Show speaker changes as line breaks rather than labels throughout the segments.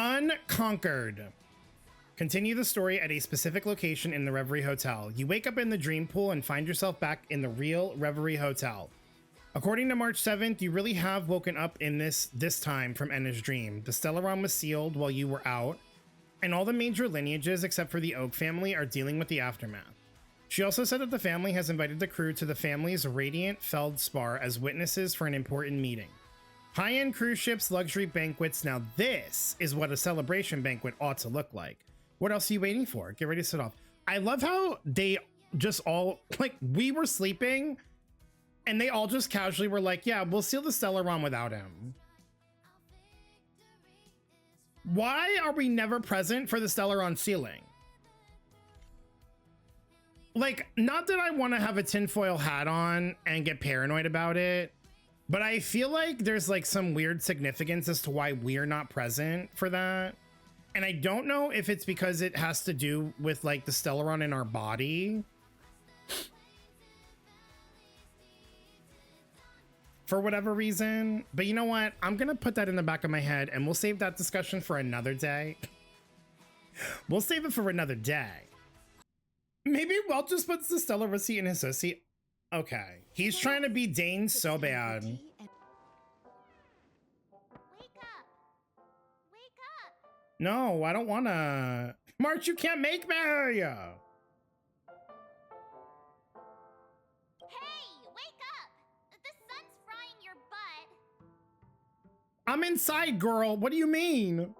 Unconquered. Continue the story at a specific location in the Reverie Hotel. You wake up in the dream pool and find yourself back in the real Reverie Hotel. According to March 7th, you really have woken up in this time from Enna's dream. The Stellaron was sealed while you were out, and all the major lineages except for the Oak family are dealing with the aftermath. She also said that the family has invited the crew to the family's Radiant Feldspar as witnesses for an important meeting. High-end cruise ships, luxury banquets. Now this is what a celebration banquet ought to look like. What else are you waiting for? Get ready to set off. I love how they just all, like, we were sleeping and they all just casually were like, yeah, we'll seal the Stellaron without him. Why are we never present for the Stellaron sealing? Like, not that I want to have a tinfoil hat on and get paranoid about it, but I feel like there's like some weird significance as to why we're not present for that. And I don't know if it's because it has to do with like the Stellaron in our body. For whatever reason. But you know what? I'm going to put that in the back of my head and we'll save that discussion for another day. We'll save it for another day. Maybe Walt just puts the Stellar receipt in his receipt. Okay. He's trying to be Dane so bad.
Wake up! Wake up!
No, I don't want to. March, you can't make me.
Hey! Wake up! The sun's frying your butt.
I'm inside, girl. What do you mean?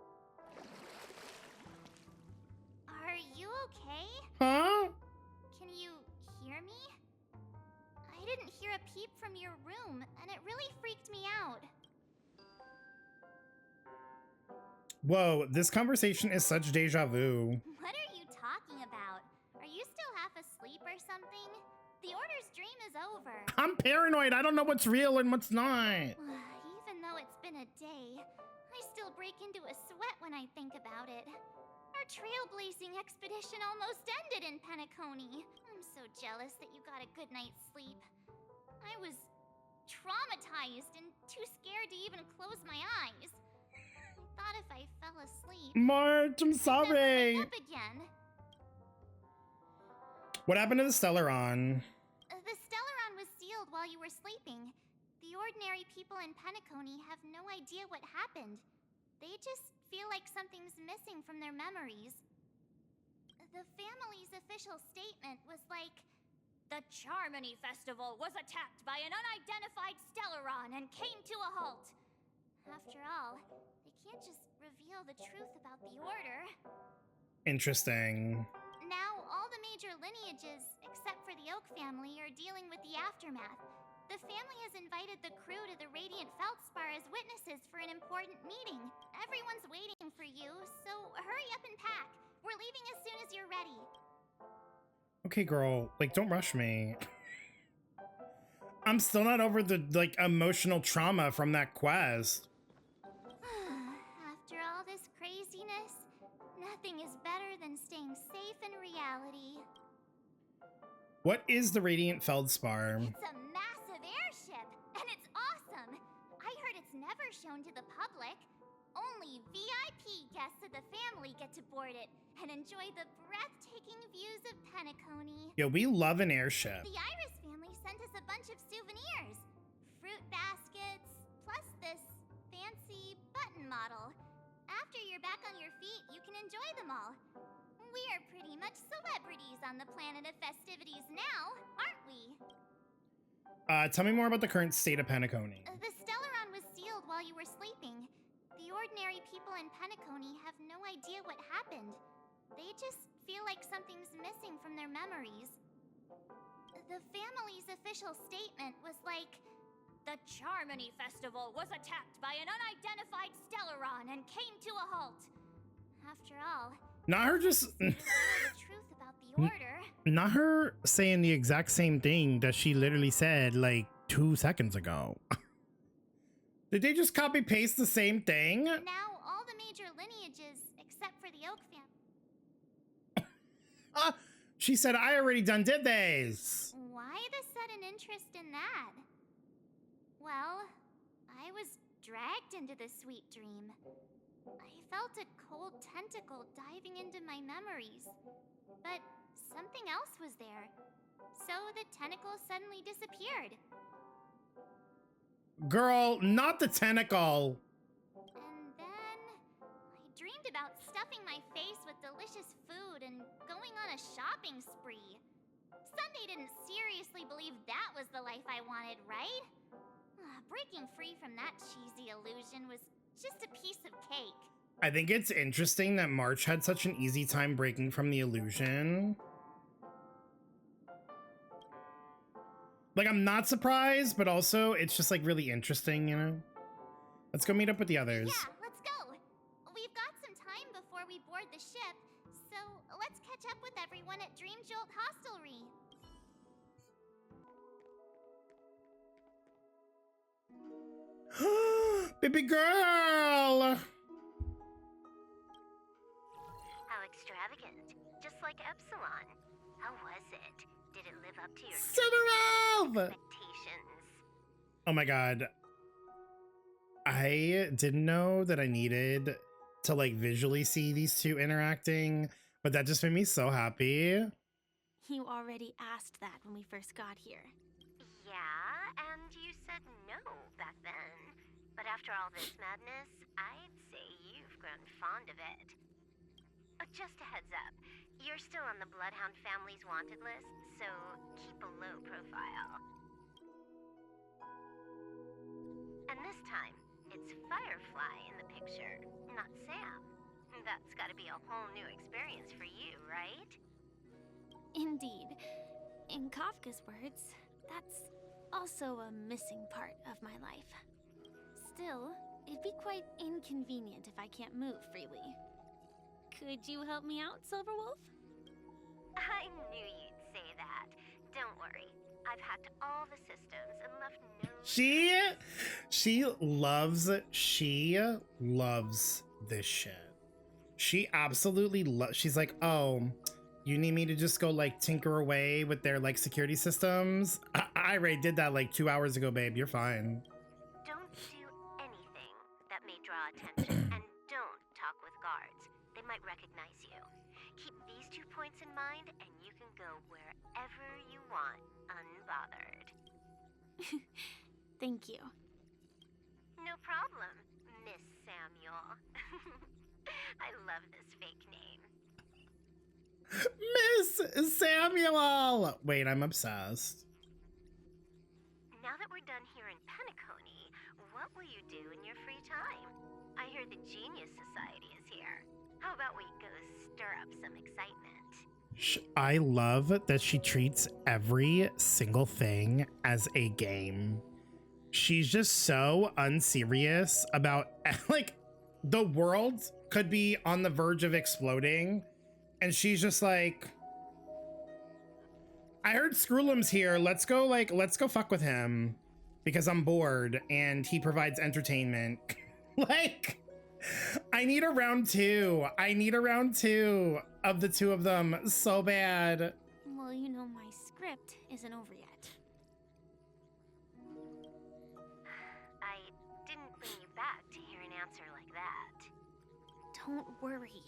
Are you okay?
Huh?
Can you hear me? I didn't hear a peep from your room, and it really freaked me out.
Whoa, this conversation is such deja vu.
What are you talking about? Are you still half asleep or something? The Order's dream is over.
I'm paranoid. I don't know what's real and what's not.
Even though it's been a day, I still break into a sweat when I think about it. Our trailblazing expedition almost ended in Penacony. I'm so jealous that you got a good night's sleep. I was traumatized and too scared to even close my eyes. I thought if I fell asleep,
March, I'm sorry.
I'd never wake up again.
What happened to the Stellaron?
The Stellaron was sealed while you were sleeping. The ordinary people in Penacony have no idea what happened. They just feel like something's missing from their memories. The family's official statement was like, "The Charmony Festival was attacked by an unidentified Stellaron and came to a halt." After all, they can't just reveal the truth about the Order.
Interesting.
Now, all the major lineages, except for the Oak family, are dealing with the aftermath. The family has invited the crew to the Radiant Feldspar as witnesses for an important meeting. Everyone's waiting for you, so hurry up and pack. We're leaving as soon as you're ready.
Okay, girl, like, don't rush me. I'm still not over the, like, emotional trauma from that quest.
After all this craziness, nothing is better than staying safe in reality.
What is the Radiant Feldspar?
It's a massive airship, and it's awesome. I heard it's never shown to the public. Only VIP guests of the family get to board it and enjoy the breathtaking views of Penacony.
Yo, we love an airship.
The Iris family sent us a bunch of souvenirs. Fruit baskets, plus this fancy button model. After you're back on your feet, you can enjoy them all. We are pretty much celebrities on the planet of festivities now, aren't we?
Tell me more about the current state of Penacony.
The Stellaron was sealed while you were sleeping. The ordinary people in Penacony have no idea what happened. They just feel like something's missing from their memories. The family's official statement was like, "The Charmony Festival was attacked by an unidentified Stellaron and came to a halt." After all,
Not her just...
the truth about the Order.
Not her saying the exact same thing that she literally said like 2 seconds ago. Did they just copy paste the same thing?
Now all the major lineages, except for the Oak family.
She said I already done did this.
Why the sudden interest in that? Well, I was dragged into this sweet dream. I felt a cold tentacle diving into my memories. But something else was there. So the tentacle suddenly disappeared.
Girl, not the tentacle.
And then I dreamed about stuffing my face with delicious food and going on a shopping spree. Sunday didn't seriously believe that was the life I wanted, right? Breaking free from that cheesy illusion was just a piece of cake.
I think it's interesting that March had such an easy time breaking from the illusion. Like, I'm not surprised, but also it's just like really interesting, you know? Let's go meet up with the others.
Yeah, let's go. We've got some time before we board the ship, so let's catch up with everyone at Jolt Hostelry.
Baby girl!
How extravagant. Just like Epsilon. How was it? Did it live up to your expectations?
Oh my god. I didn't know that I needed to like visually see these two interacting, but that just made me so happy.
You already asked that when we first got here.
Yeah, and you said no back then. But after all this madness, I'd say you've grown fond of it. Just a heads up, you're still on the Bloodhound family's wanted list, so keep a low profile. And this time, it's Firefly in the picture, not Sam. That's gotta be a whole new experience for you, right?
Indeed. In Kafka's words, that's also a missing part of my life. Still, it'd be quite inconvenient if I can't move freely. Could you help me out, Silverwolf?
I knew you'd say that. Don't worry. I've hacked all the systems and left no...
She loves this shit. She absolutely loves... She's like, oh, you need me to just go like tinker away with their like security systems? I already did that like 2 hours ago, babe. You're fine.
Don't do anything that may draw attention, and don't talk with guards. They might recognize you. Keep these 2 points in mind, and you can go wherever you want, unbothered.
Thank you.
No problem, Miss Samuel. I love this fake name.
Miss Samuel! Wait, I'm obsessed.
Now that we're done here in Penacony, what will you do in your free time? I hear the Genius Society is here. How about we go stir up some excitement?
I love that she treats every single thing as a game. She's just so unserious about, like, the world could be on the verge of exploding, and she's just like, I heard Scroolum's here. Let's go fuck with him because I'm bored and he provides entertainment. Like, I need a round two. I need a round two of the two of them so bad.
Well, you know my script isn't over yet.
I didn't bring you back to hear an answer like that.
Don't worry.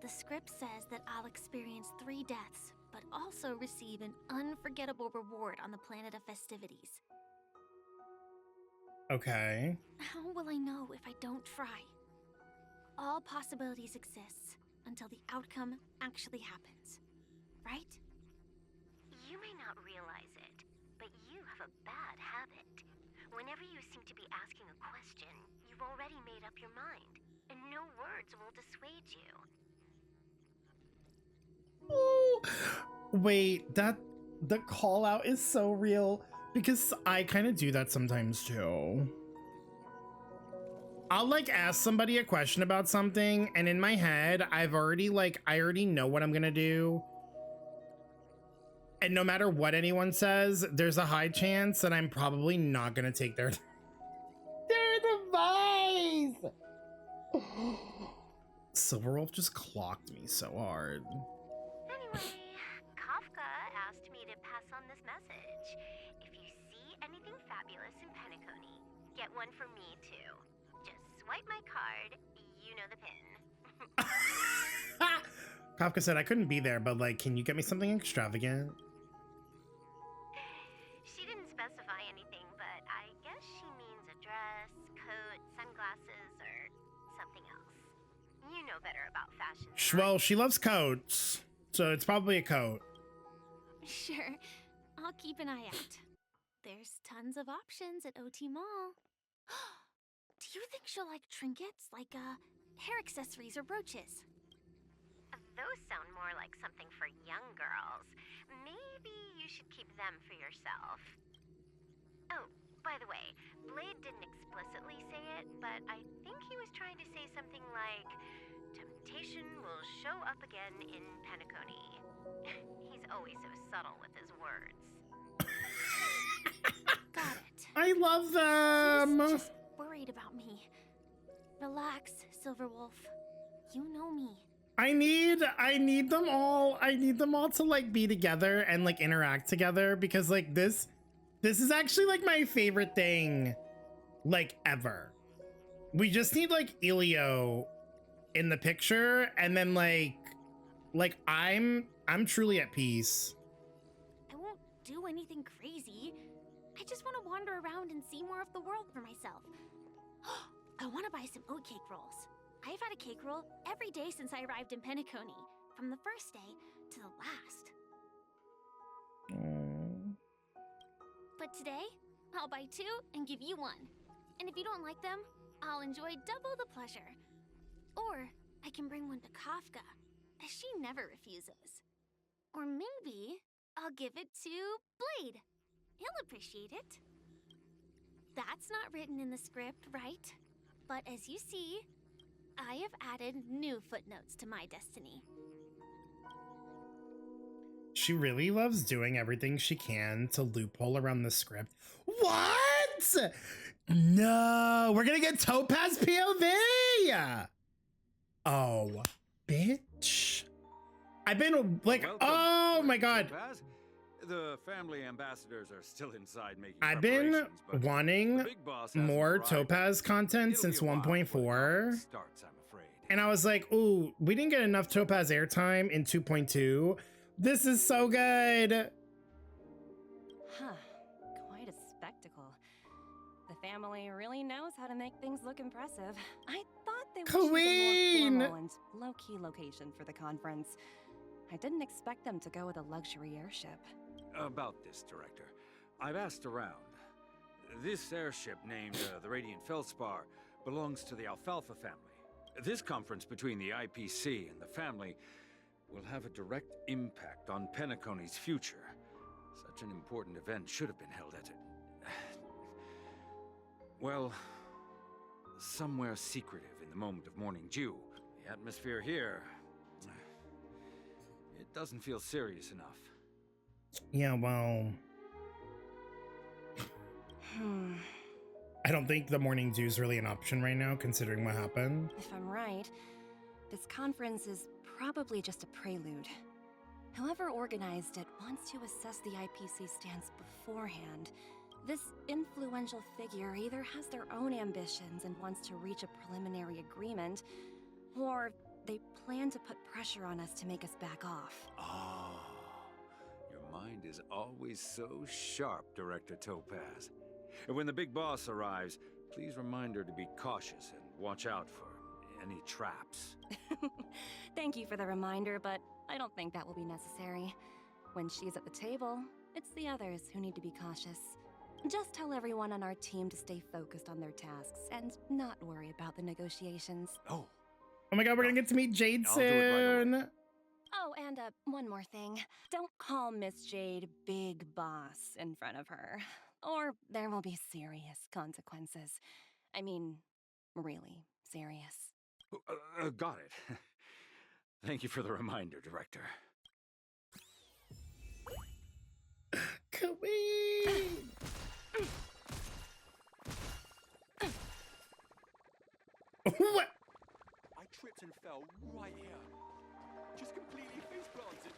The script says that I'll experience 3 deaths, but also receive an unforgettable reward on the planet of festivities.
Okay.
How will I know if I don't try? All possibilities exist until the outcome actually happens, right?
You may not realize it, but you have a bad habit. Whenever you seem to be asking a question, you've already made up your mind, and no words will dissuade you.
Oh, wait, the call out is so real because I kind of do that sometimes too. I'll like ask somebody a question about something and in my head I already know what I'm gonna do, and no matter what anyone says, there's a high chance that I'm probably not gonna take their advice. Silverwolf just clocked me so hard.
Anyway, Kafka asked me to pass on this message. If you see anything fabulous in Penacony, get one for me too. Just swipe my card, you know the pin.
Kafka said, I couldn't be there, but like, can you get me something extravagant?
She didn't specify anything, but I guess she means a dress, coat, sunglasses, or something else. You know better about fashion than I
Well, she loves coats, so it's probably a coat.
Sure, I'll keep an eye out. There's tons of options at OT Mall. Do you think she'll like trinkets, like hair accessories or brooches?
Those sound more like something for young girls. Maybe you should keep them for yourself. Oh, by the way, Blade didn't explicitly say it, but I think he was trying to say something like, temptation will show up again in Penacony. He's always so subtle with his words.
Got it.
I love
He's
them.
just worried about me. Relax, Silverwolf. You know me.
I need them all. I need them all to like be together and like interact together, because like this is actually like my favorite thing like ever. We just need like Elio in the picture, and then like I'm truly at peace.
I won't do anything crazy. I just want to wander around and see more of the world for myself. I want to buy some oatcake rolls. I've had a cake roll every day since I arrived in Penacony, from the first day to the last. But today, I'll buy 2 and give you 1. And if you don't like them, I'll enjoy double the pleasure. Or I can bring one to Kafka, as she never refuses. Or maybe I'll give it to Blade. He'll appreciate it. That's not written in the script, right? But as you see, I have added new footnotes to my destiny.
She really loves doing everything she can to loophole around the script. What? No, we're gonna get Topaz POV. Oh, bitch. I've been like,
Welcome,
oh my God.
Topaz. The family ambassadors are still inside making
I've been
preparations, but
wanting
the big boss hasn't
more
arrived.
Topaz content
It'll
since
be a while before the
1.4.
conference starts, I'm afraid.
And I was like, ooh, we didn't get enough Topaz airtime in 2.2. This is so good.
Huh. Quite a spectacle. The family really knows how to make things look impressive. I thought they would choose
Queen!
a more formal and low-key location for the conference. I didn't expect them to go with a luxury airship.
About this, Director, I've asked around. This airship, named the Radiant Felspar, belongs to the Alfalfa family. This conference between the IPC and the family will have a direct impact on Penacony's future. Such an important event should have been held at well, somewhere secretive in the moment of morning dew. The atmosphere here, it doesn't feel serious enough.
Yeah, well, I don't think the morning dew is really an option right now, considering what happened.
If I'm right, this conference is probably just a prelude. Whoever organized it wants to assess the IPC stance beforehand. This influential figure either has their own ambitions and wants to reach a preliminary agreement, or they plan to put pressure on us to make us back off.
Ah, your mind is always so sharp, Director Topaz. And when the big boss arrives, please remind her to be cautious and watch out for any traps.
Thank you for the reminder, but I don't think that will be necessary. When she's at the table, it's the others who need to be cautious. Just tell everyone on our team to stay focused on their tasks and not worry about the negotiations.
Oh,
Oh my God, we're gonna get to meet Jade
I'll do it right
soon.
away.
Oh, and one more thing. Don't call Miss Jade Big Boss in front of her, or there will be serious consequences. I mean, really serious.
got it. Thank you for the reminder, Director.
Queen. What?
I tripped and fell right here. Just completely face planted.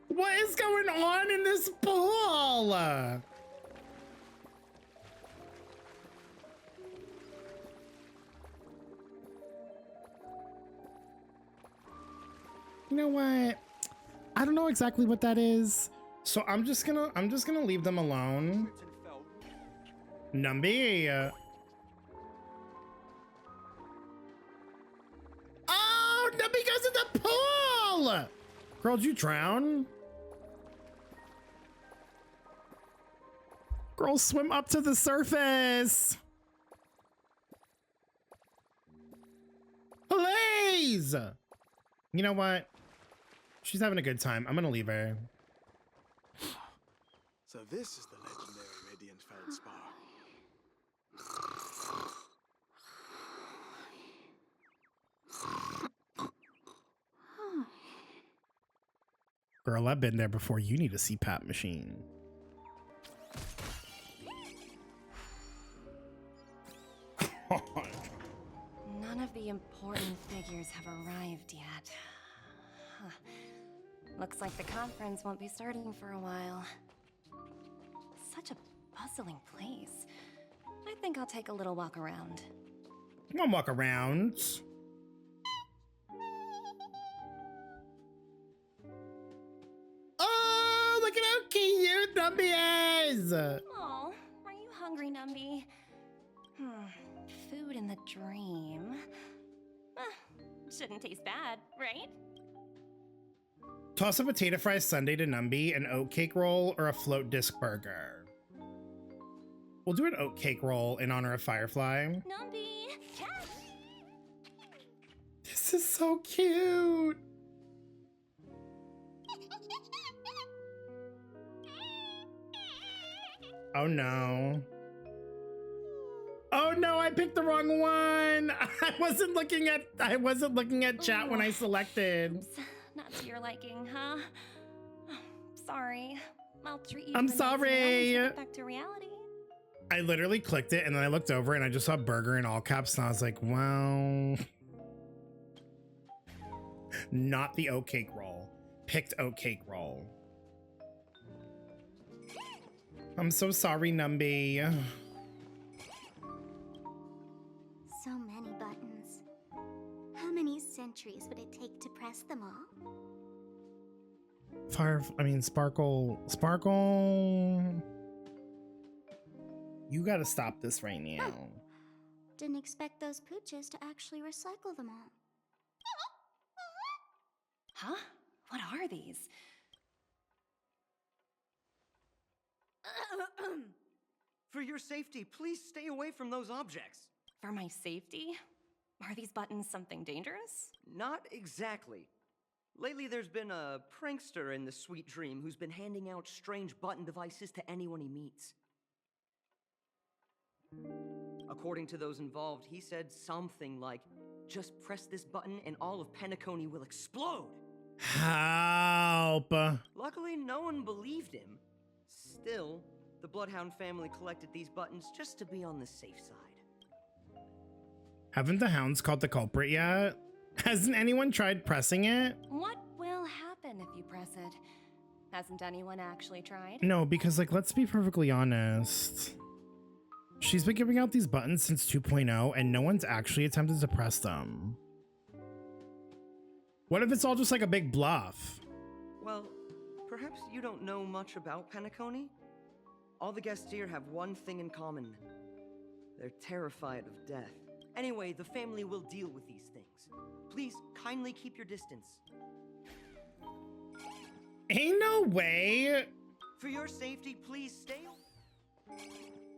What is going on in this pool? You know what? I don't know exactly what that is. So I'm just gonna leave them alone.
Twits and fell.
Numby. Oh, Numby goes in the pool! Girl, did you drown? Girl, swim up to the surface. Please! You know what? She's having a good time. I'm gonna leave her.
So this is the legendary Radiant Felspar.
Girl, I've been there before. You need a CPAP machine.
None of the important figures have arrived yet. Huh. Looks like the conference won't be starting for a while. Such a bustling place. I think I'll take a little walk around.
Come on, walk around. Oh, look at how cute Numby is.
Oh, are you hungry, Numby? Food in the dream. Shouldn't taste bad, right?
Toss a potato fry sundae to Numby, an oatcake roll, or a float disc burger. We'll do an oatcake roll in honor of Firefly.
Numby! Cat!
This is so cute. Oh no. Oh no, I picked the wrong one. I wasn't looking at chat when I selected.
Oops, not to your liking, huh? Sorry. I'll treat you.
I'm
to the next meal
sorry.
once you get back to reality.
I literally clicked it and then I looked over and I just saw burger in all caps and I was like, wow. Not the oatcake roll. Picked oatcake roll. I'm so sorry, Numby.
So many buttons. How many centuries would it take to press them all?
Sparkle. You gotta stop this right now.
Didn't expect those pooches to actually recycle them all.
Huh? What are these?
For your safety, please stay away from those objects.
For my safety? Are these buttons something dangerous?
Not exactly. Lately, there's been a prankster in the Sweet Dream who's been handing out strange button devices to anyone he meets. According to those involved, he said something like, "Just press this button and all of Penacony will explode."
Help.
Luckily, no one believed him. Still, the Bloodhound family collected these buttons just to be on the safe side.
Haven't the hounds caught the culprit yet? Hasn't anyone tried pressing it?
What will happen if you press it? Hasn't anyone actually tried?
No, because like, let's be perfectly honest. She's been giving out these buttons since 2.0 and no one's actually attempted to press them. What if it's all just like a big bluff?
Well, perhaps you don't know much about Penacony? All the guests here have one thing in common. They're terrified of death. Anyway, the family will deal with these things. Please, kindly keep your distance.
Ain't no way.
For your safety, please stay.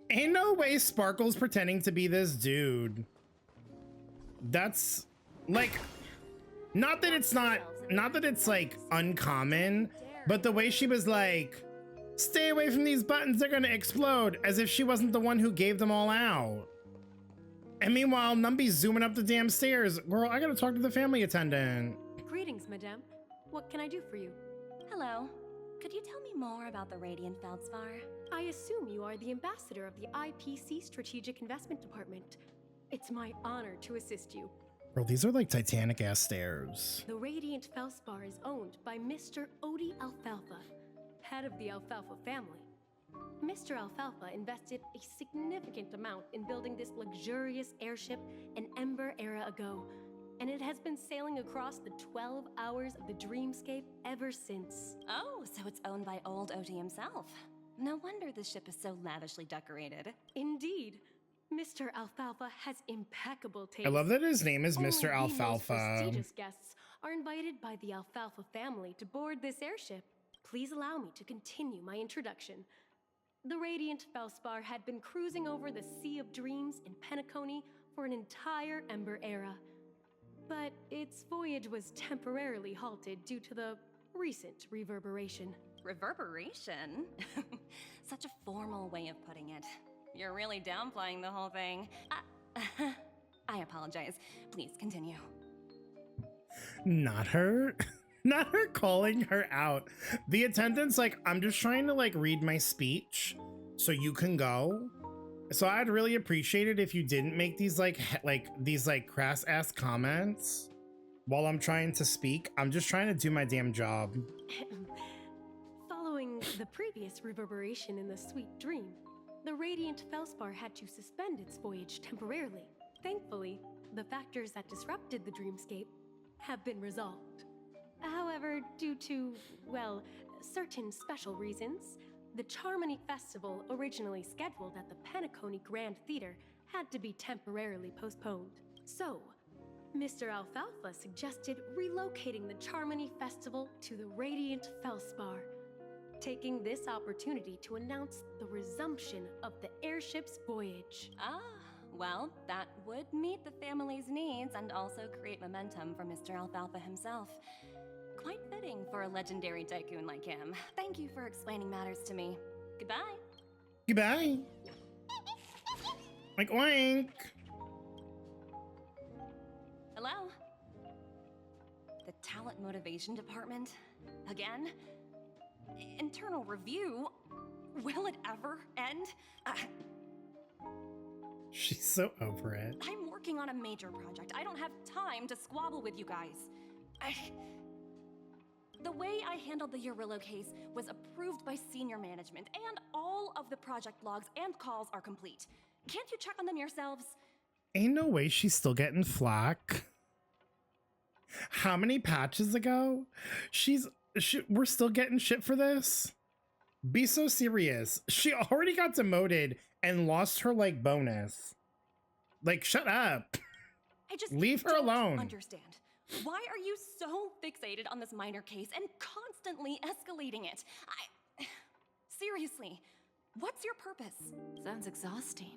Ain't no way Sparkle's pretending to be this dude. That's like, not that it's like uncommon, but the way she was like, stay away from these buttons, they're gonna explode, as if she wasn't the one who gave them all out. And meanwhile, Numby's zooming up the damn stairs. Girl, I gotta talk to the family attendant.
Greetings, madame. What can I do for you?
Hello. Could you tell me more about the Radiant Felspar?
I assume you are the ambassador of the IPC Strategic Investment Department. It's my honor to assist you.
Bro, these are like Titanic ass stairs.
The Radiant Felspar is owned by Mr. Odie Alfalfa, head of the Alfalfa family. Mr. Alfalfa invested a significant amount in building this luxurious airship an Ember era ago, and it has been sailing across the 12 hours of the dreamscape ever since.
Oh, so it's owned by old OT himself. No wonder the ship is so lavishly decorated.
Indeed. Mr. Alfalfa has impeccable taste.
I love that his name is
Only
Mr.
the most
Alfalfa.
prestigious guests are invited by the Alfalfa family to board this airship. Please allow me to continue my introduction. The radiant Felspar had been cruising over the Sea of Dreams in Penacony for an entire Ember era. But its voyage was temporarily halted due to the recent reverberation.
Reverberation? Such a formal way of putting it. You're really downplaying the whole thing. I apologize. Please continue.
Not her. Not her calling her out. The attendant's like, I'm just trying to like read my speech so you can go. So I'd really appreciate it if you didn't make these these crass ass comments while I'm trying to speak. I'm just trying to do my damn job.
Following the previous reverberation in the Sweet Dream, the radiant Felspar had to suspend its voyage temporarily. Thankfully, the factors that disrupted the dreamscape have been resolved. However, due to, well, certain special reasons, the Charmony Festival, originally scheduled at the Penacony Grand Theater, had to be temporarily postponed. So, Mr. Alfalfa suggested relocating the Charmony Festival to the Radiant Felspar, taking this opportunity to announce the resumption of the airship's voyage.
Ah, well, that would meet the family's needs and also create momentum for Mr. Alfalfa himself. Quite fitting for a legendary tycoon like him. Thank you for explaining matters to me. Goodbye.
Goodbye. Oink oink.
Hello? The talent motivation department? Again? Internal review? Will it ever end?
She's so over it.
I'm working on a major project. I don't have time to squabble with you guys. The way I handled the Urillo case was approved by senior management, and all of the project logs and calls are complete. Can't you check on them yourselves?
Ain't no way she's still getting flack. How many patches ago? We're still getting shit for this? Be so serious. She already got demoted and lost her like bonus. Like, shut up.
I just
leave her
don't
alone.
Understand. Why are you so fixated on this minor case and constantly escalating it? Seriously, what's your purpose?
Sounds exhausting.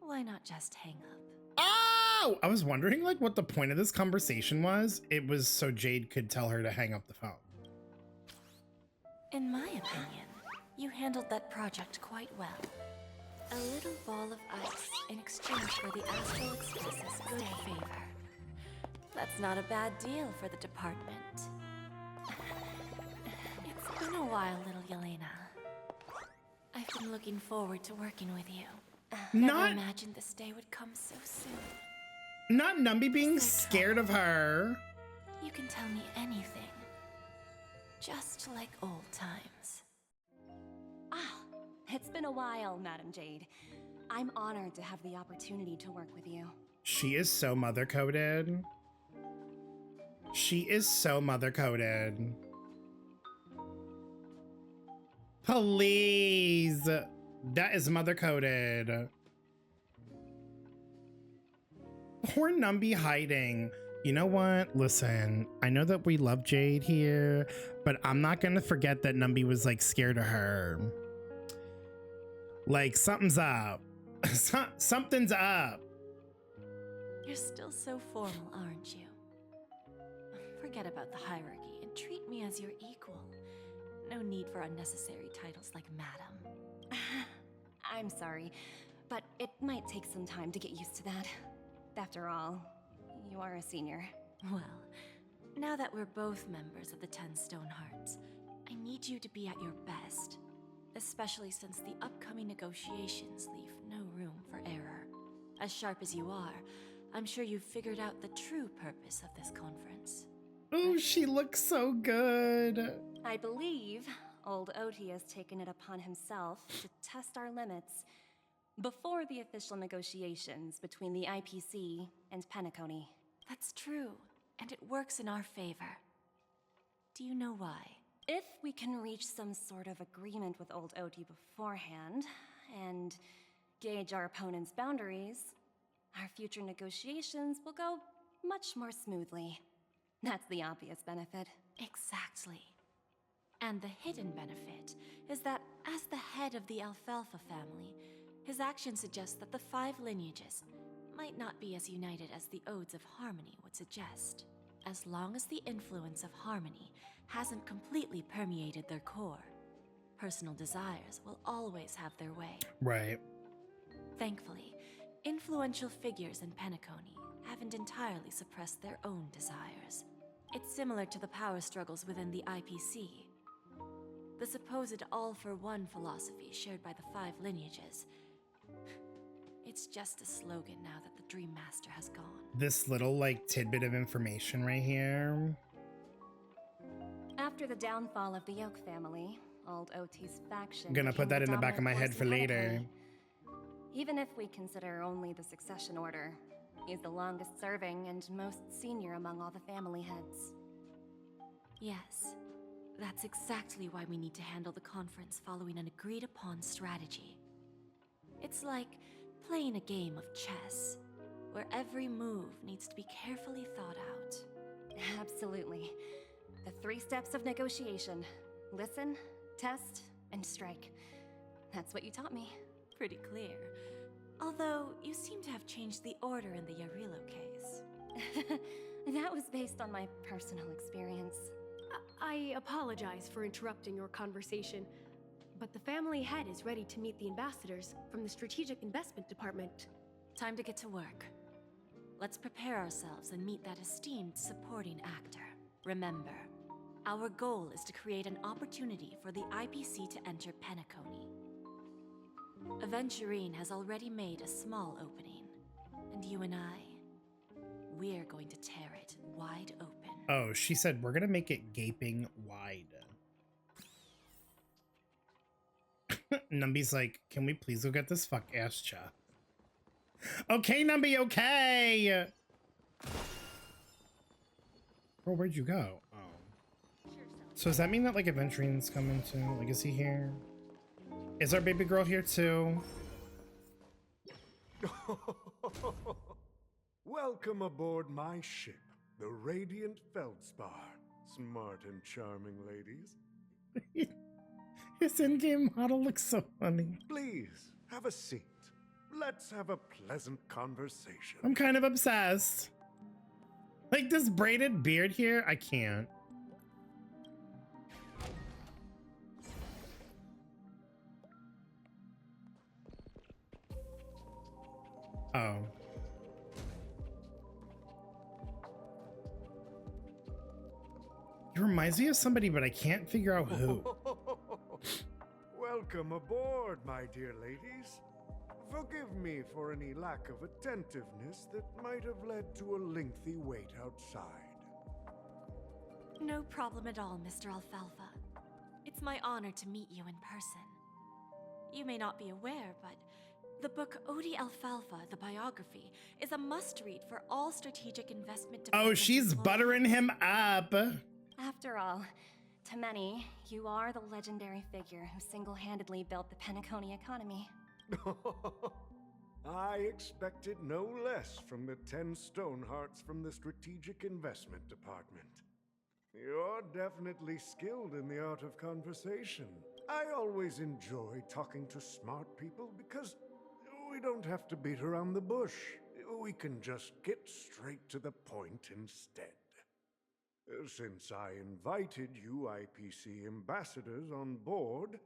Why not just hang up?
Oh! I was wondering like what the point of this conversation was. It was so Jade could tell her to hang up the phone.
In my opinion, you handled that project quite well. A little ball of ice in exchange for the Astral Express's good favor. That's not a bad deal for the department. It's been a while, little Yelena. I've been looking forward to working with you. Never imagined this day would come so soon.
Not Numby being scared of her.
You can tell me anything. Just like old times.
Ah, it's been a while, Madam Jade. I'm honored to have the opportunity to work with you.
She is so mother-coded. She is so mother-coded. Please. That is mother-coded. Poor Numby hiding. You know what? Listen, I know that we love Jade here, but I'm not gonna forget that Numby was like scared of her. Like something's up. Something's up.
You're still so formal, aren't you? Forget about the hierarchy and treat me as your equal. No need for unnecessary titles like Madam.
I'm sorry, but it might take some time to get used to that. After all, you are a senior.
Well, now that we're both members of the 10 Stone Hearts, I need you to be at your best. Especially since the upcoming negotiations leave no room for error. As sharp as you are, I'm sure you've figured out the true purpose of this conference.
Oh, she looks so good.
I believe Old Oti has taken it upon himself to test our limits before the official negotiations between the IPC and Penacony.
That's true, and it works in our favor. Do you know why?
If we can reach some sort of agreement with Old Oti beforehand, and gauge our opponent's boundaries, our future negotiations will go much more smoothly. That's the obvious benefit.
Exactly. And the hidden benefit is that as the head of the Alfalfa family, his actions suggest that the 5 lineages might not be as united as the Odes of Harmony would suggest. As long as the influence of Harmony hasn't completely permeated their core, personal desires will always have their way.
Right.
Thankfully, influential figures in Penacony haven't entirely suppressed their own desires. It's similar to the power struggles within the IPC. The supposed all-for-one philosophy shared by the 5 lineages. It's just a slogan now that the Dream Master has gone.
This little, like, tidbit of information right here.
After the downfall of the Yoke family, Old Oti's faction...
I'm gonna put that in the back of my head for later.
Even if we consider only the succession order, he's the longest serving and most senior among all the family heads.
Yes, that's exactly why we need to handle the conference following an agreed-upon strategy. It's like playing a game of chess, where every move needs to be carefully thought out.
Absolutely. The 3 steps of negotiation. Listen, test, and strike. That's what you taught me.
Pretty clear. Although, you seem to have changed the order in the Yarilo case.
That was based on my personal experience.
I apologize for interrupting your conversation, but the family head is ready to meet the ambassadors from the Strategic Investment Department.
Time to get to work. Let's prepare ourselves and meet that esteemed supporting actor. Remember, our goal is to create an opportunity for the IPC to enter Penacony. Aventurine has already made a small opening, and you and we're going to tear it wide open.
Oh, she said we're gonna make it gaping wide. Numby's like, can we please go get this fuck ass cha? Okay, Numby, okay! Oh, where'd you go? Oh. So does that mean that, like, Aventurine's coming too? Like, is he here? Is our baby girl here too?
Welcome aboard my ship, the Radiant Felspar. Smart and charming ladies.
His in-game model looks so funny.
Please, have a seat. Let's have a pleasant conversation.
I'm kind of obsessed. Like, this braided beard here, I can't. Oh. He reminds me of somebody, but I can't figure out who.
Welcome aboard, my dear ladies. Forgive me for any lack of attentiveness that might have led to a lengthy wait outside.
No problem at all, Mr. Alfalfa. It's my honor to meet you in person. You may not be aware, but the book Odi Alfalfa, the biography, is a must-read for all strategic investment.
Oh, she's buttering him up.
After all, to many, you are the legendary figure who single-handedly built the Penacony economy.
I expected no less from the 10 Stonehearts from the Strategic Investment Department. You're definitely skilled in the art of conversation. I always enjoy talking to smart people because we don't have to beat around the bush. We can just get straight to the point instead. Since I invited you IPC ambassadors on board,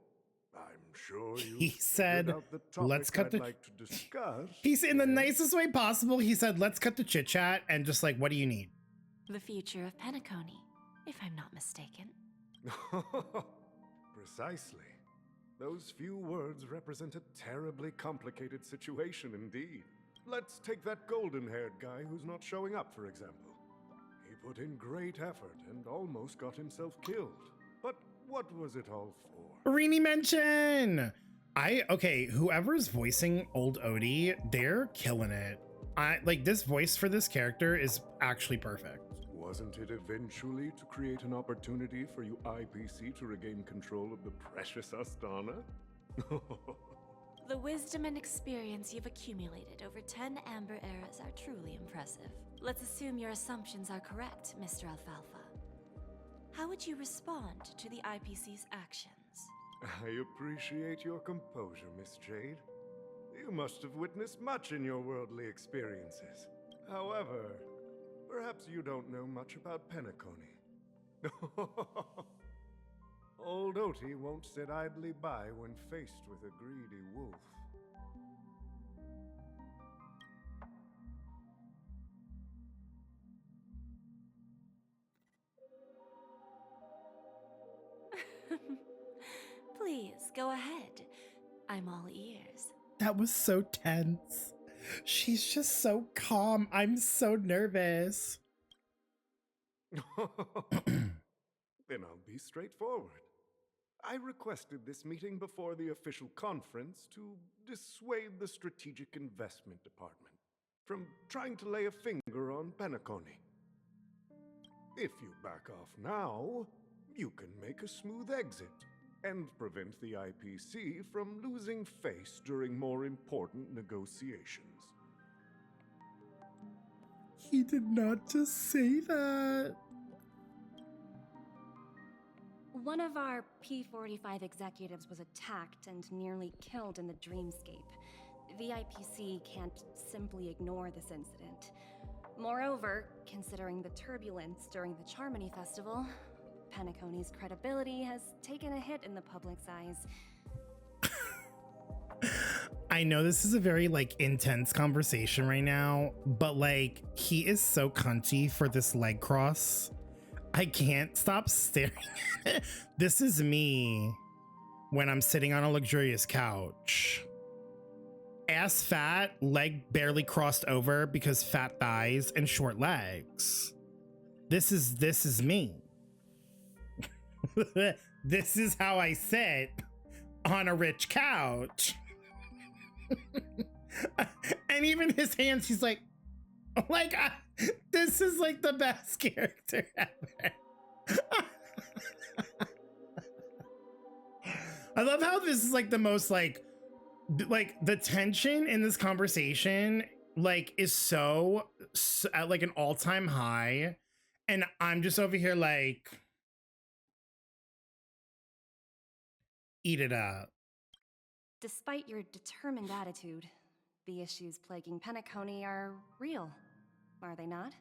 I'm sure you
he said, let's cut the...
like to discuss.
He's in the nicest way possible. He said, let's cut the chit-chat and just like, what do you need?
The future of Penacony, if I'm not mistaken.
Precisely. Those few words represent a terribly complicated situation indeed. Let's take that golden-haired guy who's not showing up, for example. He put in great effort and almost got himself killed. But what was it all for?
Rini mention! Okay, whoever's voicing old Odie, they're killing it. Like, this voice for this character is actually perfect.
Wasn't it eventually to create an opportunity for you IPC to regain control of the precious Astana?
The wisdom and experience you've accumulated over 10 Amber eras are truly impressive. Let's assume your assumptions are correct, Mr. Alfalfa. How would you respond to the IPC's actions?
I appreciate your composure, Miss Jade. You must have witnessed much in your worldly experiences. However, perhaps you don't know much about Penacony. Old Oti won't sit idly by when faced with a greedy wolf.
Please, go ahead. I'm all ears.
That was so tense. She's just so calm. I'm so nervous.
Then I'll be straightforward. I requested this meeting before the official conference to dissuade the Strategic Investment Department from trying to lay a finger on Penacony. If you back off now, you can make a smooth exit and prevent the IPC from losing face during more important negotiations.
He did not just say that.
One of our P45 executives was attacked and nearly killed in the dreamscape. The IPC can't simply ignore this incident. Moreover, considering the turbulence during the Charmony Festival, Penacony's credibility has taken a hit in the public's eyes.
I know this is a very, like, intense conversation right now, but, like, he is so cunty for this leg cross. I can't stop staring at it. This is me when I'm sitting on a luxurious couch. Ass fat, leg barely crossed over because fat thighs and short legs. This is me. This is how I sit on a rich couch. And even his hands, he's like this is like the best character ever. I love how this is like the most like the tension in this conversation like is so at like an all-time high, and I'm just over here like, eat it up.
Despite your determined attitude, the issues plaguing Penacony are real, are they not?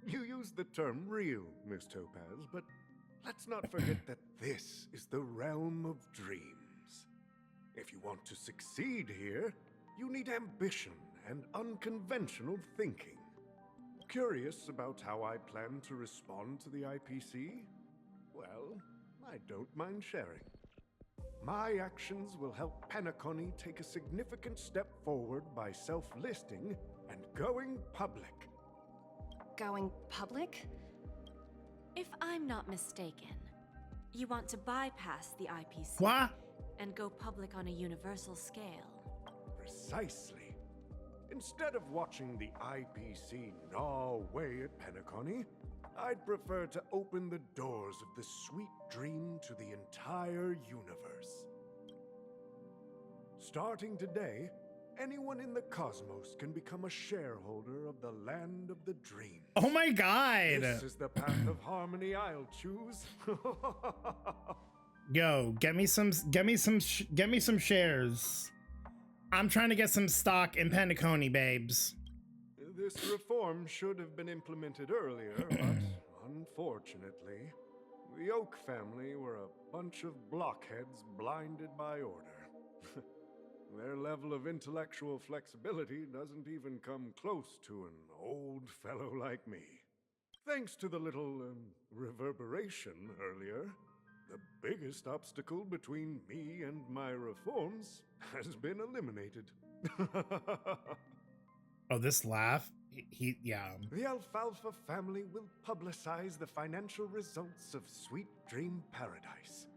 You use the term real, Miss Topaz, but let's not forget that this is the realm of dreams. If you want to succeed here, you need ambition and unconventional thinking. Curious about how I plan to respond to the IPC? Well, I don't mind sharing. My actions will help Penacony take a significant step forward by self-listing and going public.
Going public?
If I'm not mistaken, you want to bypass the IPC
What?
and go public on a universal scale.
Precisely. Instead of watching the IPC gnaw away at Penacony, I'd prefer to open the doors of the sweet dream to the entire universe. Starting today, anyone in the cosmos can become a shareholder of the land of the dream.
Oh my god.
This is the path of harmony I'll choose.
Yo, get me some shares. I'm trying to get some stock in Penacony, babes.
This reform should have been implemented earlier, but unfortunately, the Oak family were a bunch of blockheads blinded by order. Their level of intellectual flexibility doesn't even come close to an old fellow like me. Thanks to the little reverberation earlier, the biggest obstacle between me and my reforms has been eliminated.
Oh, this laugh? Yeah.
The Alfalfa family will publicize the financial results of Sweet Dream Paradise,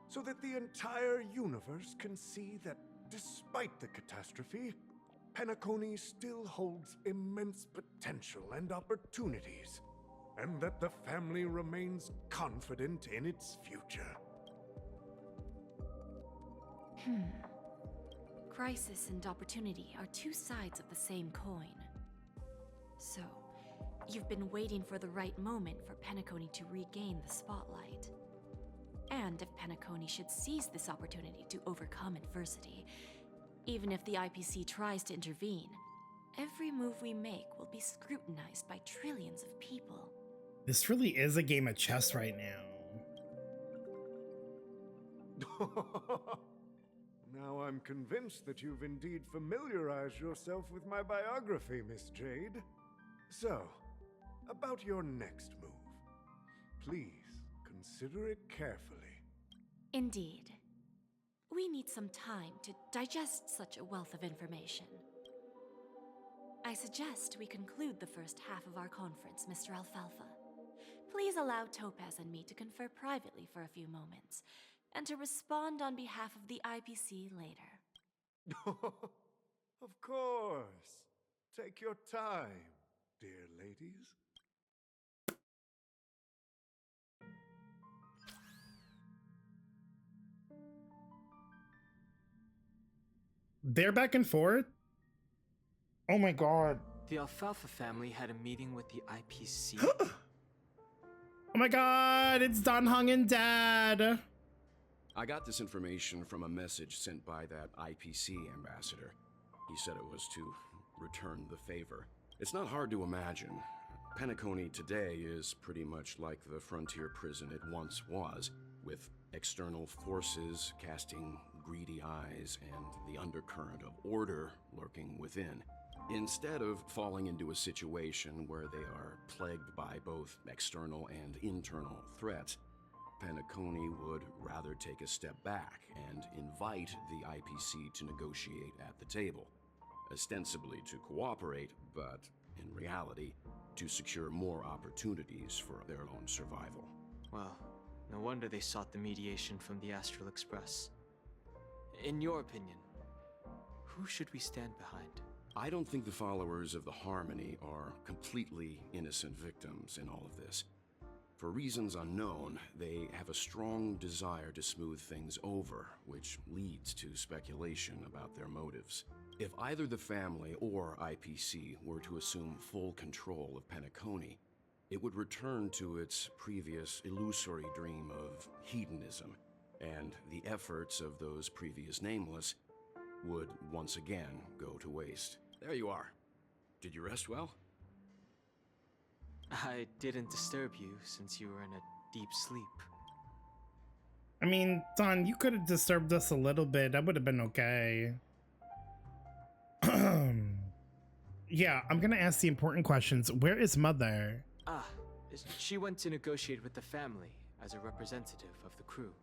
so that the entire universe can see that despite the catastrophe, Penacony still holds immense potential and opportunities, and that the family remains confident in its future.
Crisis and opportunity are two sides of the same coin. So, you've been waiting for the right moment for Penacony to regain the spotlight. And if Penacony should seize this opportunity to overcome adversity, even if the IPC tries to intervene, every move we make will be scrutinized by trillions of people.
This really is a game of chess right now.
Now I'm convinced that you've indeed familiarized yourself with my biography, Miss Jade. So, about your next move. Please consider it carefully.
Indeed. We need some time to digest such a wealth of information. I suggest we conclude the first half of our conference, Mr. Alfalfa. Please allow Topaz and me to confer privately for a few moments, and to respond on behalf of the IPC later.
Of course. Take your time, dear ladies.
They're back and forth? Oh my god.
The Alfalfa family had a meeting with the IPC.
Oh my god, it's Don Hung and Dad.
I got this information from a message sent by that IPC ambassador. He said it was to return the favor. It's not hard to imagine. Penacony today is pretty much like the frontier prison it once was, with external forces casting greedy eyes and the undercurrent of order lurking within. Instead of falling into a situation where they are plagued by both external and internal threats, Penacony would rather take a step back and invite the IPC to negotiate at the table, ostensibly to cooperate, but in reality, to secure more opportunities for their own survival.
Well, no wonder they sought the mediation from the Astral Express. In your opinion, who should we stand behind?
I don't think the followers of the Harmony are completely innocent victims in all of this. For reasons unknown, they have a strong desire to smooth things over, which leads to speculation about their motives. If either the family or IPC were to assume full control of Penacony, it would return to its previous illusory dream of hedonism, and the efforts of those previous nameless would once again go to waste. There you are. Did you rest well?
I didn't disturb you since you were in a deep sleep.
I mean, Don, you could have disturbed us a little bit. That would have been okay. Yeah, I'm gonna ask the important questions. Where is Mother?
She went to negotiate with the family as a representative of the crew.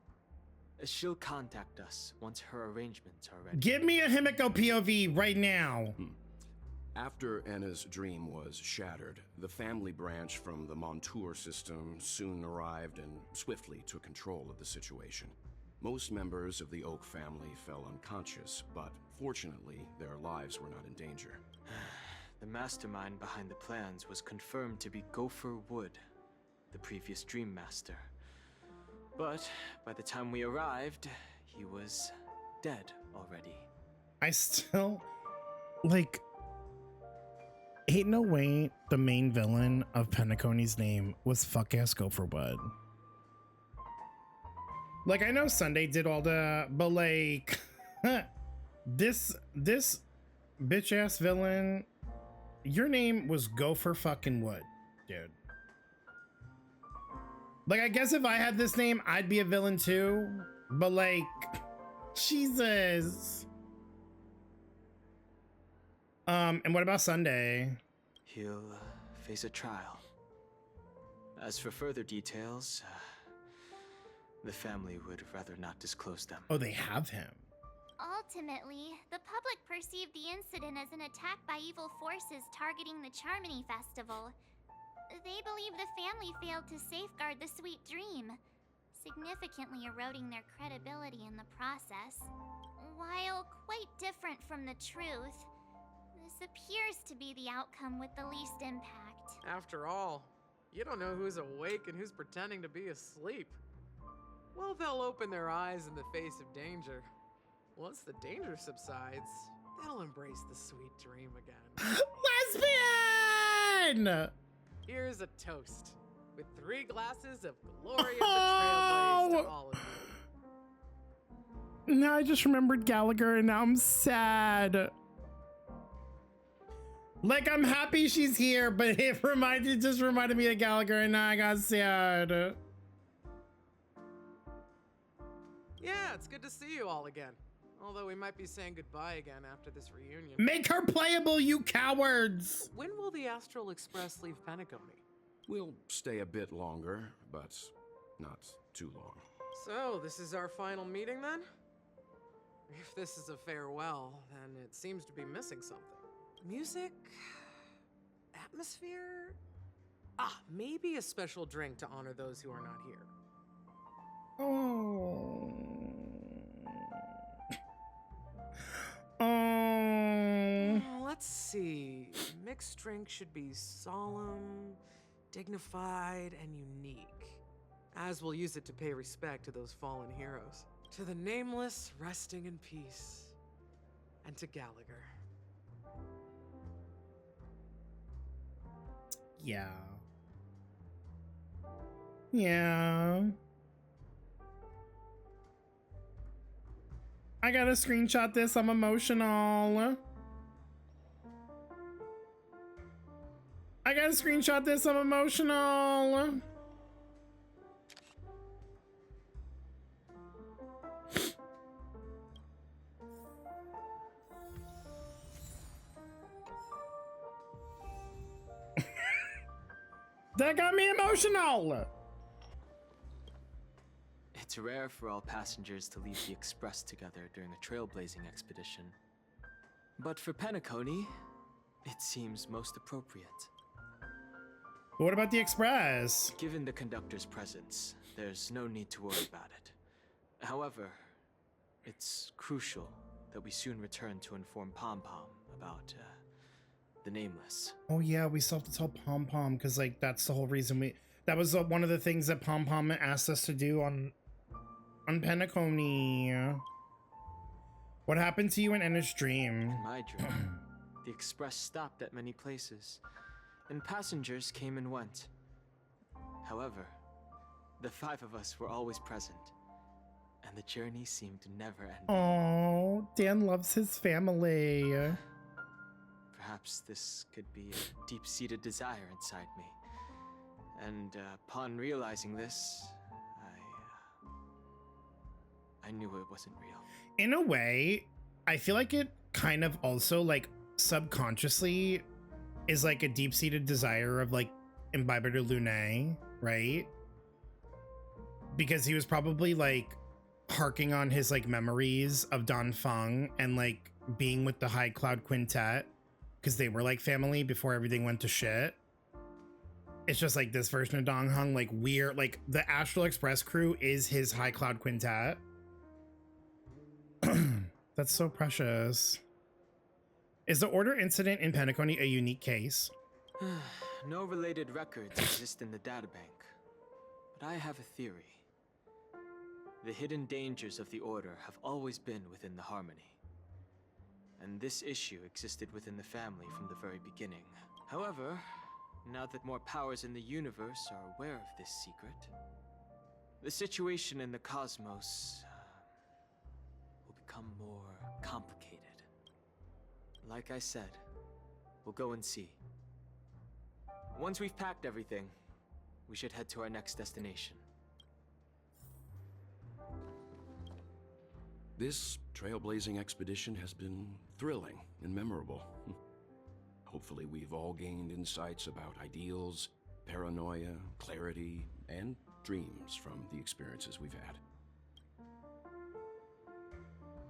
She'll contact us once her arrangements are ready.
Give me a Himiko POV right now.
After Anna's dream was shattered, the family branch from the Montour system soon arrived and swiftly took control of the situation. Most members of the Oak family fell unconscious, but fortunately, their lives were not in danger.
The mastermind behind the plans was confirmed to be Gopher Wood, the previous Dream Master. But by the time we arrived, he was dead already.
I still, like, ain't no way the main villain of Penacony's name was fuck-ass Gopherwood. Like, I know Sunday did all the, but like, this bitch-ass villain, your name was Gopher fucking Wood, dude. Like, I guess if I had this name, I'd be a villain too, but like, Jesus. And what about Sunday?
He'll face a trial. As for further details, the family would rather not disclose them.
Oh, they have him.
Ultimately, the public perceived the incident as an attack by evil forces targeting the Charmony Festival. They believe the family failed to safeguard the sweet dream, significantly eroding their credibility in the process. While quite different from the truth, this appears to be the outcome with the least impact.
After all, you don't know who's awake and who's pretending to be asleep. Well, they'll open their eyes in the face of danger. Once the danger subsides, they'll embrace the sweet dream again.
Lesbian!
Here's a toast, with 3 glasses of glory of the Trailblaze to all of you.
Now I just remembered Gallagher and now I'm sad. Like, I'm happy she's here, but it just reminded me of Gallagher and now I got sad.
Yeah, it's good to see you all again. Although we might be saying goodbye again after this reunion.
Make her playable, you cowards!
When will the Astral Express leave Penacony?
We'll stay a bit longer, but not too long.
So, this is our final meeting then? If this is a farewell, then it seems to be missing something. Music? Atmosphere? Maybe a special drink to honor those who are not here. Let's see. Mixed drink should be solemn, dignified, and unique. As we'll use it to pay respect to those fallen heroes. To the nameless, resting in peace. And to Gallagher.
Yeah. Yeah. I gotta screenshot this. I'm emotional. I gotta screenshot this. I'm emotional. That got me emotional.
It's rare for all passengers to leave the Express together during a trailblazing expedition. But for Penacony, it seems most appropriate.
What about the Express?
Given the conductor's presence, there's no need to worry about it. However, it's crucial that we soon return to inform Pom Pom about the Nameless.
Oh yeah, we still have to tell Pom Pom because like that's the whole reason that was one of the things that Pom Pom asked us to do on Penacony. What happened to you in Enna's dream?
In my dream, the Express stopped at many places, and passengers came and went. However, the 5 of us were always present, and the journey seemed never ending.
Oh, Dan loves his family.
Perhaps this could be a deep-seated desire inside me. And upon realizing this, I knew it wasn't real.
In a way, I feel like it kind of also like subconsciously is like a deep-seated desire of like Imbiber de Lune, right? Because he was probably like harking on his like memories of Don Feng and like being with the High Cloud Quintet because they were like family before everything went to shit. It's just like this version of Dong Hung, like weird, like the Astral Express crew is his High Cloud Quintet. That's so precious. Is the Order incident in Penacony a unique case?
No related records exist in the databank, but I have a theory. The hidden dangers of the Order have always been within the Harmony, and this issue existed within the family from the very beginning. However, now that more powers in the universe are aware of this secret, the situation in the cosmos will become more complicated. Like I said, we'll go and see. Once we've packed everything, we should head to our next destination.
This trailblazing expedition has been thrilling and memorable. Hopefully we've all gained insights about ideals, paranoia, clarity, and dreams from the experiences we've had.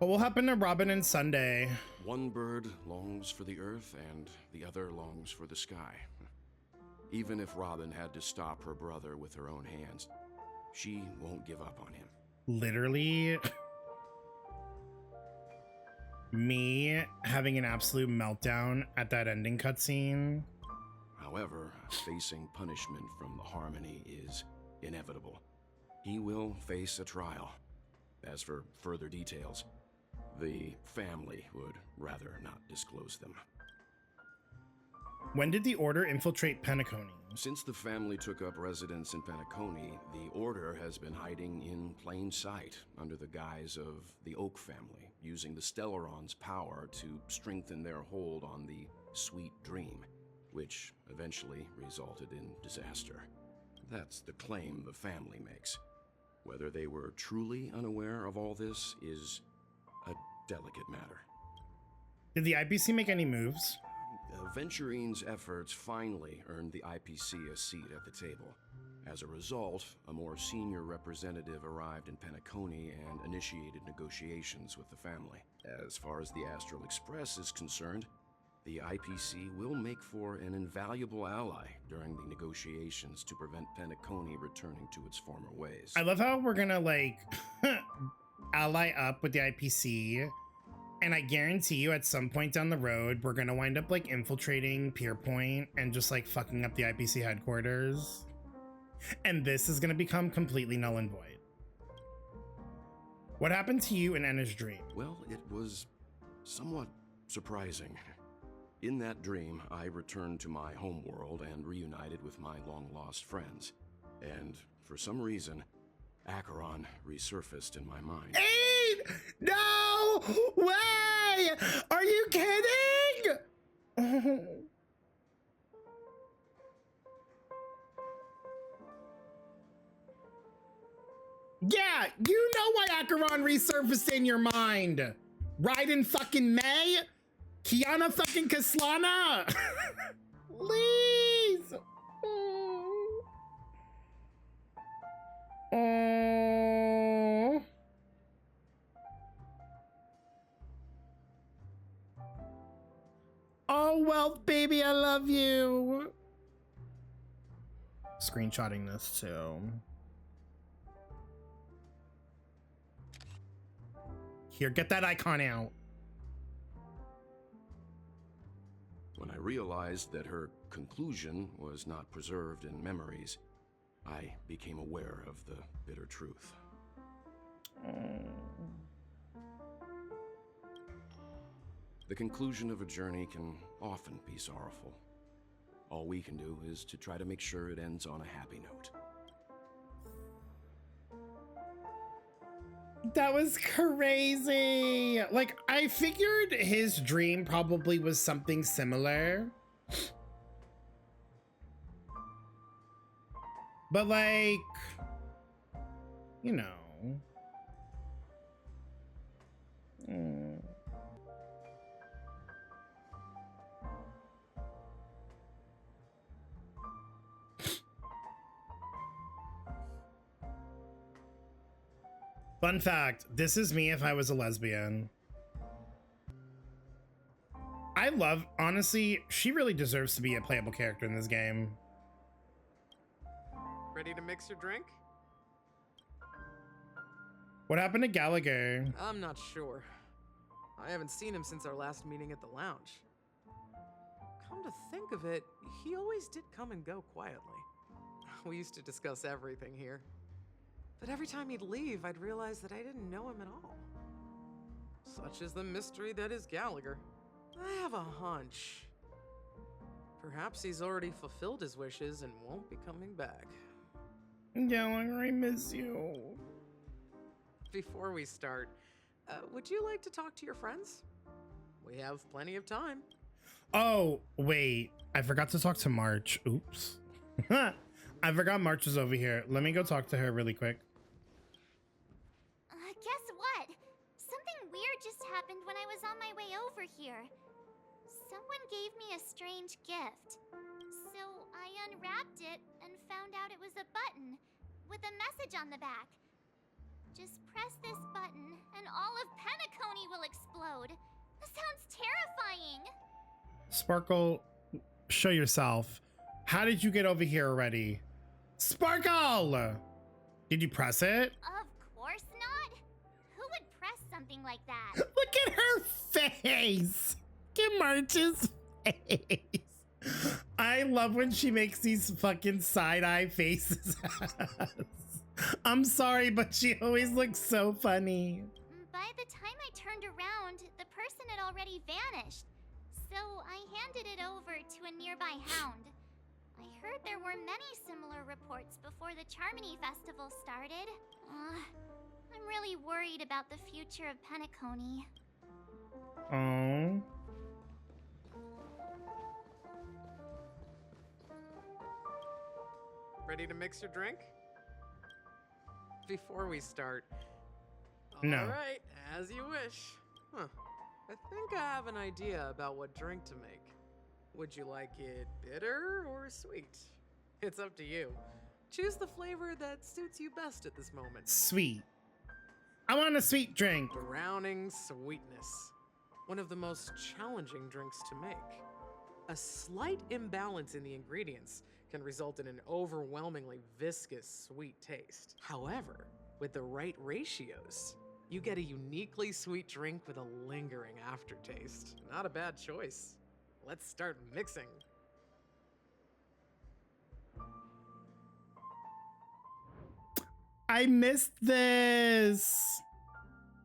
What will happen to Robin and Sunday?
One bird longs for the earth and the other longs for the sky. Even if Robin had to stop her brother with her own hands, she won't give up on him.
Literally, me having an absolute meltdown at that ending cutscene.
However, facing punishment from the Harmony is inevitable. He will face a trial. As for further details, the family would rather not disclose them.
When did the Order infiltrate Penacony?
Since the family took up residence in Penacony, the Order has been hiding in plain sight under the guise of the Oak family, using the Stellaron's power to strengthen their hold on the Sweet Dream, which eventually resulted in disaster. That's the claim the family makes. Whether they were truly unaware of all this is a delicate matter.
Did the IPC make any moves?
Venturine's efforts finally earned the IPC a seat at the table. As a result, a more senior representative arrived in Penacony and initiated negotiations with the family. As far as the Astral Express is concerned, the IPC will make for an invaluable ally during the negotiations to prevent Penacony returning to its former ways.
I love how we're gonna like ally up with the IPC, and I guarantee you at some point down the road, we're gonna wind up like infiltrating Pierpoint and just like fucking up the IPC headquarters. And this is gonna become completely null and void. What happened to you in Enna's dream?
Well, it was somewhat surprising. In that dream, I returned to my homeworld and reunited with my long-lost friends. And for some reason, Acheron resurfaced in my mind.
Aid! No way! Are you kidding? Yeah, you know why Acheron resurfaced in your mind. Raiden fucking May? Kiana fucking Kaslana? Please. Oh. Oh, well, baby, I love you. Screenshotting this too. Here, get that icon out.
When I realized that her conclusion was not preserved in memories, I became aware of the bitter truth. The conclusion of a journey can often be sorrowful. All we can do is to try to make sure it ends on a happy note.
That was crazy. Like, I figured his dream probably was something similar. But like, you know. Fun fact, this is me if I was a lesbian. I love, honestly, she really deserves to be a playable character in this game.
Ready to mix your drink?
What happened to Gallagher?
I'm not sure. I haven't seen him since our last meeting at the lounge. Come to think of it, he always did come and go quietly. We used to discuss everything here. But every time he'd leave, I'd realize that I didn't know him at all. Such is the mystery that is Gallagher. I have a hunch. Perhaps he's already fulfilled his wishes and won't be coming back.
Gallagher, I miss you.
Before we start, would you like to talk to your friends? We have plenty of time.
Oh, wait. I forgot to talk to March. Oops. I forgot March is over here. Let me go talk to her really quick.
Guess what? Something weird just happened when I was on my way over here. Someone gave me a strange gift. So I unwrapped it and found out it was a button with a message on the back. Just press this button and all of Penacony
Sparkle, show yourself. How did you get over here already? Sparkle! Did you press it?
Of course not. Who would press something like that?
Look at her face! Look at March's face. I love when she makes these fucking side-eye faces at us. I'm sorry, but she always looks so funny.
By the time I turned around, the person had already vanished. So I handed it over to a nearby hound. I heard there were many similar reports before the Charmony Festival started. I'm really worried about the future of Penacony.
Oh.
Ready to mix your drink? Before we start.
No.
All right, as you wish. Huh. I think I have an idea about what drink to make. Would you like it bitter or sweet? It's up to you. Choose the flavor that suits you best at this moment.
Sweet. I want a sweet drink.
Drowning sweetness. One of the most challenging drinks to make. A slight imbalance in the ingredients can result in an overwhelmingly viscous sweet taste. However, with the right ratios, you get a uniquely sweet drink with a lingering aftertaste. Not a bad choice. Let's start mixing.
I missed this.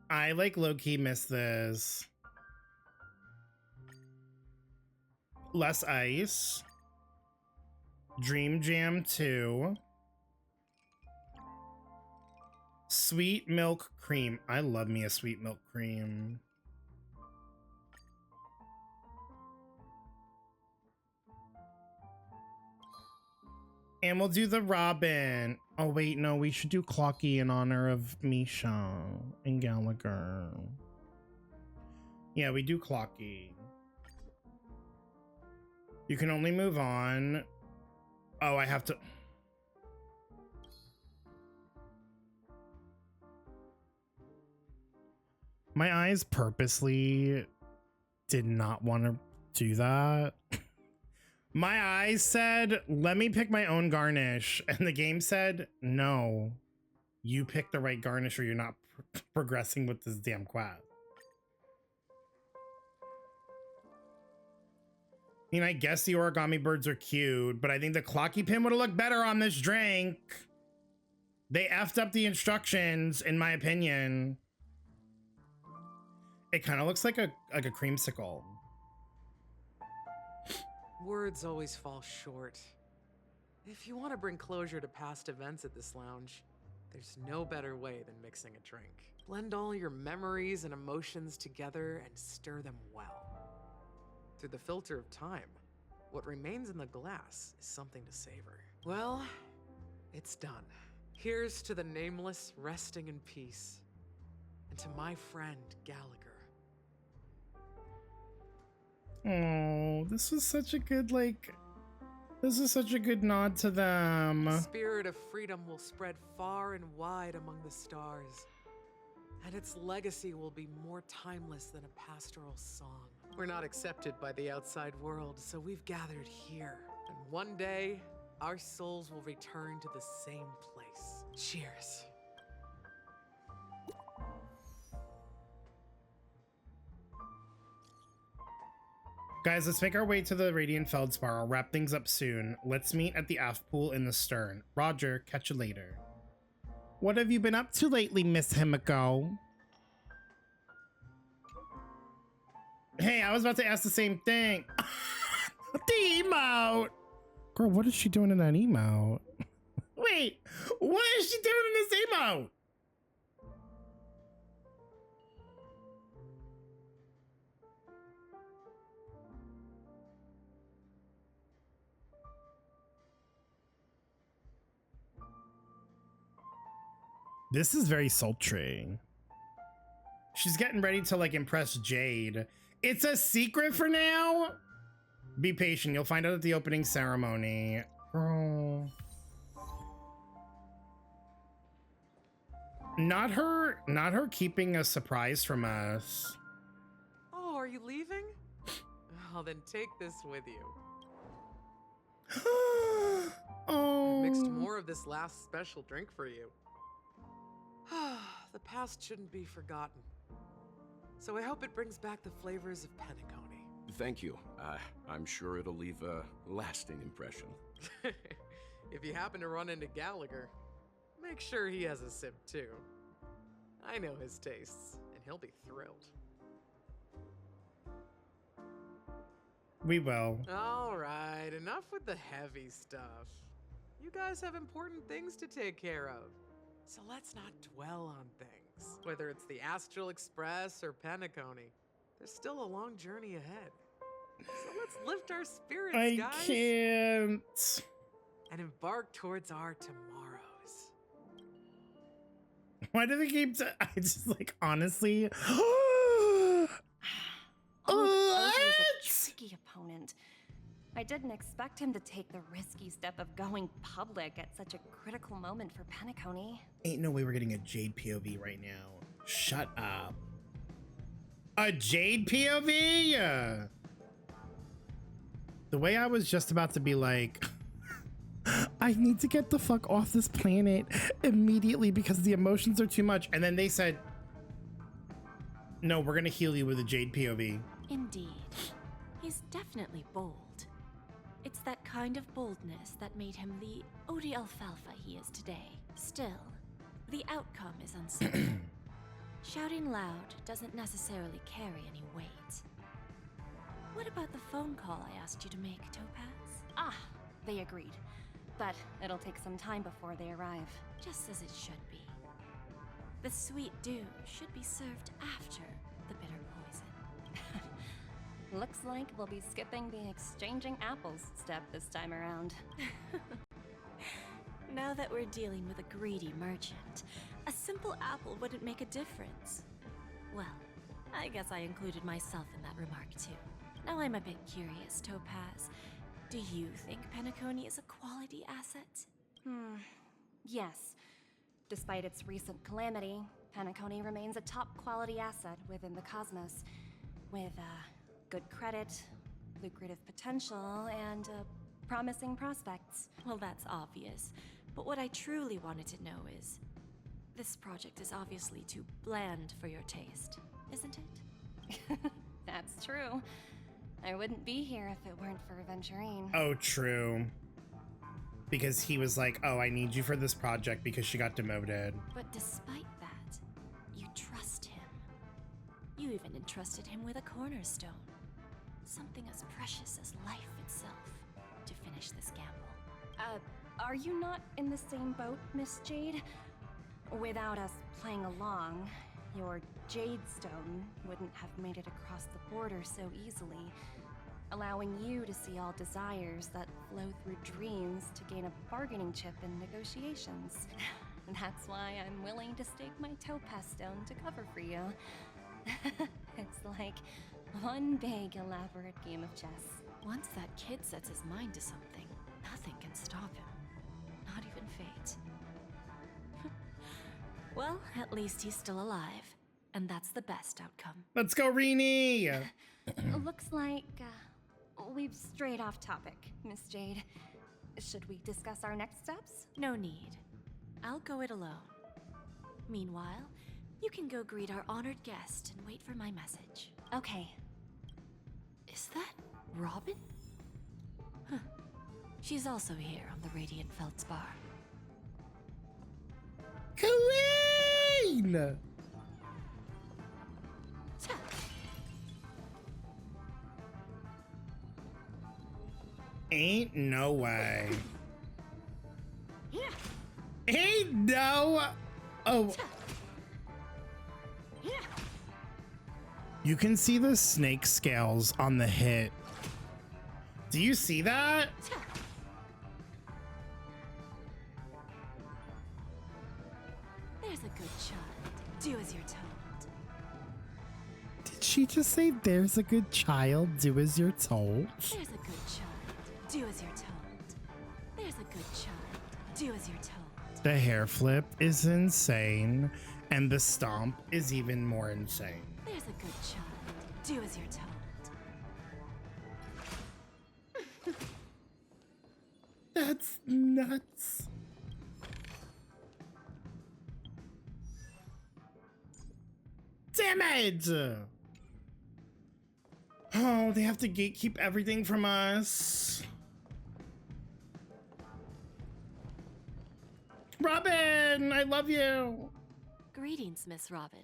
I like low-key missed this. Less ice. Dream Jam 2. Sweet milk cream. I love me a sweet milk cream. And we'll do the Robin. Oh wait, no, we should do Clocky in honor of Misha and Gallagher. Yeah, we do Clocky. You can only move on. Oh, I have to... My eyes purposely did not want to do that. My eyes said, let me pick my own garnish. And the game said, no, you pick the right garnish or you're not progressing with this damn quest. I mean, I guess the origami birds are cute, but I think the Clocky pin would have looked better on this drink. They effed up the instructions, in my opinion. It kind of looks like a creamsicle.
Words always fall short. If you want to bring closure to past events at this lounge, there's no better way than mixing a drink. Blend all your memories and emotions together and stir them well. Through the filter of time, what remains in the glass is something to savor. Well, it's done. Here's to the nameless resting in peace, and to my friend Gallagher.
Oh, this was such a good, this is such a good nod to them.
The spirit of freedom will spread far and wide among the stars, and its legacy will be more timeless than a pastoral song. We're not accepted by the outside world, so we've gathered here. And one day, our souls will return to the same place. Cheers.
Guys, let's make our way to the Radiant Feldspar. I'll wrap things up soon. Let's meet at the aft pool in the stern. Roger, catch you later. What have you been up to lately, Miss Himiko? Hey, I was about to ask the same thing. The emote! Girl, what is she doing in that emote? Wait, what is she doing in this emote? This is very sultry. She's getting ready to impress Jade. It's a secret for now. Be patient. You'll find out at the opening ceremony. Girl. Not her keeping a surprise from us.
Oh, are you leaving? Well, then take this with you.
Oh.
I mixed more of this last special drink for you. The past shouldn't be forgotten. So I hope it brings back the flavors of Penacony.
Thank you. I'm sure it'll leave a lasting impression.
If you happen to run into Gallagher, make sure he has a sip too. I know his tastes, and he'll be thrilled.
We will.
All right, enough with the heavy stuff. You guys have important things to take care of. So let's not dwell on things. Whether it's the Astral Express or Penacony, there's still a long journey ahead. So let's lift our spirits, guys.
I can't.
And embark towards our tomorrows.
Why do they keep? I just like honestly.
Old is a tricky opponent. I didn't expect him to take the risky step of going public at such a critical moment for Penacony.
Ain't no way we're getting a Jade POV right now. Shut up. A Jade POV? The way I was just about to be like, I need to get the fuck off this planet immediately because the emotions are too much. And then they said, no, we're gonna heal you with a Jade POV.
Indeed. He's definitely bold. It's that kind of boldness that made him the Odie Alfalfa he is today. Still, the outcome is uncertain. Shouting loud doesn't necessarily carry any weight. What about the phone call I asked you to make, Topaz?
Ah, they agreed. But it'll take some time before they arrive.
Just as it should be. The sweet dew should be served after the bitter poison.
Looks like we'll be skipping the exchanging apples step this time around.
Now that we're dealing with a greedy merchant, a simple apple wouldn't make a difference. Well, I guess I included myself in that remark too. Now I'm a bit curious, Topaz. Do you think Penacony is a quality asset?
Yes. Despite its recent calamity, Penacony remains a top quality asset within the cosmos, with good credit, lucrative potential, and promising prospects.
Well, that's obvious. But what I truly wanted to know is, this project is obviously too bland for your taste, isn't it?
That's true. I wouldn't be here if it weren't for Aventurine.
Oh, true. Because he was like, oh, I need you for this project because she got demoted.
But despite that, you trust him. You even entrusted him with a cornerstone. Something as precious as life itself to finish this gamble.
Are you not in the same boat, Miss Jade? Without us playing along, your Jade Stone wouldn't have made it across the border so easily, allowing you to see all desires that flow through dreams to gain a bargaining chip in negotiations. That's why I'm willing to stake my Topaz Stone to cover for you. It's like one big elaborate game of chess.
Once that kid sets his mind to something, nothing can stop him. Not even fate. Well, at least he's still alive. And that's the best outcome.
Let's go, Rini!
Looks like we've strayed off topic, Miss Jade. Should we discuss our next steps?
No need. I'll go it alone. Meanwhile, you can go greet our honored guest and wait for my message.
Okay.
Is that Robin? Huh. She's also here on the Radiant Felspar.
Queen! Ain't no way. Ain't no. Oh. You can see the snake scales on the hit. Do you see that?
There's a good child. Do as you're told.
Did she just say there's a good child, do as you're told?
There's a good child. Do as you're told. There's a good child. Do as you're told.
The hair flip is insane, and the stomp is even more insane.
There's a good child. Do as you're told.
That's nuts. Damn it! Oh, they have to gatekeep everything from us. Robin, I love you.
Greetings, Miss Robin.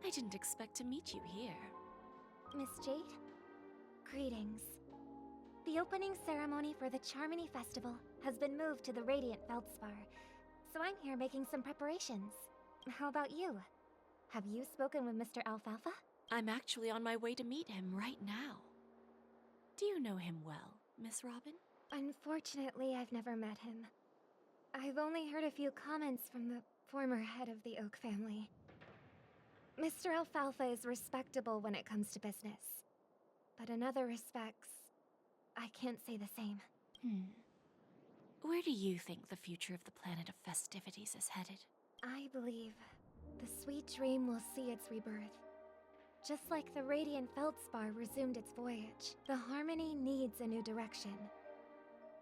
I didn't expect to meet you here.
Miss Jade? Greetings. The opening ceremony for the Charmony Festival has been moved to the Radiant Felspar, so I'm here making some preparations. How about you? Have you spoken with Mr. Alfalfa?
I'm actually on my way to meet him right now. Do you know him well, Miss Robin?
Unfortunately, I've never met him. I've only heard a few comments from the former head of the Oak family. Mr. Alfalfa is respectable when it comes to business, but in other respects, I can't say the same.
Where do you think the future of the planet of festivities is headed?
I believe the sweet dream will see its rebirth. Just like the Radiant Felspar resumed its voyage, the Harmony needs a new direction.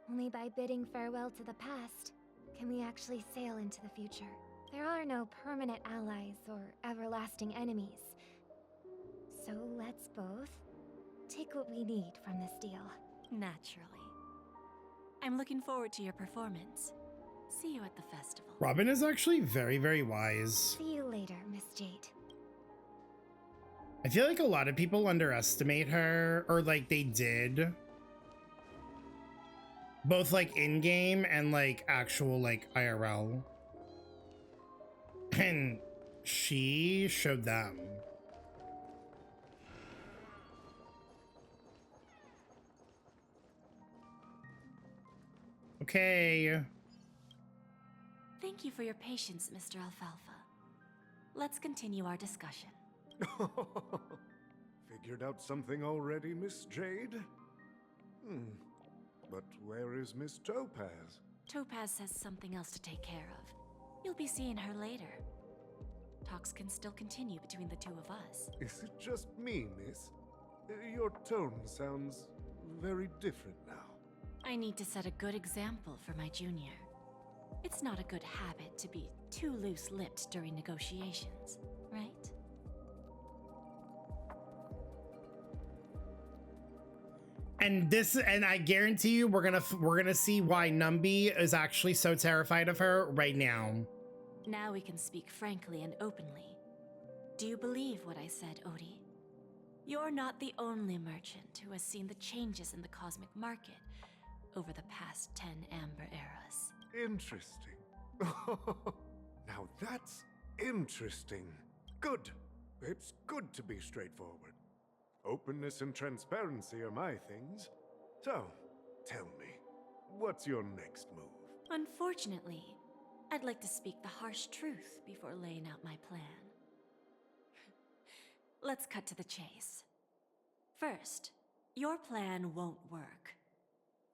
Only by bidding farewell to the past can we actually sail into the future. There are no permanent allies or everlasting enemies. So let's both take what we need from this deal.
Naturally. I'm looking forward to your performance. See you at the festival.
Robin is actually very, very wise.
See you later, Miss Jade.
I feel like a lot of people underestimate her, or like they did. Both like in-game and like actual like IRL. And she showed them. Okay.
Thank you for your patience, Mr. Alfalfa. Let's continue our discussion.
Figured out something already, Miss Jade? But where is Miss Topaz?
Topaz has something else to take care of. You'll be seeing her later. Talks can still continue between the two of us.
Is it just me, miss? Your tone sounds very different now.
I need to set a good example for my junior. It's not a good habit to be too loose-lipped during negotiations, right?
And I guarantee you we're gonna see why Numby is actually so terrified of her right now.
Now we can speak frankly and openly. Do you believe what I said, Odie? You're not the only merchant who has seen the changes in the cosmic market over the past 10 Amber Eras.
Interesting. Now that's interesting. Good. It's good to be straightforward. Openness and transparency are my things. So, tell me, what's your next move?
Unfortunately, I'd like to speak the harsh truth before laying out my plan. Let's cut to the chase. First, your plan won't work.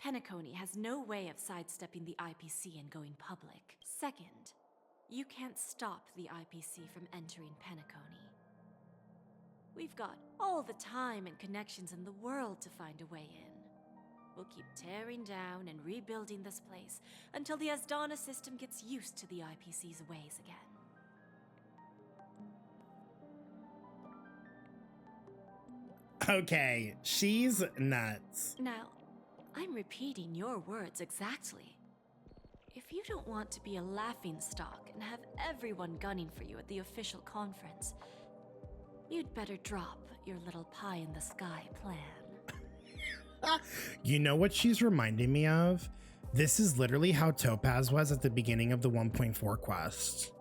Penacony has no way of sidestepping the IPC and going public. Second, you can't stop the IPC from entering Penacony. We've got all the time and connections in the world to find a way in. We'll keep tearing down and rebuilding this place until the Asdana system gets used to the IPC's ways again.
Okay, she's nuts.
Now, I'm repeating your words exactly. If you don't want to be a laughingstock and have everyone gunning for you at the official conference, you'd better drop your little pie-in-the-sky plan.
You know what she's reminding me of? This is literally how Topaz was at the beginning of the 1.4 quest.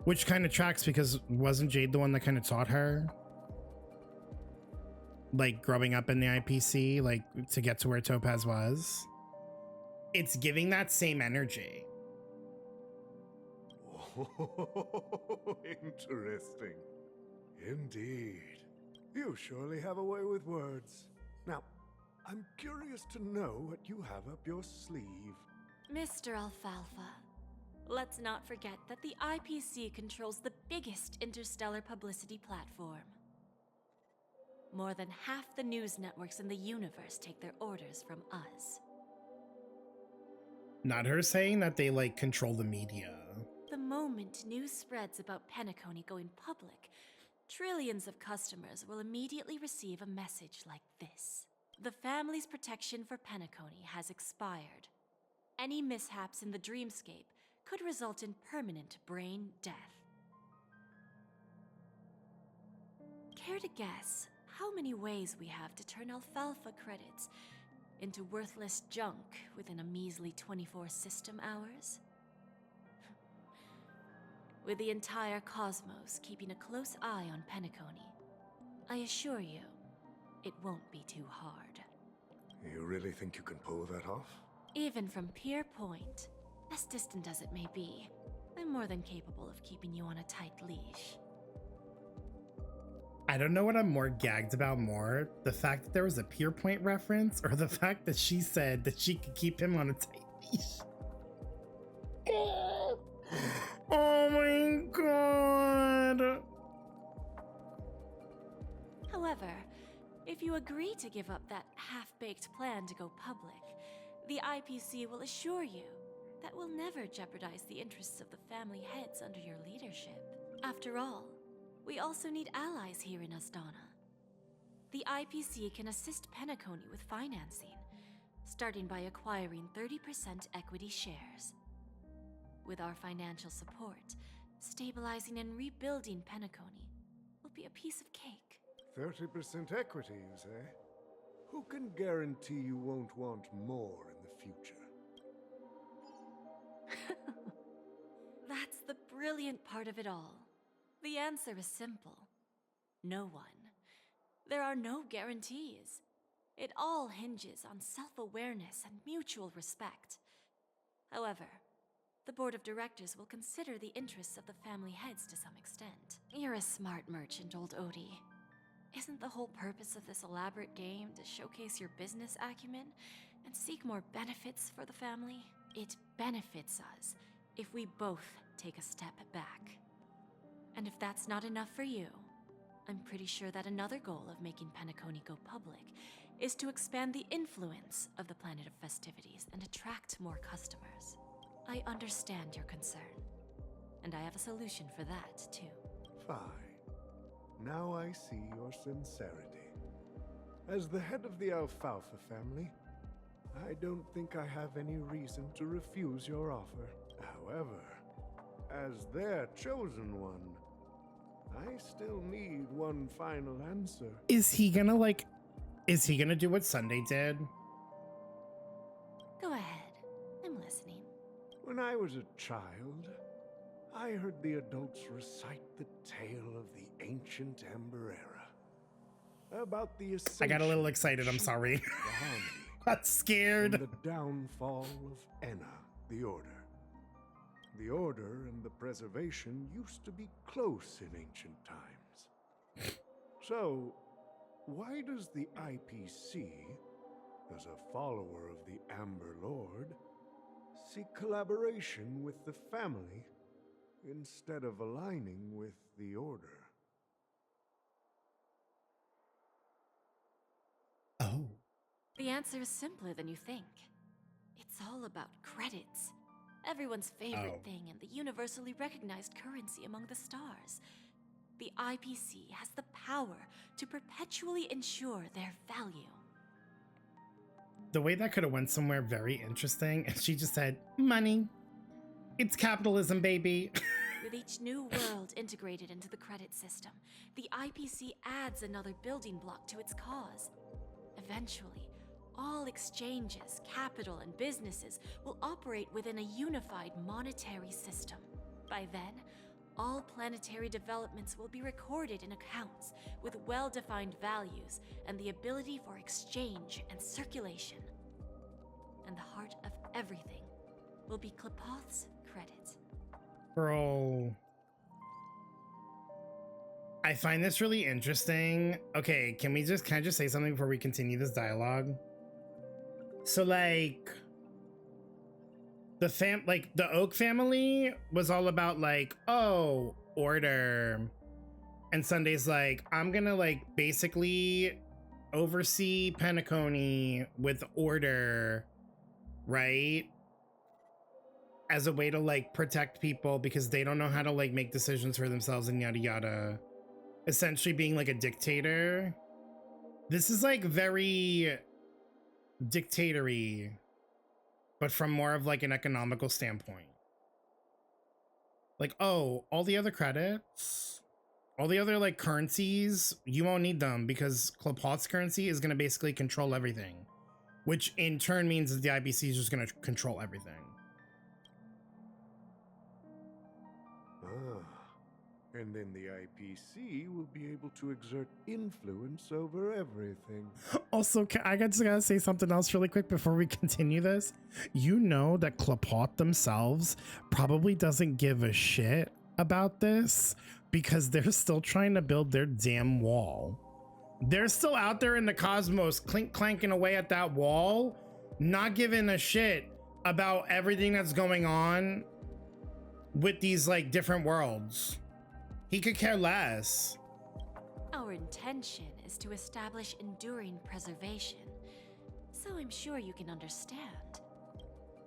Which kind of tracks because wasn't Jade the one that kind of taught her? Like growing up in the IPC, like to get to where Topaz was? It's giving that same energy.
Oh, interesting. Indeed. You surely have a way with words. Now, I'm curious to know what you have up your sleeve.
Mr. Alfalfa, let's not forget that the IPC controls the biggest interstellar publicity platform. More than half the news networks in the universe take their orders from us.
Not her saying that they, like, control the media.
The moment news spreads about Penacony going public, trillions of customers will immediately receive a message like this. The family's protection for Penacony has expired. Any mishaps in the dreamscape could result in permanent brain death. Care to guess how many ways we have to turn alfalfa credits into worthless junk within a measly 24 system hours? With the entire cosmos keeping a close eye on Penacony, I assure you, it won't be too hard.
You really think you can pull that off?
Even from Pier Point, as distant as it may be, I'm more than capable of keeping you on a tight leash.
I don't know what I'm more gagged about more, the fact that there was a Pier Point reference, or the fact that she said that she could keep him on a tight leash. Oh my god!
However, if you agree to give up that half-baked plan to go public, the IPC will assure you that we'll never jeopardize the interests of the family heads under your leadership. After all, we also need allies here in Asdana. The IPC can assist Penacony with financing, starting by acquiring 30% equity shares. With our financial support, stabilizing and rebuilding Penacony will be a piece of cake.
30% equity, you say? Who can guarantee you won't want more in the future?
That's the brilliant part of it all. The answer is simple. No one. There are no guarantees. It all hinges on self-awareness and mutual respect. However, the board of directors will consider the interests of the family heads to some extent. You're a smart merchant, old Odie. Isn't the whole purpose of this elaborate game to showcase your business acumen and seek more benefits for the family? It benefits us if we both take a step back. And if that's not enough for you, I'm pretty sure that another goal of making Penacony go public is to expand the influence of the Planet of Festivities and attract more customers. I understand your concern, and I have a solution for that, too.
Fine. Now I see your sincerity. As the head of the Alfalfa family, I don't think I have any reason to refuse your offer. However, as their chosen one, I still need one final answer.
Is he gonna do what Sunday did?
Go ahead. I'm listening.
When I was a child, I heard the adults recite the tale of the ancient Ember Era. About the
I got a little excited, I'm sorry. Got scared.
And the downfall of Enna, the Order. The Order and the Preservation used to be close in ancient times. So, why does the IPC, as a follower of the Amber Lord, seek collaboration with the family instead of aligning with the Order?
Oh.
The answer is simpler than you think. It's all about credits. Everyone's favorite thing and the universally recognized currency among the stars. The IPC has the power to perpetually ensure their value.
The way that could have went somewhere very interesting, and she just said, money. It's capitalism, baby.
With each new world integrated into the credit system, the IPC adds another building block to its cause. Eventually, all exchanges, capital, and businesses will operate within a unified monetary system. By then, all planetary developments will be recorded in accounts with well-defined values and the ability for exchange and circulation. And the heart of everything will be Klepoth's credit.
Bro. I find this really interesting. Okay, can I just say something before we continue this dialogue? So like the Oak family was all about like, oh, order. And Sunday's like, I'm gonna like basically oversee Penacony with order, right? As a way to like protect people because they don't know how to like make decisions for themselves and yada yada. Essentially being like a dictator. This is like very dictatory, but from more of like an economical standpoint. Like, oh, all the other credits, all the other like currencies, you won't need them because Clopot's currency is going to basically control everything, which in turn means that the IBC is just going to control everything.
And then the IPC will be able to exert influence over everything.
Also, I just gotta say something else really quick before we continue this. You know that Clopot themselves probably doesn't give a shit about this because they're still trying to build their damn wall. They're still out there in the cosmos clanking away at that wall, not giving a shit about everything that's going on with these like different worlds. He could care less.
Our intention is to establish enduring preservation, so I'm sure you can understand.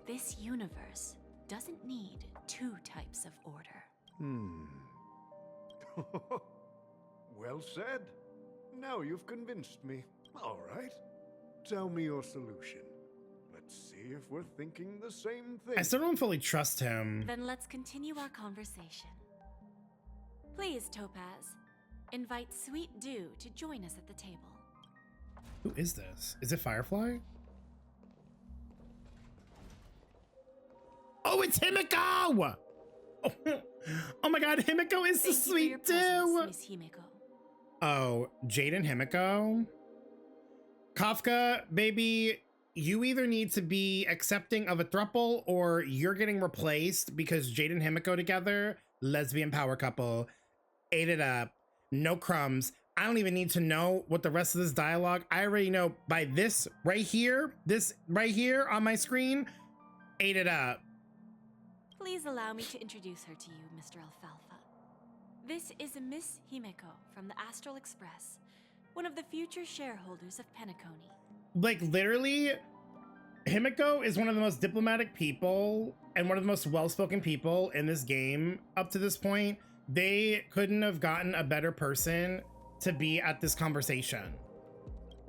This universe doesn't need two types of order.
Well said. Now you've convinced me. All right. Tell me your solution. Let's see if we're thinking the same thing.
I still don't fully trust him.
Then let's continue our conversation. Please, Topaz, invite Sweet Dew to join us at the table.
Who is this? Is it Firefly? Oh, it's Himiko! Oh my god, Himiko is the Sweet Dew!
Miss Himiko.
Oh, Jade and Himiko? Kafka, baby, you either need to be accepting of a throuple or you're getting replaced because Jade and Himiko together, lesbian power couple, ate it up, no crumbs. I don't even need to know what the rest of this dialogue, I already know by this right here on my screen, ate it up.
Please allow me to introduce her to you, Mr. Alfalfa. This is Miss Himiko from the Astral Express, one of the future shareholders of Penacony.
Like literally, Himiko is one of the most diplomatic people and one of the most well-spoken people in this game up to this point. They couldn't have gotten a better person to be at this conversation.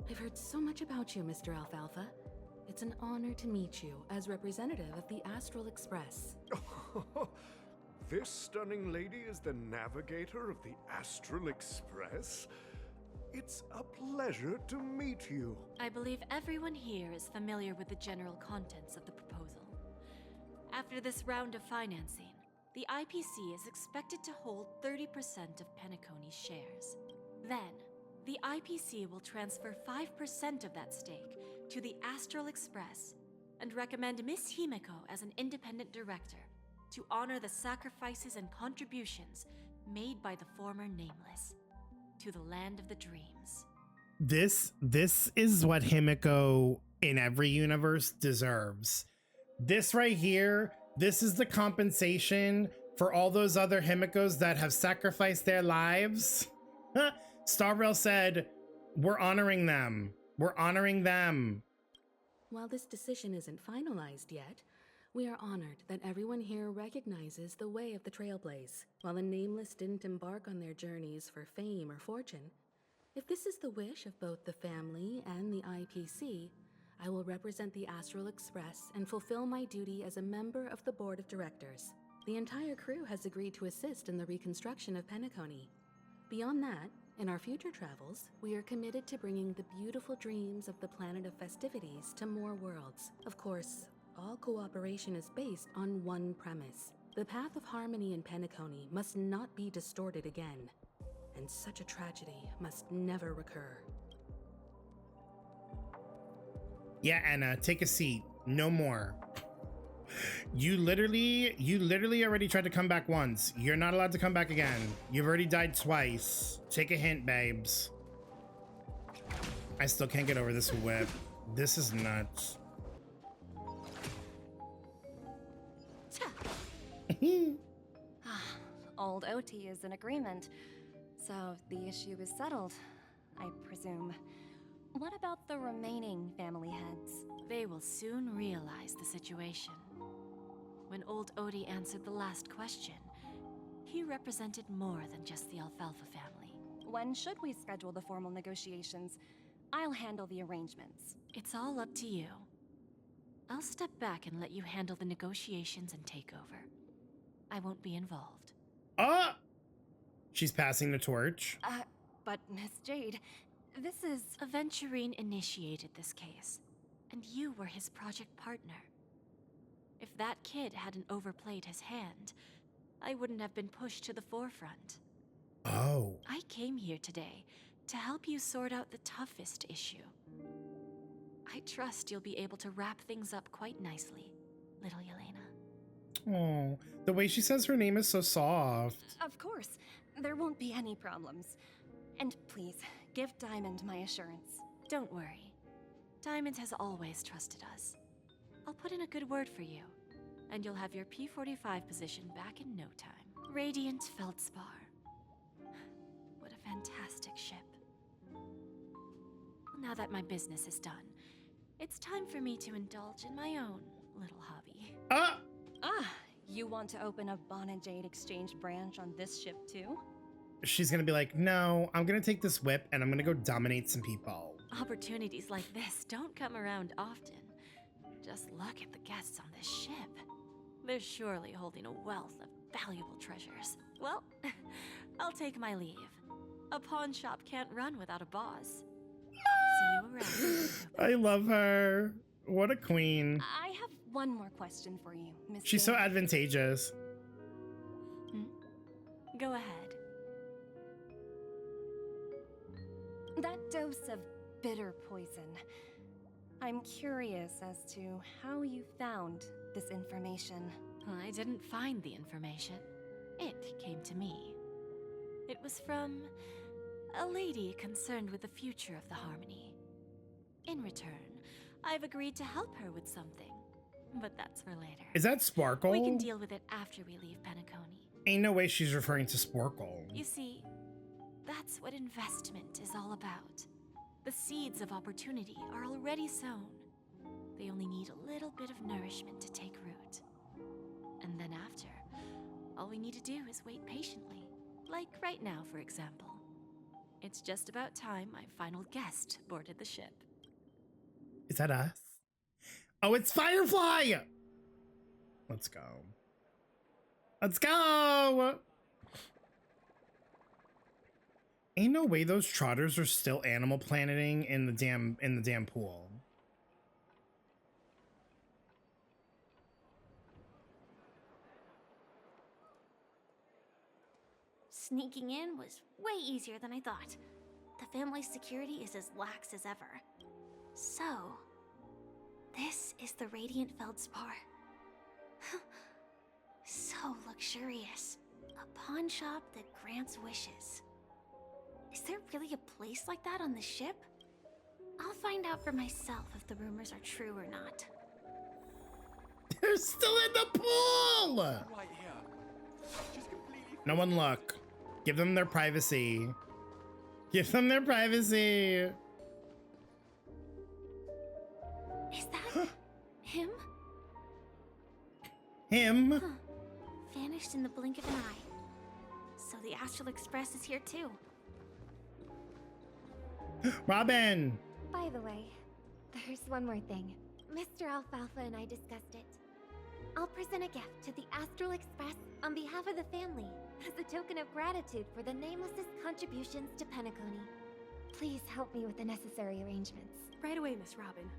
I've heard so much about you, Mr. Alfalfa. It's an honor to meet you as representative of the Astral Express.
This stunning lady is the navigator of the Astral Express? It's a pleasure to meet you.
I believe everyone here is familiar with the general contents of the proposal. After this round of financing, the IPC is expected to hold 30% of Penacony's shares. Then, the IPC will transfer 5% of that stake to the Astral Express and recommend Miss Himiko as an independent director to honor the sacrifices and contributions made by the former Nameless to the land of the dreams.
This is what Himiko in every universe deserves. This right here, this is the compensation for all those other Himikos that have sacrificed their lives. Star Rail said, we're honoring them. We're honoring them.
While this decision isn't finalized yet, we are honored that everyone here recognizes the way of the Trailblaze. While the Nameless didn't embark on their journeys for fame or fortune, if this is the wish of both the family and the IPC, I will represent the Astral Express and fulfill my duty as a member of the board of directors. The entire crew has agreed to assist in the reconstruction of Penacony. Beyond that, in our future travels, we are committed to bringing the beautiful dreams of the planet of festivities to more worlds. Of course, all cooperation is based on one premise. The path of harmony in Penacony must not be distorted again, and such a tragedy must never recur.
Yeah, Anna, take a seat. No more. You literally already tried to come back once. You're not allowed to come back again. You've already died twice. Take a hint, babes. I still can't get over this whip. This is nuts.
Old OT is in agreement. So the issue is settled, I presume. What about the remaining family heads?
They will soon realize the situation. When old Odie answered the last question, he represented more than just the Alfalfa family.
When should we schedule the formal negotiations? I'll handle the arrangements.
It's all up to you. I'll step back and let you handle the negotiations and takeover. I won't be involved.
She's passing the torch.
But Miss Jade, this is...
Aventurine initiated this case, and you were his project partner. If that kid hadn't overplayed his hand, I wouldn't have been pushed to the forefront.
Oh.
I came here today to help you sort out the toughest issue. I trust you'll be able to wrap things up quite nicely, little Yelena.
Oh, the way she says her name is so soft.
Of course. There won't be any problems. And please, give Diamond my assurance.
Don't worry. Diamond has always trusted us. I'll put in a good word for you, and you'll have your P-45 position back in no time. Radiant Felspar. What a fantastic ship. Now that my business is done, it's time for me to indulge in my own little hobby.
You want to open a Bon Jade exchange branch on this ship too?
She's gonna be like, no, I'm gonna take this whip and I'm gonna go dominate some people.
Opportunities like this don't come around often. Just look at the guests on this ship. They're surely holding a wealth of valuable treasures. Well, I'll take my leave. A pawn shop can't run without a boss. See you around.
I love her. What a queen.
I have one more question for you, Miss
She's so
Jade.
advantageous.
Go ahead.
That dose of bitter poison. I'm curious as to how you found this information.
I didn't find the information. It came to me. It was from a lady concerned with the future of the Harmony. In return, I've agreed to help her with something, but that's for later.
Is that Sparkle?
We can deal with it after we leave Penacony.
Ain't no way she's referring to Sparkle.
You see, that's what investment is all about. The seeds of opportunity are already sown. They only need a little bit of nourishment to take root. And then after, all we need to do is wait patiently. Like right now, for example. It's just about time my final guest boarded the ship.
Is that us? Oh, it's Firefly! Let's go. Let's go! Ain't no way those trotters are still Animal Planeting in the damn pool.
Sneaking in was way easier than I thought. The family's security is as lax as ever. So, this is the Radiant Feldspar. So luxurious. A pawn shop that grants wishes. Is there really a place like that on the ship? I'll find out for myself if the rumors are true or not.
They're still in the pool!
Right here. Just completely...
No one look. Give them their privacy. Give them their privacy.
Is that him?
Him?
Huh. Vanished in the blink of an eye. So the Astral Express is here too.
Robin!
By the way, there's one more thing. Mr. Alfalfa and I discussed it. I'll present a gift to the Astral Express on behalf of the family as a token of gratitude for the Nameless's contributions to Penacony. Please help me with the necessary arrangements.
Right away, Miss Robin.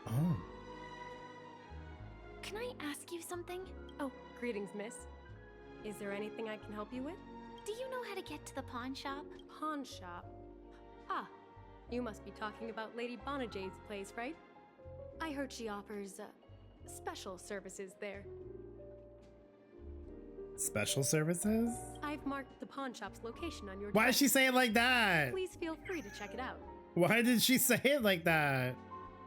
Oh.
Can I ask you something?
Oh, greetings, miss. Is there anything I can help you with?
Do you know how to get to the pawn shop?
Pawn shop? Ah, you must be talking about Lady Bon Jade's place, right? I heard she offers, special services there.
Special services?
I've marked the pawn shop's location on your
Why did
desk.
she say it like that?
Please feel free to check it out.
Why did she say it like that?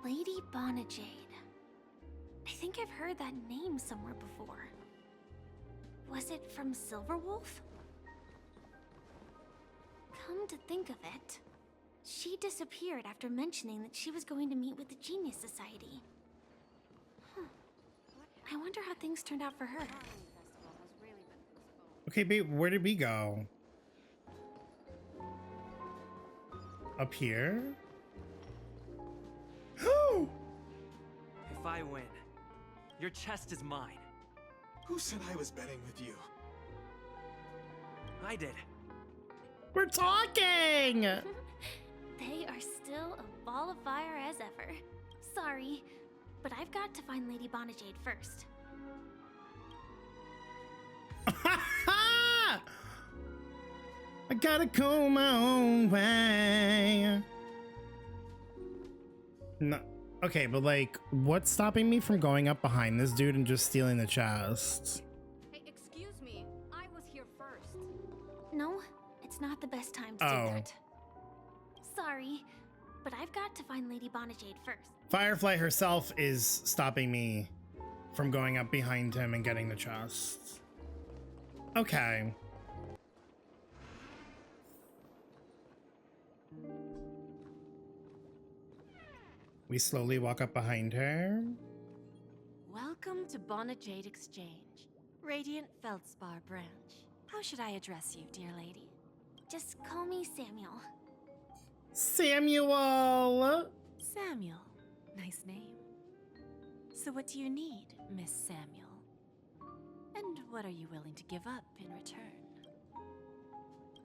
Lady Bon Jade. I think I've heard that name somewhere before. Was it from Silverwolf? Come to think of it, she disappeared after mentioning that she was going to meet with the Genius Society. I wonder how things turned out for her.
Okay, babe, where did we go? Up here?
If I win, your chest is mine.
Who said I was betting with you?
I did.
We're talking!
They are still a ball of fire as ever. Sorry, but I've got to find Lady Bon Jade first.
I gotta go my own way. No, okay, but like, what's stopping me from going up behind this dude and just stealing the chest?
Hey, excuse me. I was here first.
No, it's not the best time to do that. Sorry, but I've got to find Lady Bon Jade first.
Firefly herself is stopping me from going up behind him and getting the chest. Okay. We slowly walk up behind her.
Welcome to Bon Jade Exchange, Radiant Felspar branch. How should I address you, dear lady?
Just call me Samuel.
Samuel!
Samuel. Nice name. So what do you need, Miss Samuel? And what are you willing to give up in return?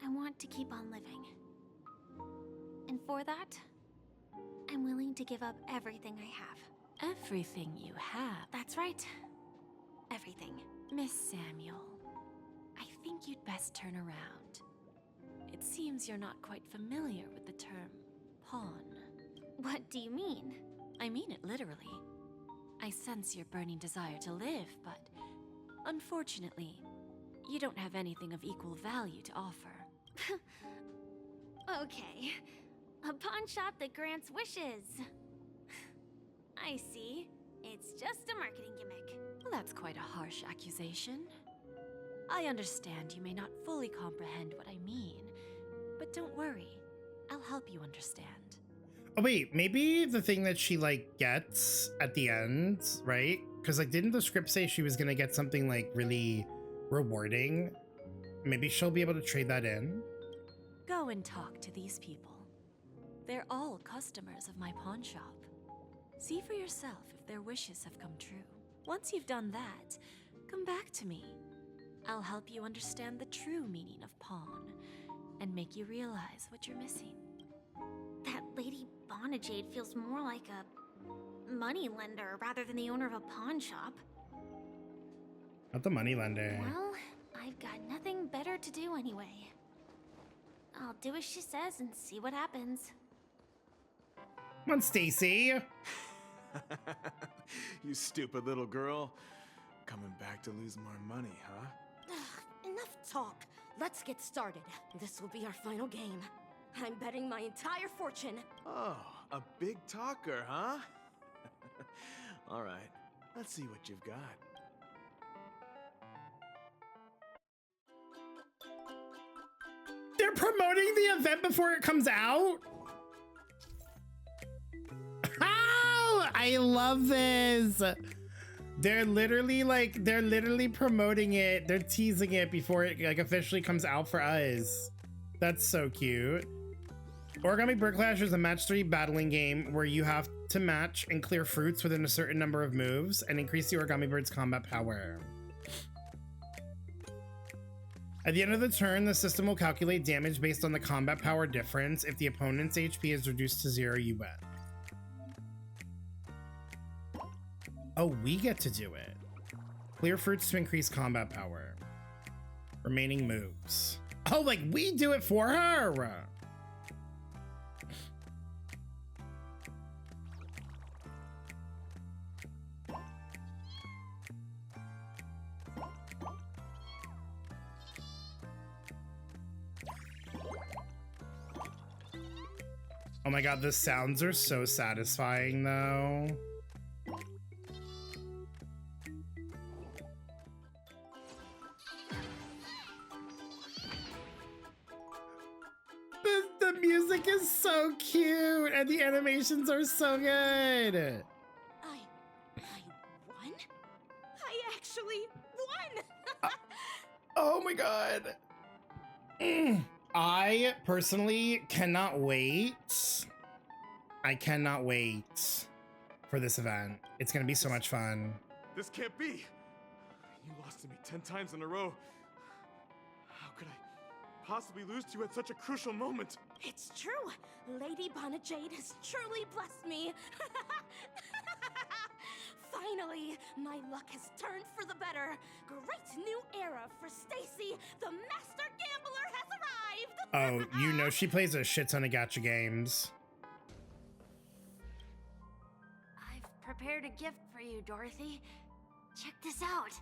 I want to keep on living. And for that, I'm willing to give up everything I have.
Everything you have?
That's right. Everything.
Miss Samuel, I think you'd best turn around. It seems you're not quite familiar with the term pawn.
What do you mean?
I mean it literally. I sense your burning desire to live, but unfortunately, you don't have anything of equal value to offer.
Okay. A pawn shop that grants wishes. I see. It's just a marketing gimmick.
Well, that's quite a harsh accusation. I understand you may not fully comprehend what I mean, but don't worry. I'll help you understand.
Oh wait, maybe the thing that she like gets at the end, right? Because like, didn't the script say she was gonna get something like really rewarding? Maybe she'll be able to trade that in.
Go and talk to these people. They're all customers of my pawn shop. See for yourself if their wishes have come true. Once you've done that, come back to me. I'll help you understand the true meaning of pawn and make you realize what you're missing.
That Lady Bon Jade feels more like a money lender rather than the owner of a pawn shop.
Not the money lender.
Well, I've got nothing better to do anyway. I'll do as she says and see what happens.
Come on, Stacy.
You stupid little girl. Coming back to lose more money, huh?
Enough talk. Let's get started. This will be our final game. I'm betting my entire fortune.
Oh, a big talker, huh? All right, let's see what you've got.
They're promoting the event before it comes out? Oh, I love this. They're literally promoting it. They're teasing it before it like officially comes out for us. That's so cute. Origami Bird Clash is a match 3 battling game where you have to match and clear fruits within a certain number of moves and increase the Origami Bird's combat power. At the end of the turn, the system will calculate damage based on the combat power difference. If the opponent's HP is reduced to 0, you win. Oh, we get to do it. Clear fruits to increase combat power. Remaining moves. Oh, like we do it for her! Oh my god, the sounds are so satisfying though. music is so cute and the animations are so good.
I won? I actually won!
Oh my god. I personally cannot wait. I cannot wait for this event. It's gonna be so much fun.
This can't be! You lost to me 10 times in a row. How could I possibly lose to you at such a crucial moment?
It's true! Lady Bon Jade has truly blessed me! Finally, my luck has turned for the better. Great new era for Stacy. The master gambler has arrived!
Oh, you know she plays a shit ton of gacha games.
I've prepared a gift for you, Dorothy. Check this out.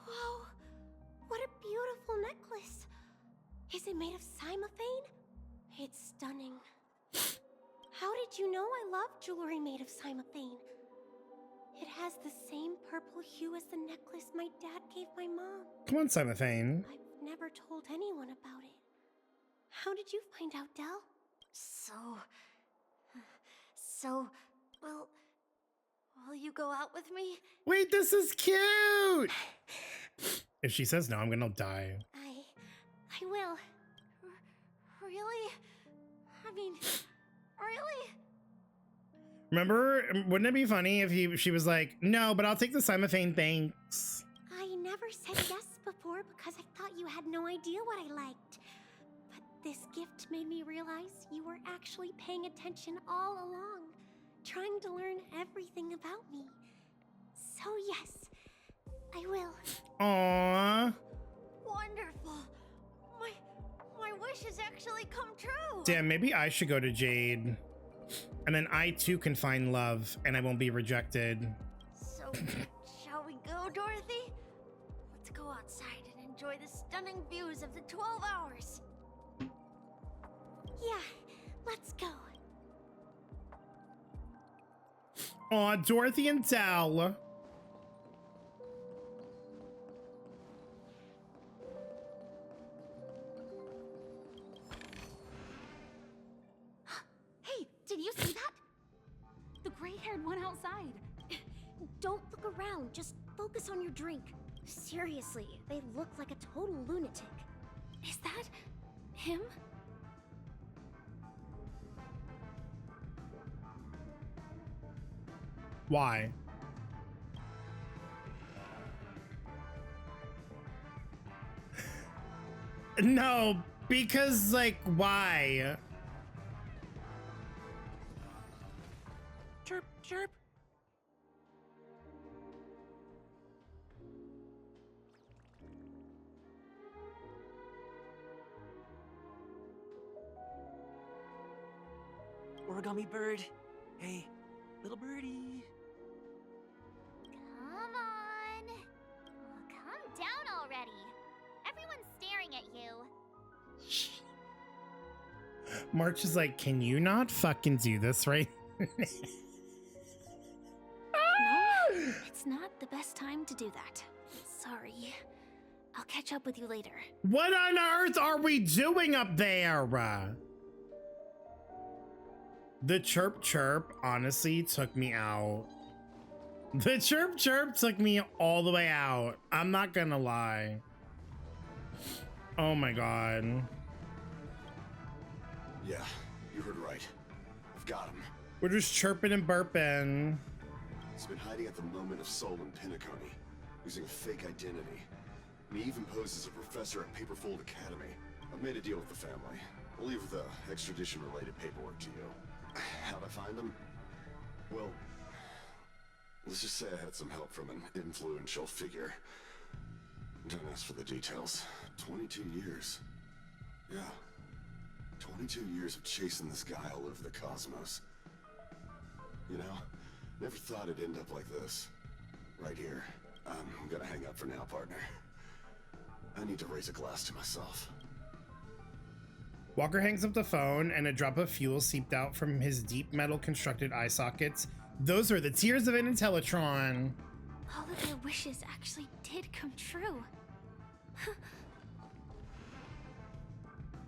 Whoa! What a beautiful necklace! Is it made of cymophane? It's stunning. How did you know I love jewelry made of cymophane? It has the same purple hue as the necklace my dad gave my mom.
Come on, Cymophane.
I've never told anyone about it. How did you find out, Del?
Well, will you go out with me?
Wait, this is cute! If she says no, I'm gonna die.
I will. Really? I mean, really?
Remember, wouldn't it be funny if she was like, no, but I'll take the Cymophane, thanks.
I never said yes before because I thought you had no idea what I liked. But this gift made me realize you were actually paying attention all along, trying to learn everything about me. So yes, I will.
Aww.
Wonderful. My wish has actually come true.
Damn, maybe I should go to Jade. And then I too can find love and I won't be rejected.
So, shall we go, Dorothy? Let's go outside and enjoy the stunning views of the 12 hours.
Yeah, let's go.
Aw, Dorothy and Del.
Did you see that? The gray-haired one outside. Don't look around, just focus on your drink. Seriously, they look like a total lunatic.
Is that him?
Why? No, because, like, why?
Chirp, chirp. Origami bird. Hey, little birdie.
Come on. Oh, calm down already. Everyone's staring at you.
March is like, can you not fucking do this right?
No, it's not the best time to do that. Sorry. I'll catch up with you later.
What on earth are we doing up there? The chirp chirp honestly took me out. The chirp chirp took me all the way out. I'm not gonna lie. Oh my god.
Yeah, you heard right. I've got him.
We're just chirping and burping.
He's been hiding at the moment of soul in Penacony, using a fake identity. And he even poses as a professor at Paperfold Academy. I've made a deal with the family. I'll leave the extradition-related paperwork to you. How'd I find him? Well, let's just say I had some help from an influential figure. Don't ask for the details. 22 years. Yeah. 22 years of chasing this guy all over the cosmos. You know, never thought it'd end up like this. Right here. I'm gonna hang up for now, partner. I need to raise a glass to myself.
Walker hangs up the phone and a drop of fuel seeped out from his deep metal constructed eye sockets. Those are the tears of an Intellitron.
All of their wishes actually did come true.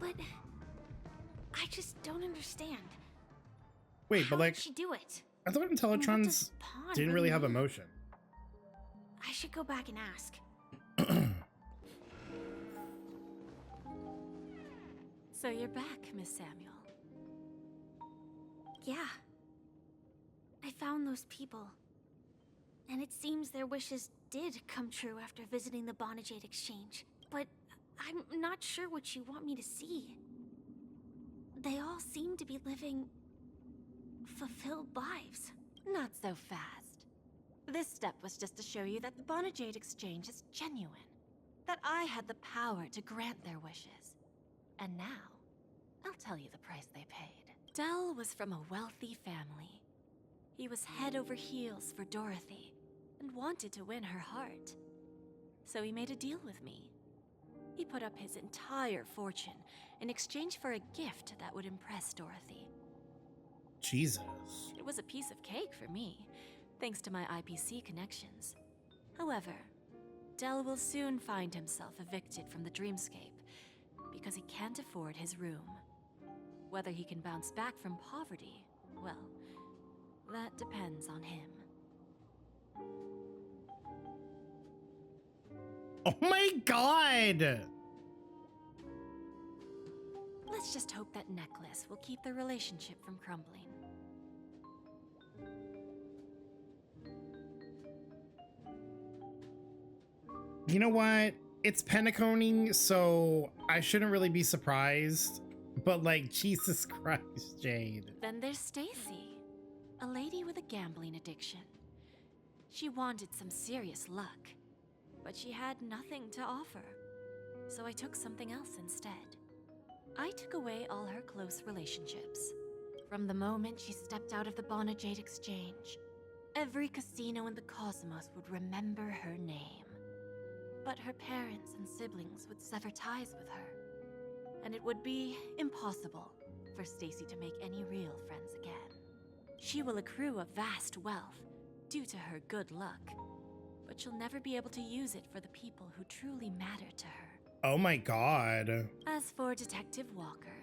But I just understand.
Wait,
How
but like,
did she do it?
I thought
And what
Intellitrons
does pawn
didn't really have
mean?
emotion.
I should go back and ask.
So you're back, Miss Samuel.
Yeah. I found those people. And it seems their wishes did come true after visiting the Bon Jade exchange. But I'm not sure what you want me to see. They all seem to be living fulfilled lives.
Not so fast. This step was just to show you that the Bon Jade exchange is genuine. That I had the power to grant their wishes. And now, I'll tell you the price they paid. Del was from a wealthy family. He was head over heels for Dorothy, and wanted to win her heart. So he made a deal with me. He put up his entire fortune in exchange for a gift that would impress Dorothy.
Jesus.
It was a piece of cake for me, thanks to my IPC connections. However, Del will soon find himself evicted from the dreamscape because he can't afford his room. Whether he can bounce back from poverty, well, that depends on him.
Oh my god!
Let's just hope that necklace will keep their relationship from crumbling.
You know what? It's Penacony, so I shouldn't really be surprised. But like, Jesus Christ, Jade.
Then there's Stacy, a lady with a gambling addiction. She wanted some serious luck, but she had nothing to offer. So I took something else instead. I took away all her close relationships. From the moment she stepped out of the Bon Jade exchange, every casino in the cosmos would remember her name. But her parents and siblings would sever ties with her, and it would be impossible for Stacy to make any real friends again. She will accrue a vast wealth due to her good luck, but she'll never be able to use it for the people who truly matter to her.
Oh my god.
As for Detective Walker,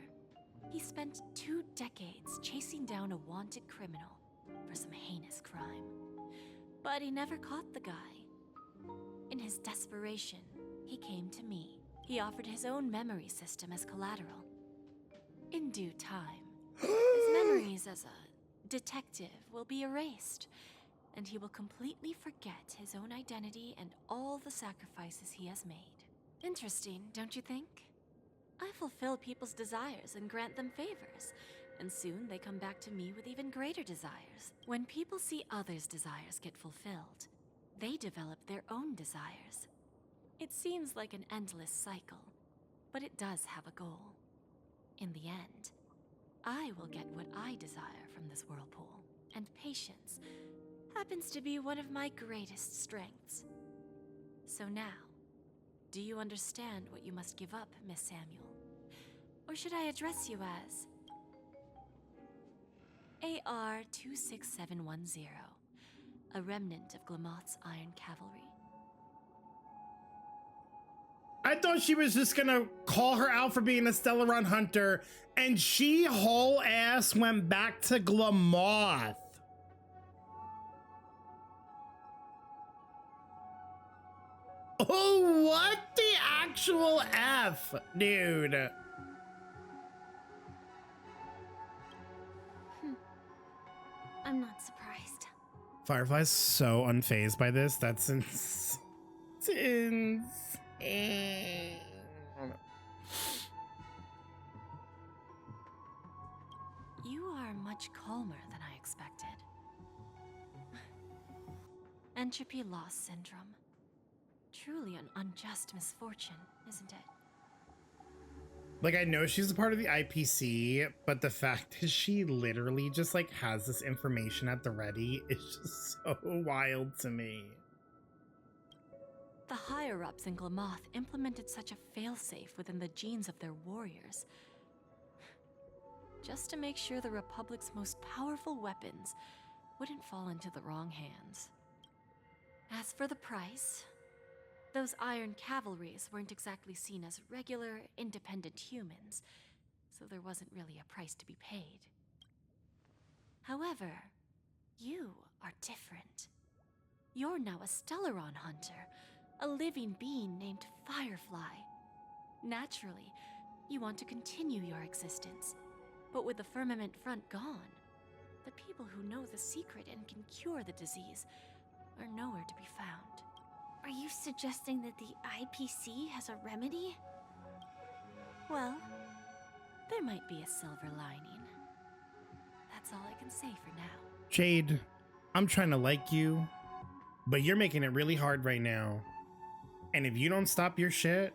he spent 2 decades chasing down a wanted criminal for some heinous crime. But he never caught the guy. In his desperation, he came to me. He offered his own memory system as collateral. In due time, his memories as a detective will be erased, and he will completely forget his own identity and all the sacrifices he has made. Interesting, don't you think? I fulfill people's desires and grant them favors, and soon they come back to me with even greater desires. When people see others' desires get fulfilled, they develop their own desires. It seems like an endless cycle, but it does have a goal. In the end, I will get what I desire from this whirlpool, and patience happens to be one of my greatest strengths. So now, do you understand what you must give up, Miss Samuel? Or should I address you as AR-26710, a remnant of Glamoth's Iron Cavalry?
I thought she was just gonna call her out for being a Stellaron hunter, and she whole ass went back to Glamoth. Oh, what the actual F, dude?
I'm not surprised.
Firefly's so unfazed by this. That's insane.
You are much calmer than I expected. Entropy loss syndrome. Truly an unjust misfortune, isn't it?
Like, I know she's a part of the IPC, but the fact that she literally just like has this information at the ready is just so wild to me.
The higher-ups in Glamoth implemented such a failsafe within the genes of their warriors, just to make sure the Republic's most powerful weapons wouldn't fall into the wrong hands. As for the price, those Iron Cavalries weren't exactly seen as regular, independent humans, so there wasn't really a price to be paid. However, you are different. You're now a Stellaron hunter, a living being named Firefly. Naturally, you want to continue your existence, but with the firmament front gone, the people who know the secret and can cure the disease are nowhere to be found.
Are you suggesting that the IPC has a remedy?
Well, there might be a silver lining. That's all I can say for now.
Jade, I'm trying to like you, but you're making it really hard right now. And if you don't stop your shit,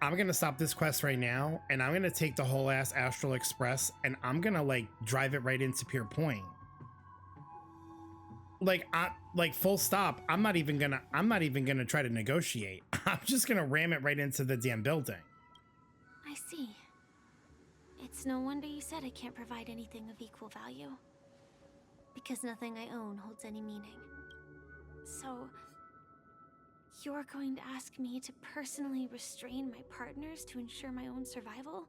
I'm gonna stop this quest right now, and I'm gonna take the whole ass Astral Express, and I'm gonna like drive it right into Pure Point. Like full stop. I'm not even gonna try to negotiate. I'm just gonna ram it right into the damn building.
I see. It's no wonder you said I can't provide anything of equal value. Because nothing I own holds any meaning. So, you're going to ask me to personally restrain my partners to ensure my own survival?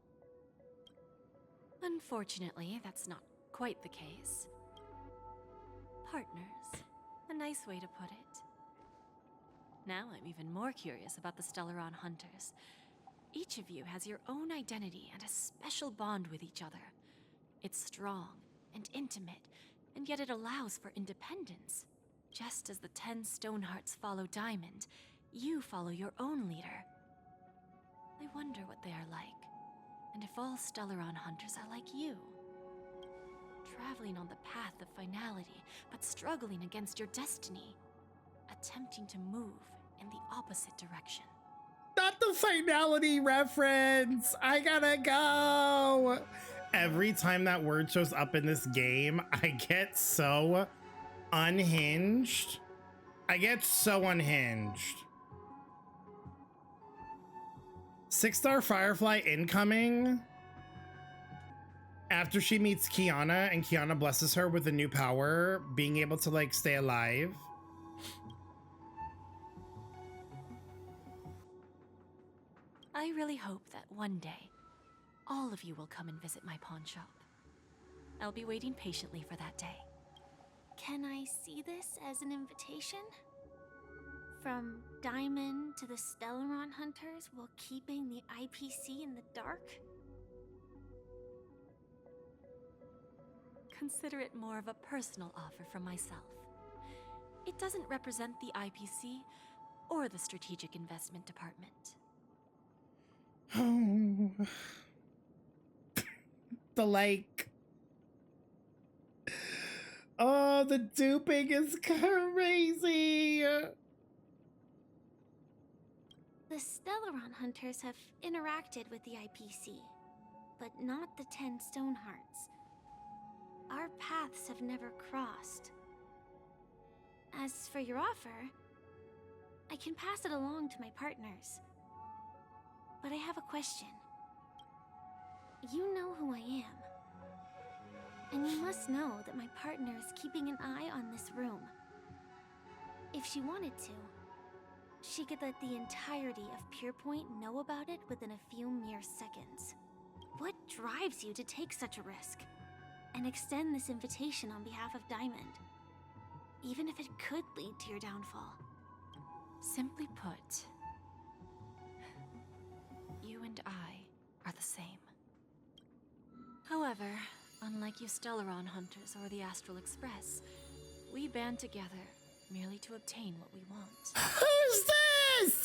Unfortunately, that's not quite the case. Partners. A nice way to put it. Now I'm even more curious about the Stellaron hunters. Each of you has your own identity and a special bond with each other. It's strong and intimate, and yet it allows for independence. Just as the 10 Stonehearts follow Diamond, you follow your own leader. I wonder what they are like, and if all Stellaron hunters are like you. Traveling on the path of finality, but struggling against your destiny. Attempting to move in the opposite direction.
Not the finality reference! I gotta go! Every time that word shows up in this game, I get so unhinged. I get so unhinged. 6-star Firefly incoming. After she meets Kiana and Kiana blesses her with a new power, being able to like stay alive.
I really hope that one day, all of you will come and visit my pawn shop. I'll be waiting patiently for that day.
Can I see this as an invitation? From Diamond to the Stellaron hunters while keeping the IPC in the dark?
Consider it more of a personal offer from myself. It doesn't represent the IPC or the Strategic Investment Department.
Oh. The like. Oh, the duping is crazy.
The Stellaron hunters have interacted with the IPC, but not the 10 Stonehearts. Our paths have never crossed. As for your offer, I can pass it along to my partners. But I have a question. You know who I am. And you must know that my partner is keeping an eye on this room. If she wanted to, she could let the entirety of Pure Point know about it within a few mere seconds. What drives you to take such a risk? And extend this invitation on behalf of Diamond? Even if it could lead to your downfall.
Simply put, you and I are the same. However, unlike you Stellaron hunters or the Astral Express, we band together merely to obtain what we want.
Who's this?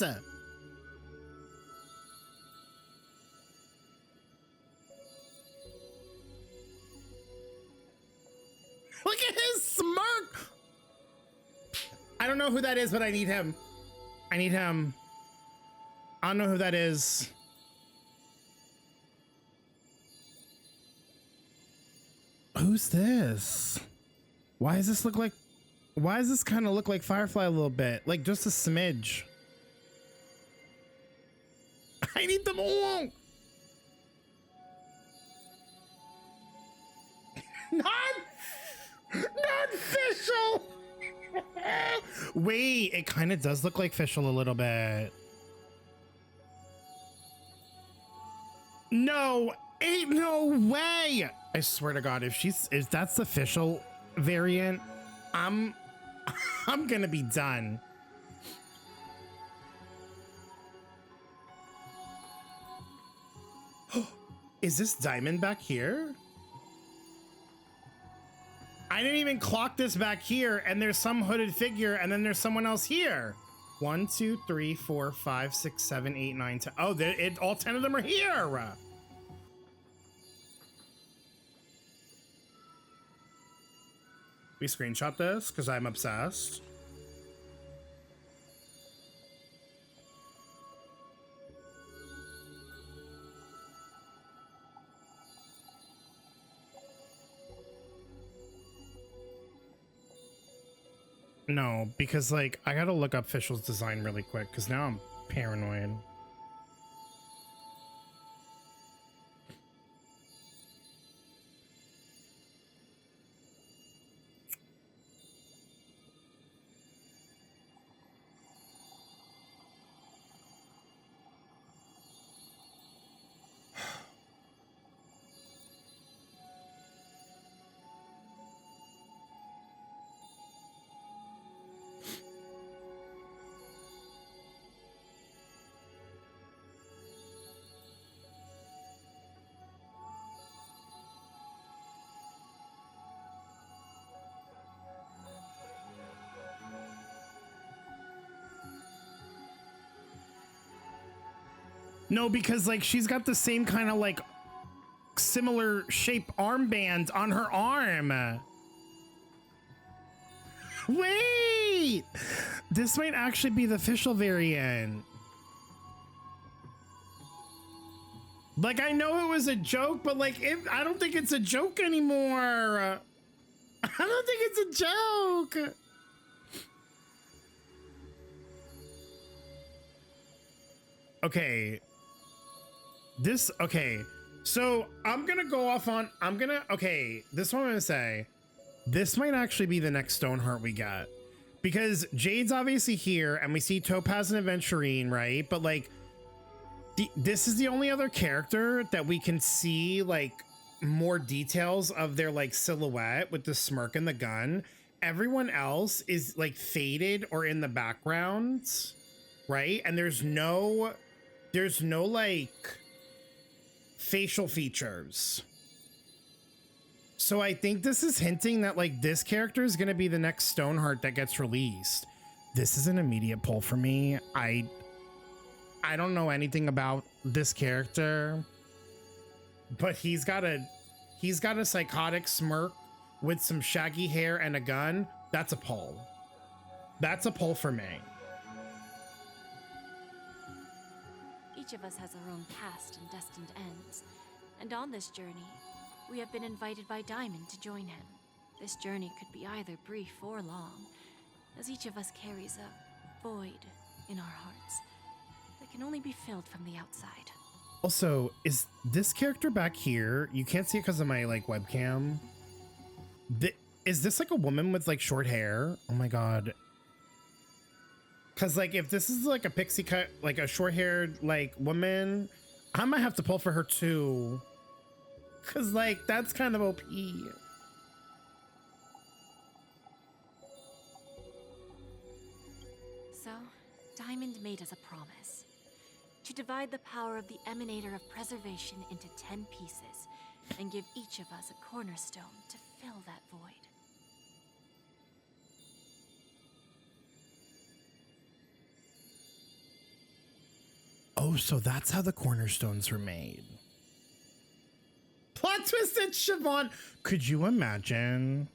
Look at his smirk! I don't know who that is, but I need him. I need him. I don't know who that is. Who's this? Why does this kind of look like Firefly a little bit? Like just a smidge. I need them all. Not Fischl. Wait, it kind of does look like Fischl a little bit. No, Ain't no way! I swear to God, if that's the official variant, I'm gonna be done. Is this diamond back here? I didn't even clock this back here, and there's some hooded figure, and then there's someone else here. 1, 2, 3, 4, 5, 6, 7, 8, 9, 10. Oh, all 10 of them are here. We screenshot this because I'm obsessed. No, because like I gotta look up Fischl's design really quick because now I'm paranoid. No, because like she's got the same kind of like similar shape armband on her arm. Wait, this might actually be the official variant. Like I know it was a joke, but like I don't think it's a joke anymore. I don't think it's a joke. Okay. Okay, so I'm gonna go off on, okay, this one I'm gonna say, this might actually be the next Stoneheart we get. Because Jade's obviously here, and we see Topaz and Aventurine, right? But like, this is the only other character that we can see like more details of their like silhouette with the smirk and the gun. Everyone else is like faded or in the background, right? And there's no like facial features. So I think this is hinting that like this character is going to be the next Stoneheart that gets released. This is an immediate pull for me. I don't know anything about this character, but he's got a psychotic smirk with some shaggy hair and a gun. That's a pull. That's a pull for me.
Each of us has our own past and destined ends, and on this journey, we have been invited by Diamond to join him. This journey could be either brief or long, as each of us carries a void in our hearts that can only be filled from the outside.
Also, is this character back here? You can't see it because of my like webcam. Is this like a woman with like short hair? Oh my god. Cause like if this is like a pixie cut, like a short-haired like woman, I might have to pull for her too. Cause like that's kind of OP.
So, Diamond made us a promise to divide the power of the Emanator of Preservation into 10 pieces and give each of us a cornerstone to fill that void.
Oh, so that's how the cornerstones were made. Plot twisted Siobhan. Could you imagine?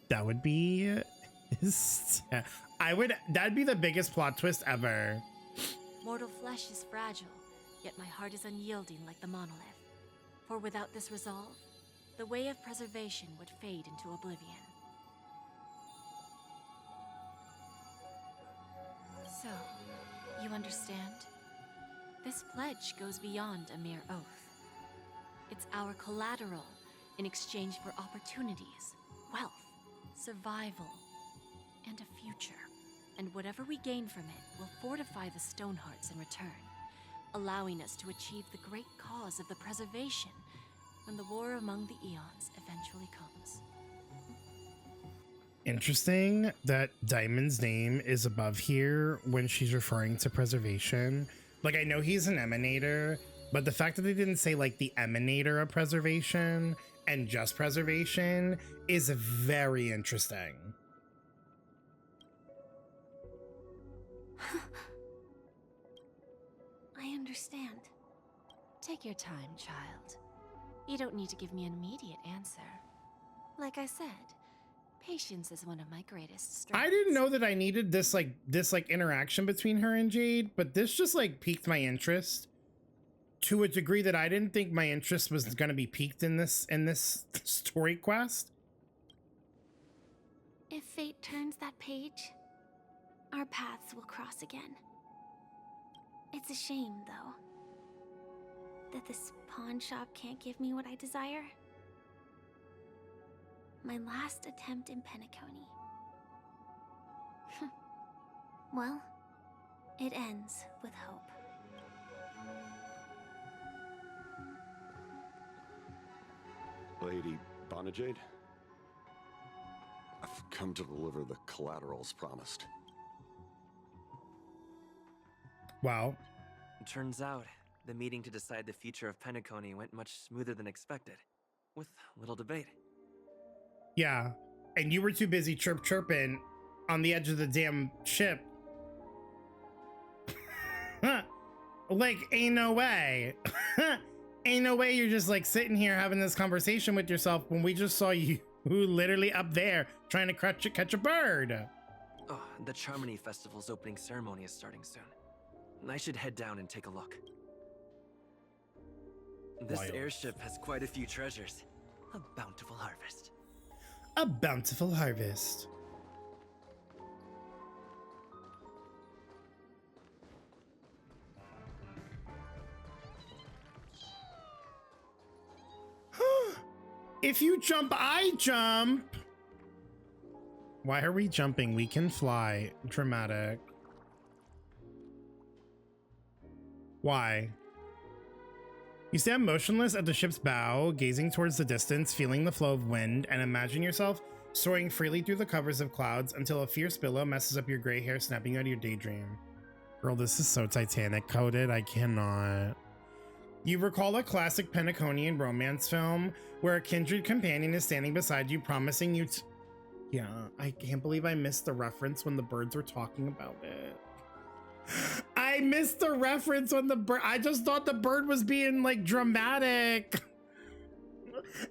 That would be... that'd be the biggest plot twist ever.
Mortal flesh is fragile, yet my heart is unyielding like the monolith. For without this resolve, the way of preservation would fade into oblivion. So, you understand? This pledge goes beyond a mere oath. It's our collateral in exchange for opportunities, wealth, survival, and a future. And whatever we gain from it will fortify the Stonehearts in return. allowing us to achieve the great cause of the preservation when the war among the eons eventually comes.
Interesting that Diamond's name is above here when she's referring to preservation. Like, I know he's an emanator, but the fact that they didn't say like the emanator of preservation and just preservation is very interesting.
I understand. Take your time, child. You don't need to give me an immediate answer. Like I said, patience is one of my greatest strengths.
I didn't know that I needed this interaction between her and Jade, but this just like piqued my interest to a degree that I didn't think my interest was going to be piqued in this story quest.
If fate turns that page, our paths will cross again. It's a shame, though, that this pawn shop can't give me what I desire. My last attempt in Penacony. Well, it ends with hope.
Lady Bon Jade, I've come to deliver the collaterals promised.
Wow.
Turns out, the meeting to decide the future of Penacony went much smoother than expected, with little debate.
Yeah, and you were too busy chirping on the edge of the damn ship. Like, ain't no way. Ain't no way you're just like sitting here having this conversation with yourself when we just saw you literally up there trying to catch a bird.
Oh, the Charmony Festival's opening ceremony is starting soon. I should head down and take a look. This airship has quite a few treasures. A bountiful harvest.
A bountiful harvest. If you jump, I jump. Why are we jumping? We can fly. Dramatic. Why? You stand motionless at the ship's bow, gazing towards the distance, feeling the flow of wind, and imagine yourself soaring freely through the covers of clouds until a fierce billow messes up your gray hair, snapping out of your daydream. Girl, this is so Titanic coded. I cannot. You recall a classic Penaconian romance film where a kindred companion is standing beside you, promising you yeah, I can't believe I missed the reference when the birds were talking about it. I missed the reference when the bird, I just thought the bird was being like dramatic.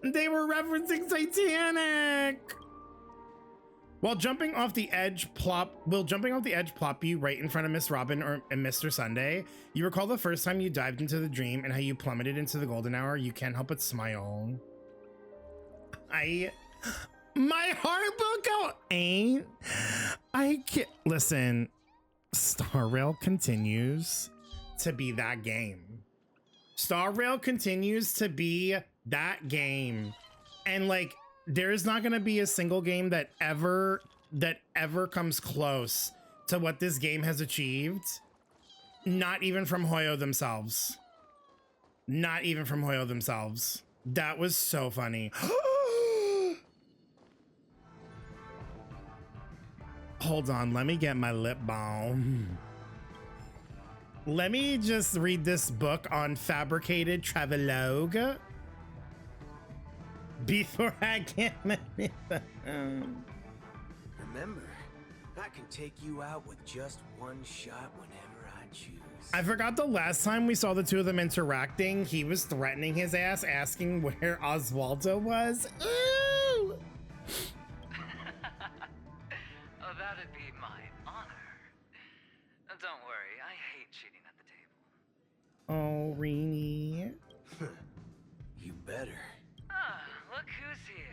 They were referencing Titanic. While jumping off the edge plop you right in front of Miss Robin and Mr. Sunday, you recall the first time you dived into the dream and how you plummeted into the golden hour. You can't help but smile. My heart will go, I can't, listen, Star Rail continues to be that game. Star Rail continues to be that game. And like, there is not going to be a single game that ever comes close to what this game has achieved. Not even from Hoyo themselves. Not even from Hoyo themselves. That was so funny. Hold on, let me get my lip balm. Let me just read this book on fabricated travelogue before I get my
Remember, I can take you out with just one shot whenever I choose.
I forgot the last time we saw the two of them interacting, he was threatening his ass, asking where Oswaldo was. Ooh!
Oh, that'd be my honor. Don't worry, I hate cheating at the table.
Oh, Rini.
You better.
Ah, look who's here.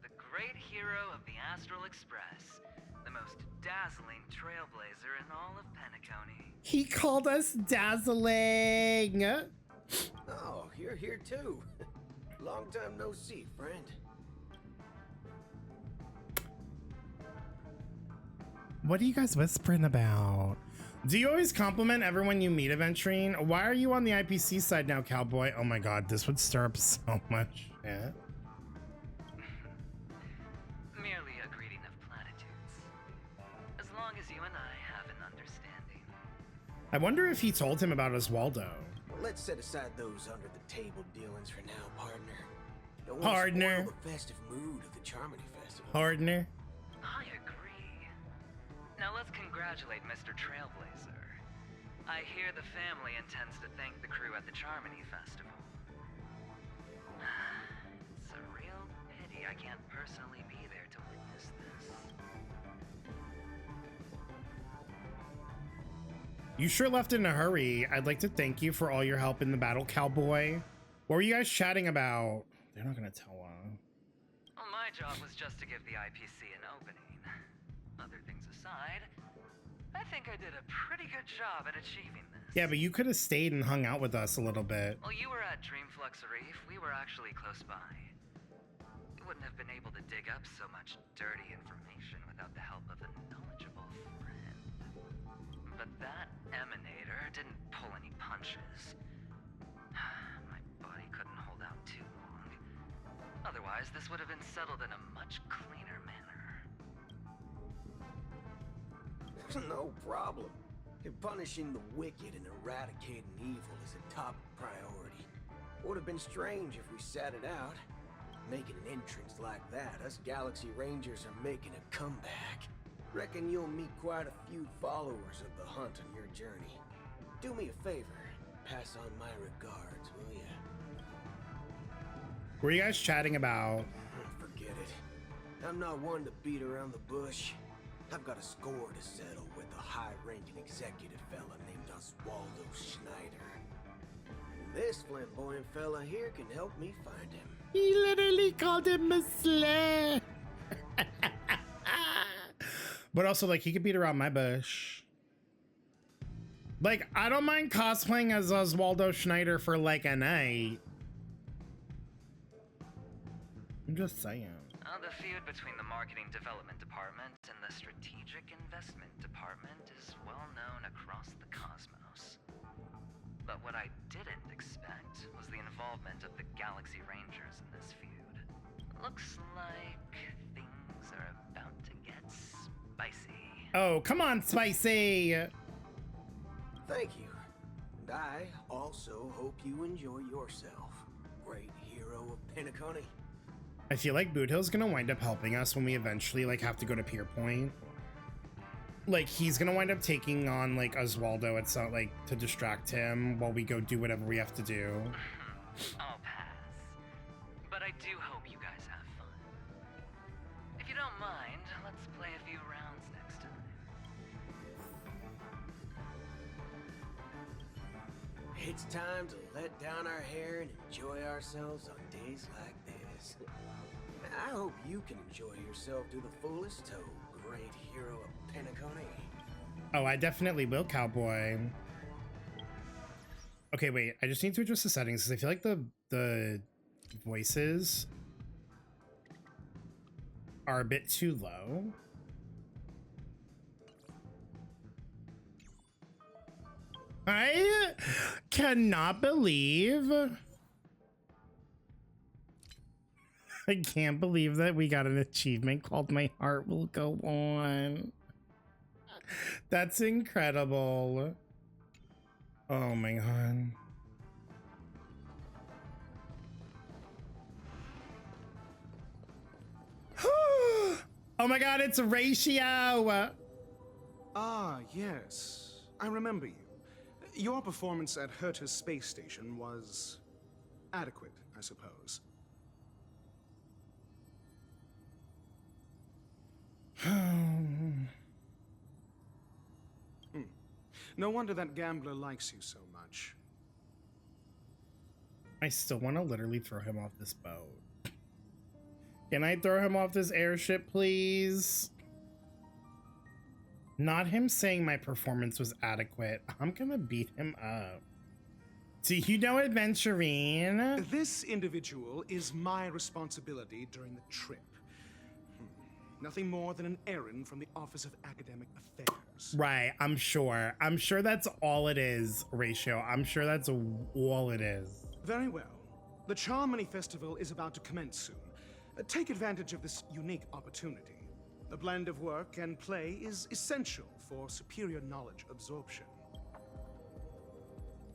The great hero of the Astral Express. The most dazzling trailblazer in all of Penacony.
He called us dazzling.
Oh, you're here too. Long time no see, friend.
What are you guys whispering about? Do you always compliment everyone you meet, Adventuring? Why are you on the IPC side now, cowboy? Oh my god, this would stir up so much shit.
Merely a greeting of platitudes. As long as you and I have an understanding.
I wonder if he told him about Oswaldo.
Well, let's set aside those under-the-table dealings for now, partner. Don't
Partner.
spoil the festive mood of the Charmony Festival.
Partner.
I agree. Now let's congratulate Mr. Trailblazer. I hear the family intends to thank the crew at the Charmony Festival. It's a real pity I can't personally be there to witness this.
You sure left in a hurry. I'd like to thank you for all your help in the battle, cowboy. What were you guys chatting about? They're not gonna tell us.
Well, my job was just to give the IPC an opening. Other things aside, I think I did a pretty good job at achieving this.
Yeah, but you could have stayed and hung out with us a little bit.
While you were at Dreamflux Reef, we were actually close by. We wouldn't have been able to dig up so much dirty information without the help of a knowledgeable friend. But that emanator didn't pull any punches. My body couldn't hold out too long. Otherwise, this would have been settled in a much cleaner manner.
No problem. Punishing the wicked and eradicating evil is a top priority. Would have been strange if we sat it out. Making an entrance like that, us Galaxy Rangers are making a comeback. Reckon you'll meet quite a few followers of the hunt on your journey. Do me a favor, pass on my regards, will ya?
What were you guys chatting about?
Forget it. I'm not one to beat around the bush. I've got a score to settle with a high-ranking executive fella named Oswaldo Schneider. And this flamboyant fella here can help me find him.
He literally called him a slay. But also, like, he could beat around my bush. Like, I don't mind cosplaying as Oswaldo Schneider for like a night. I'm just saying.
The feud between the Marketing Development Department and the Strategic Investment Department is well known across the cosmos. But what I didn't expect was the involvement of the Galaxy Rangers in this feud. Looks like things are about to get spicy.
Oh, come on, spicy!
Thank you. And I also hope you enjoy yourself, great hero of Penacony.
I feel like Boot Hill's gonna wind up helping us when we eventually like have to go to Pier Point. Like, he's gonna wind up taking on like Oswaldo at some, like, to distract him while we go do whatever we have to do.
I'll pass. But I do hope you guys have fun. If you don't mind, let's play a few rounds next time.
It's time to let down our hair and enjoy ourselves on days like this. I hope you can enjoy yourself to the fullest, great hero of Penacony.
Oh, I definitely will, cowboy. Okay, wait, I just need to adjust the settings because I feel like the voices are a bit too low. I cannot believe... I can't believe that we got an achievement called My Heart Will Go On. That's incredible. Oh my god. Oh my god, it's a ratio!
Ah, yes. I remember you. Your performance at Herta's space station was adequate, I suppose. No wonder that gambler likes you so much.
I still want to literally throw him off this boat. Can I throw him off this airship, please? Not him saying my performance was adequate. I'm gonna beat him up. Do you know Adventurine?
This individual is my responsibility during the trip. Nothing more than an errand from the Office of Academic Affairs.
Right, I'm sure. I'm sure that's all it is, Ratio. I'm sure that's all it is.
Very well. The Charmony Festival is about to commence soon. Take advantage of this unique opportunity. A blend of work and play is essential for superior knowledge absorption.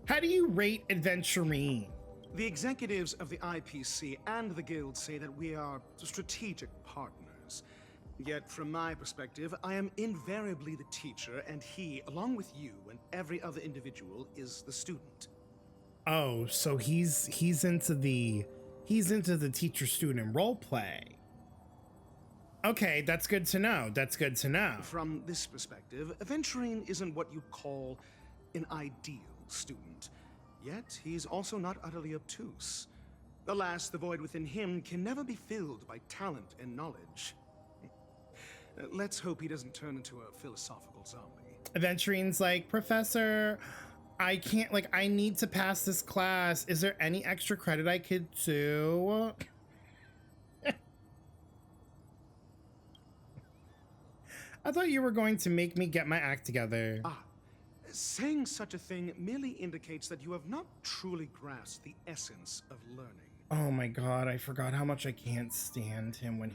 How do you rate Adventurine?
The executives of the IPC and the Guild say that we are strategic partners. Yet, from my perspective, I am invariably the teacher, and he, along with you and every other individual, is the student.
Oh, so he's into the teacher-student role play. Okay, that's good to know. That's good to know.
From this perspective, Aventurine isn't what you'd call an ideal student. Yet, he's also not utterly obtuse. Alas, the void within him can never be filled by talent and knowledge. Let's hope he doesn't turn into a philosophical zombie.
Aventurine's like, Professor, I can't, like, I need to pass this class. Is there any extra credit I could do? I thought you were going to make me get my act together.
Saying such a thing merely indicates that you have not truly grasped the essence of learning.
Oh my god, I forgot how much I can't stand him when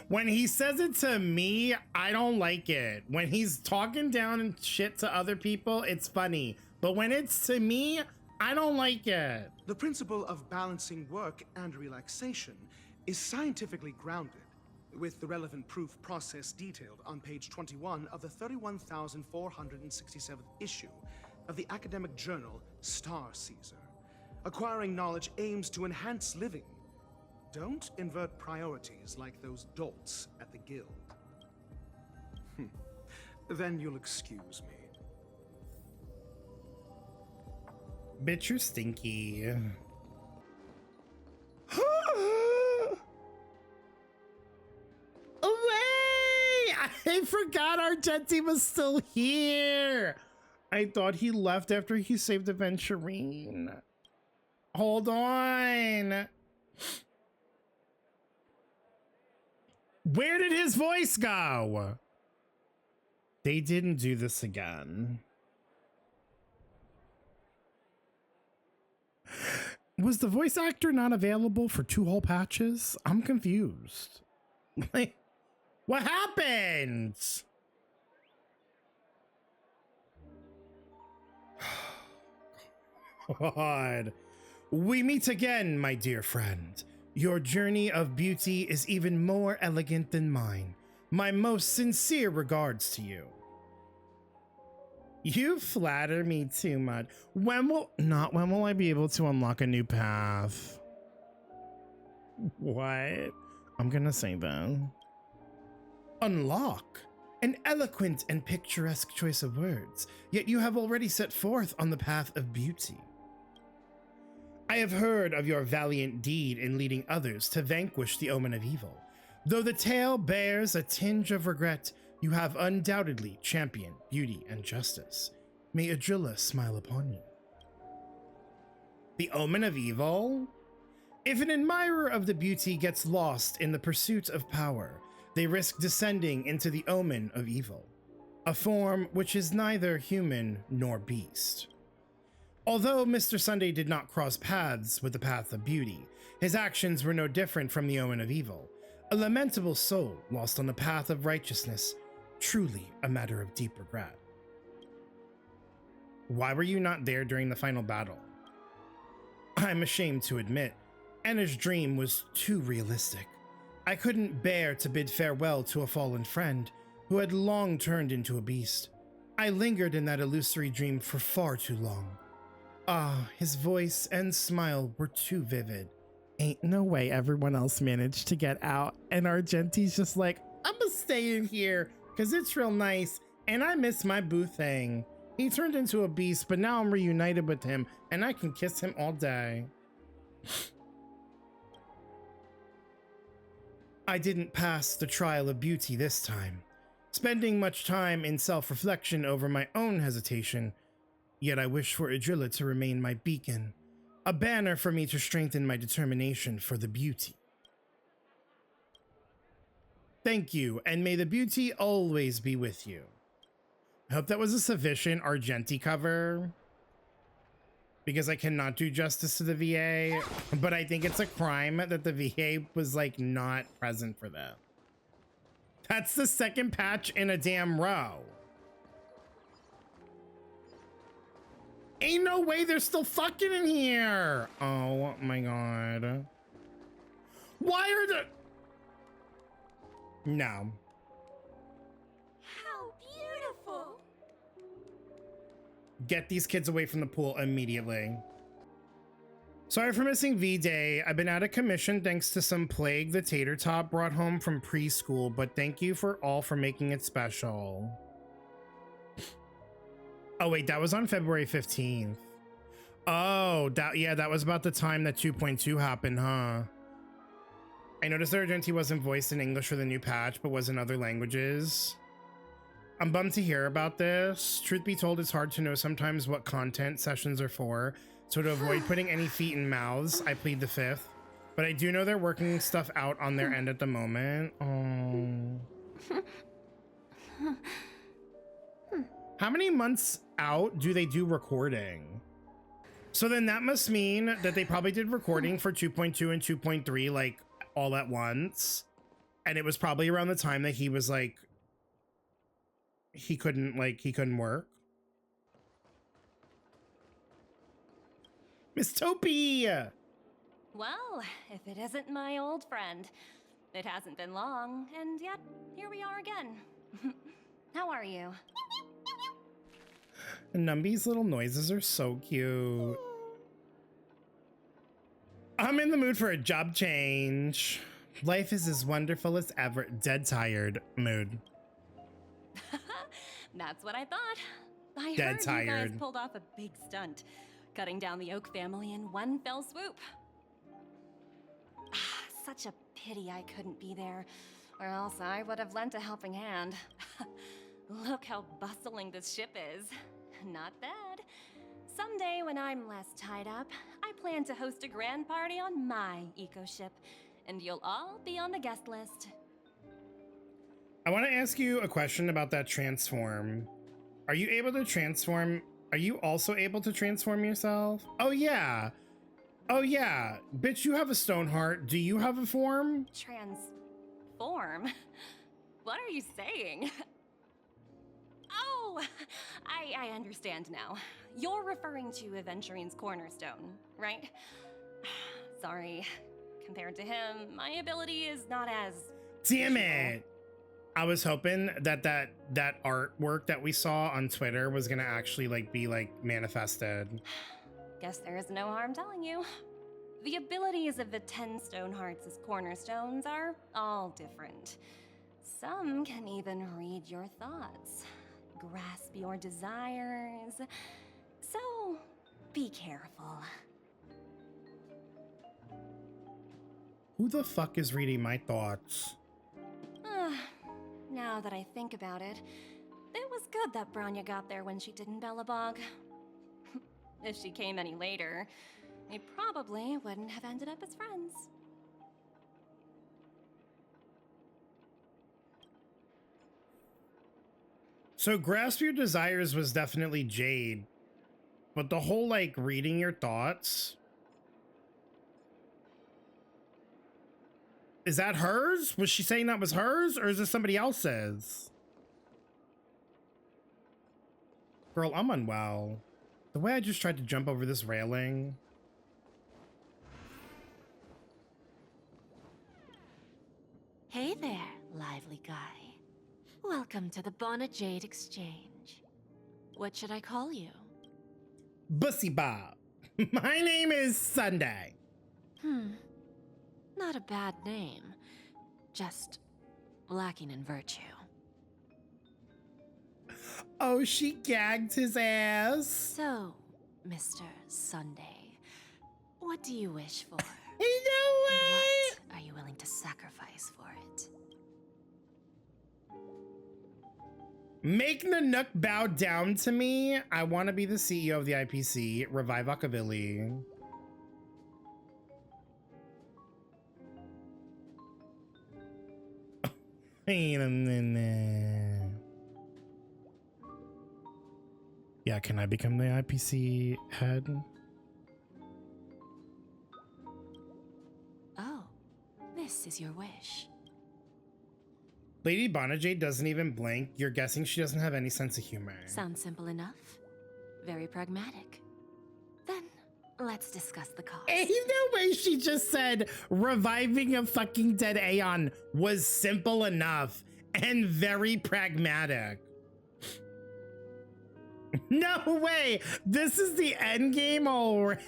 when he says it to me, I don't like it. When he's talking down and shit to other people, it's funny. But when it's to me, I don't like it.
The principle of balancing work and relaxation is scientifically grounded, with the relevant proof process detailed on page 21 of the 31,467th issue of the academic journal Star Caesar. Acquiring knowledge aims to enhance living. Don't invert priorities like those dolts at the guild. Then you'll excuse me.
Bitch, you're stinky. I forgot Argenti was still here. I thought he left after he saved Aventurine. Hold on. Where did his voice go? They didn't do this again. Was the voice actor not available for 2 whole patches? I'm confused. Like, what happened? God. We meet again, my dear friend. Your journey of beauty is even more elegant than mine. My most sincere regards to you. You flatter me too much. When will I be able to unlock a new path? What? I'm gonna say that. Unlock? An eloquent and picturesque choice of words, yet you have already set forth on the path of beauty. I have heard of your valiant deed in leading others to vanquish the omen of evil. Though the tale bears a tinge of regret, you have undoubtedly championed beauty and justice. May Adrilla smile upon you. The omen of evil? If an admirer of the beauty gets lost in the pursuit of power, they risk descending into the omen of evil, a form which is neither human nor beast. Although Mr. Sunday did not cross paths with the path of beauty, his actions were no different from the omen of evil, a lamentable soul lost on the path of righteousness, truly a matter of deep regret. Why were you not there during the final battle? I'm ashamed to admit, Anna's dream was too realistic. I couldn't bear to bid farewell to a fallen friend who had long turned into a beast. I lingered in that illusory dream for far too long. Ah, his voice and smile were too vivid. Ain't no way everyone else managed to get out, and Argenti's just like, I'm gonna stay in here because it's real nice and I miss my boo thing. He turned into a beast, but now I'm reunited with him and I can kiss him all day. I didn't pass the trial of beauty this time, spending much time in self-reflection over my own hesitation, yet I wish for Adrilla to remain my beacon, a banner for me to strengthen my determination for the beauty. Thank you, and may the beauty always be with you. I hope that was a sufficient Argenti cover, because I cannot do justice to the VA, but I think it's a crime that the VA was like not present for that. That's the second patch in a damn row. Ain't no way they're still fucking in here. Oh my God. Why are the... No.
How beautiful!
Get these kids away from the pool immediately. Sorry for missing V-Day. I've been out of commission thanks to some plague the tater tot brought home from preschool, but thank you for all for making it special. Oh wait, that was on February 15th. Oh, that was about the time that 2.2 happened, huh? I noticed that Argenti wasn't voiced in English for the new patch, but was in other languages. I'm bummed to hear about this. Truth be told, it's hard to know sometimes what content sessions are for, so to avoid putting any feet in mouths, I plead the fifth. But I do know they're working stuff out on their end at the moment. Oh. How many months out do they do recording? So then that must mean that they probably did recording for 2.2 and 2.3 like all at once. And it was probably around the time that he was like, he couldn't work. Miss Topi!
Well, if it isn't my old friend. It hasn't been long, and yet here we are again. How are you?
Numby's little noises are so cute. I'm in the mood for a job change. Life is as wonderful as ever. Dead tired mood.
That's what I thought. I
Dead
heard
tired.
you guys pulled off a big stunt, cutting down the Oak family in one fell swoop. Such a pity I couldn't be there, or else I would have lent a helping hand. Look how bustling this ship is. Not bad. Someday when I'm less tied up, I plan to host a grand party on my eco ship, and you'll all be on the guest list.
I want to ask you a question about that transform. Are you able to transform? Are you also able to transform yourself? Oh yeah. Oh yeah. Bitch, you have a stone heart. Do you have a form?
Transform? What are you saying? Oh, I understand now. You're referring to Aventurine's cornerstone, right? Sorry. Compared to him, my ability is not as...
Damn it. I was hoping that artwork that we saw on Twitter was gonna actually be manifested.
Guess there is no harm telling you. The abilities of the 10 Stonehearts as cornerstones are all different. Some can even read your thoughts, grasp your desires. So, be careful.
Who the fuck is reading my thoughts?
Now that I think about it, it was good that Branya got there when she did in Belobog. If she came any later, we probably wouldn't have ended up as friends.
So grasp your desires was definitely Jade, but the whole reading your thoughts, is that hers? Was she saying that was hers, or is this somebody else's? Girl, I'm unwell. The way I just tried to jump over this railing.
Hey there, lively guy. Welcome to the Bon Jade Exchange. What should I call you?
Bussy Bob. My name is Sunday.
Not a bad name. Just lacking in virtue.
Oh, she gagged his ass.
So, Mr. Sunday, what do you wish for?
No way!
And what are you willing to sacrifice for it?
Make Nanook bow down to me. I want to be the CEO of the IPC. Revive Akavili. Wait a minute. Yeah, can I become the IPC head?
Oh, this is your wish.
Lady Bon Jade doesn't even blink. You're guessing she doesn't have any sense of humor.
Sounds simple enough. Very pragmatic. Then, let's discuss the cost.
Ain't no way she just said reviving a fucking dead Aeon was simple enough and very pragmatic. No way! This is the end game already!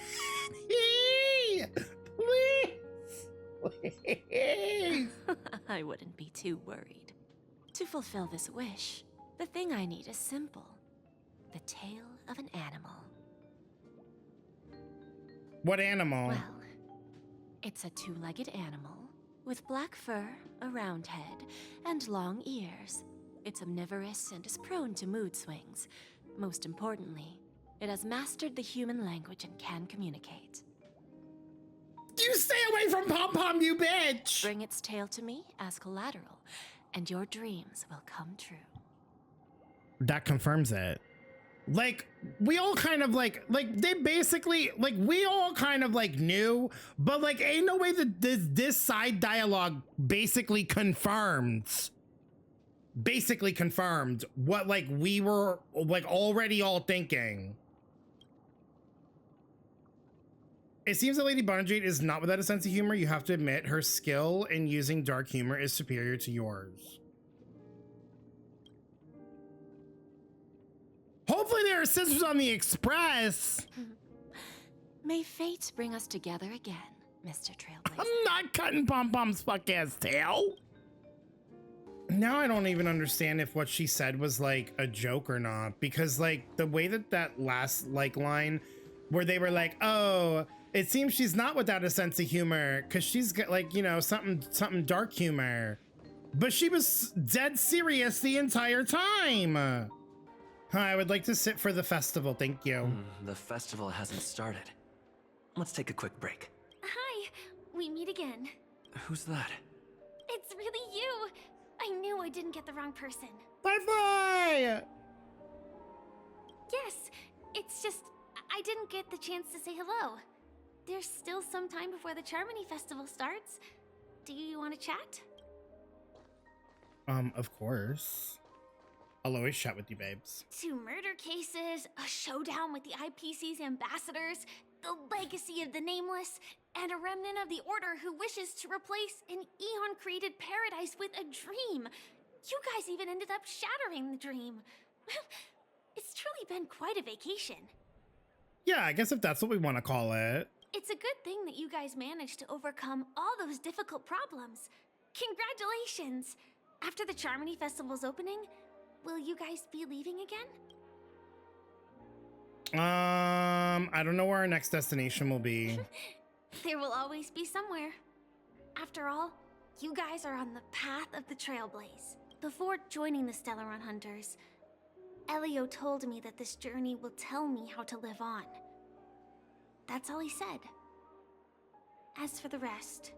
Please! Please!
I wouldn't be too worried. To fulfill this wish, the thing I need is simple. The tail of an animal.
What animal?
Well, it's a two-legged animal with black fur, a round head, and long ears. It's omnivorous and is prone to mood swings. Most importantly, it has mastered the human language and can communicate.
You stay away from Pom Pom, you bitch!
Bring its tail to me as collateral, and your dreams will come true.
That confirms it. Like, we all kind of like they basically, like, we all kind of like knew, but like, ain't no way that this side dialogue basically confirmed what like we were like already all thinking. It seems that Lady Bon Jade is not without a sense of humor. You have to admit her skill in using dark humor is superior to yours. Hopefully there are sisters on the express.
May fate bring us together again, Mr. Trailblazer.
I'm not cutting Pom Pom's fuck ass tail. Now I don't even understand if what she said was like a joke or not, because like the way that last like line where they were like, oh, it seems she's not without a sense of humor because she's got like, you know, something dark humor, but she was dead serious the entire time. Hi, I would like to sit for the festival, thank you.
The festival hasn't started. Let's take a quick break.
Hi, we meet again.
Who's that?
It's really you. I knew I didn't get the wrong person.
Firefly!
Yes, it's just I didn't get the chance to say hello. There's still some time before the Charmony Festival starts. Do you want to chat?
Of course. I'll always chat with you, babes.
2 murder cases, a showdown with the IPC's ambassadors, the legacy of the Nameless, and a remnant of the Order who wishes to replace an Eon-created paradise with a dream. You guys even ended up shattering the dream. It's truly been quite a vacation.
Yeah, I guess if that's what we want to call it.
It's a good thing that you guys managed to overcome all those difficult problems. Congratulations! After the Charmony Festival's opening, will you guys be leaving again?
I don't know where our next destination will be.
There will always be somewhere. After all, you guys are on the path of the Trailblaze. Before joining the Stellaron Hunters, Elio told me that this journey will tell me how to live on. That's all he said. As for the rest,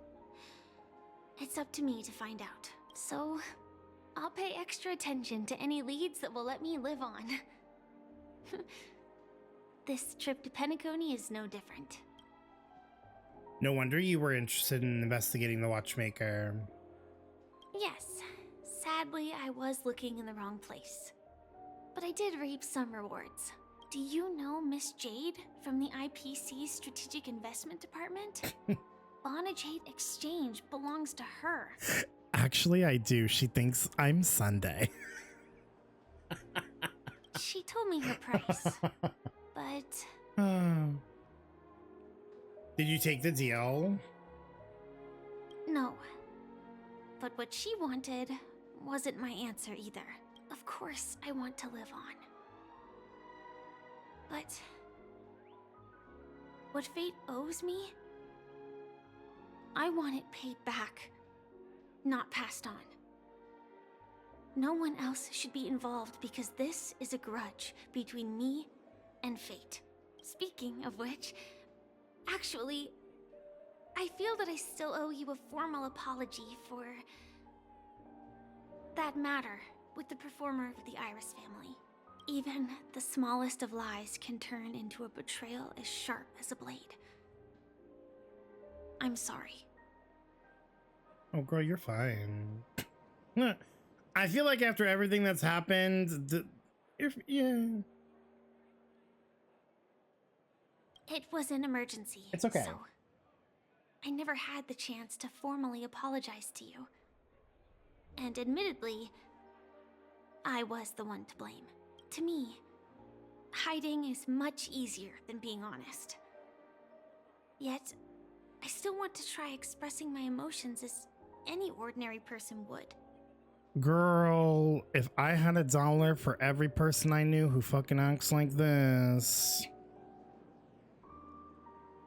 it's up to me to find out. So, I'll pay extra attention to any leads that will let me live on. This trip to Penacony is no different.
No wonder you were interested in investigating the Watchmaker.
Yes, sadly I was looking in the wrong place. But I did reap some rewards. Do you know Miss Jade from the IPC's Strategic Investment Department? Bon Jade Exchange belongs to her.
Actually, I do. She thinks I'm Sunday.
She told me her price, but...
Did you take the deal?
No. But what she wanted wasn't my answer either. Of course, I want to live on. But... what fate owes me? I want it paid back, not passed on. No one else should be involved because this is a grudge between me and fate. Speaking of which, actually, I feel that I still owe you a formal apology for that matter with the performer of the Iris family? Even the smallest of lies can turn into a betrayal as sharp as a blade. I'm sorry.
Oh, girl, you're fine. I feel like after everything that's happened, yeah.
It was an emergency.
It's okay.
So I never had the chance to formally apologize to you. And admittedly, I was the one to blame. To me, hiding is much easier than being honest. Yet, I still want to try expressing my emotions as any ordinary person would.
Girl, if I had $1 for every person I knew who fucking acts like this.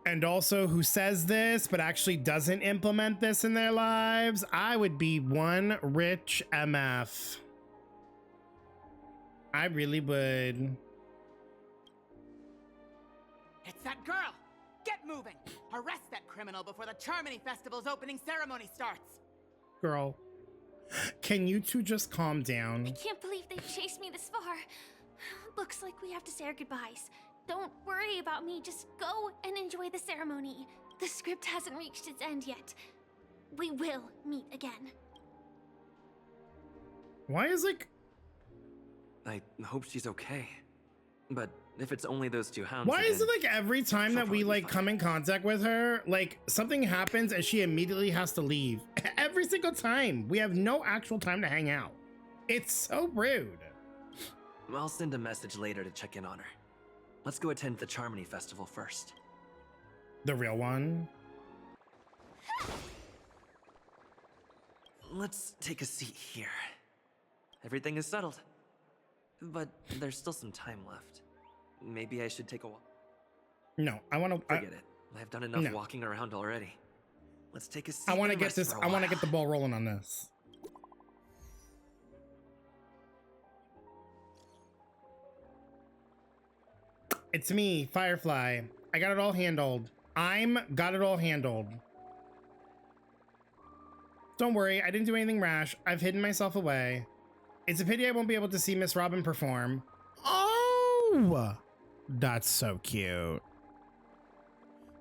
And also who says this, but actually doesn't implement this in their lives, I would be one rich MF. I really would.
It's that girl! Get moving! Arrest that criminal before the Charmony Festival's opening ceremony starts!
Girl, can you two just calm down?
I can't believe they chased me this far. Looks like we have to say our goodbyes. Don't worry about me, just go and enjoy the ceremony. The script hasn't reached its end yet. We will meet again.
Why is like...
I hope she's okay. But if it's only those two hounds...
Why is it like every time that we like come in contact with her, like something happens and she immediately has to leave? Every single time. We have no actual time to hang out. It's so rude.
I'll send a message later to check in on her. Let's go attend the Charmony Festival first.
The real one?
Let's take a seat here. Everything is settled. But there's still some time left. Maybe I should take a walk.
No, I want to...
Forget it. I've done enough walking around already. Let's take a seat.
I want to get this... I want to get the ball rolling on this. It's me, Firefly. I got it all handled. Got it all handled. Don't worry, I didn't do anything rash. I've hidden myself away. It's a pity I won't be able to see Miss Robin perform. Oh! That's so cute.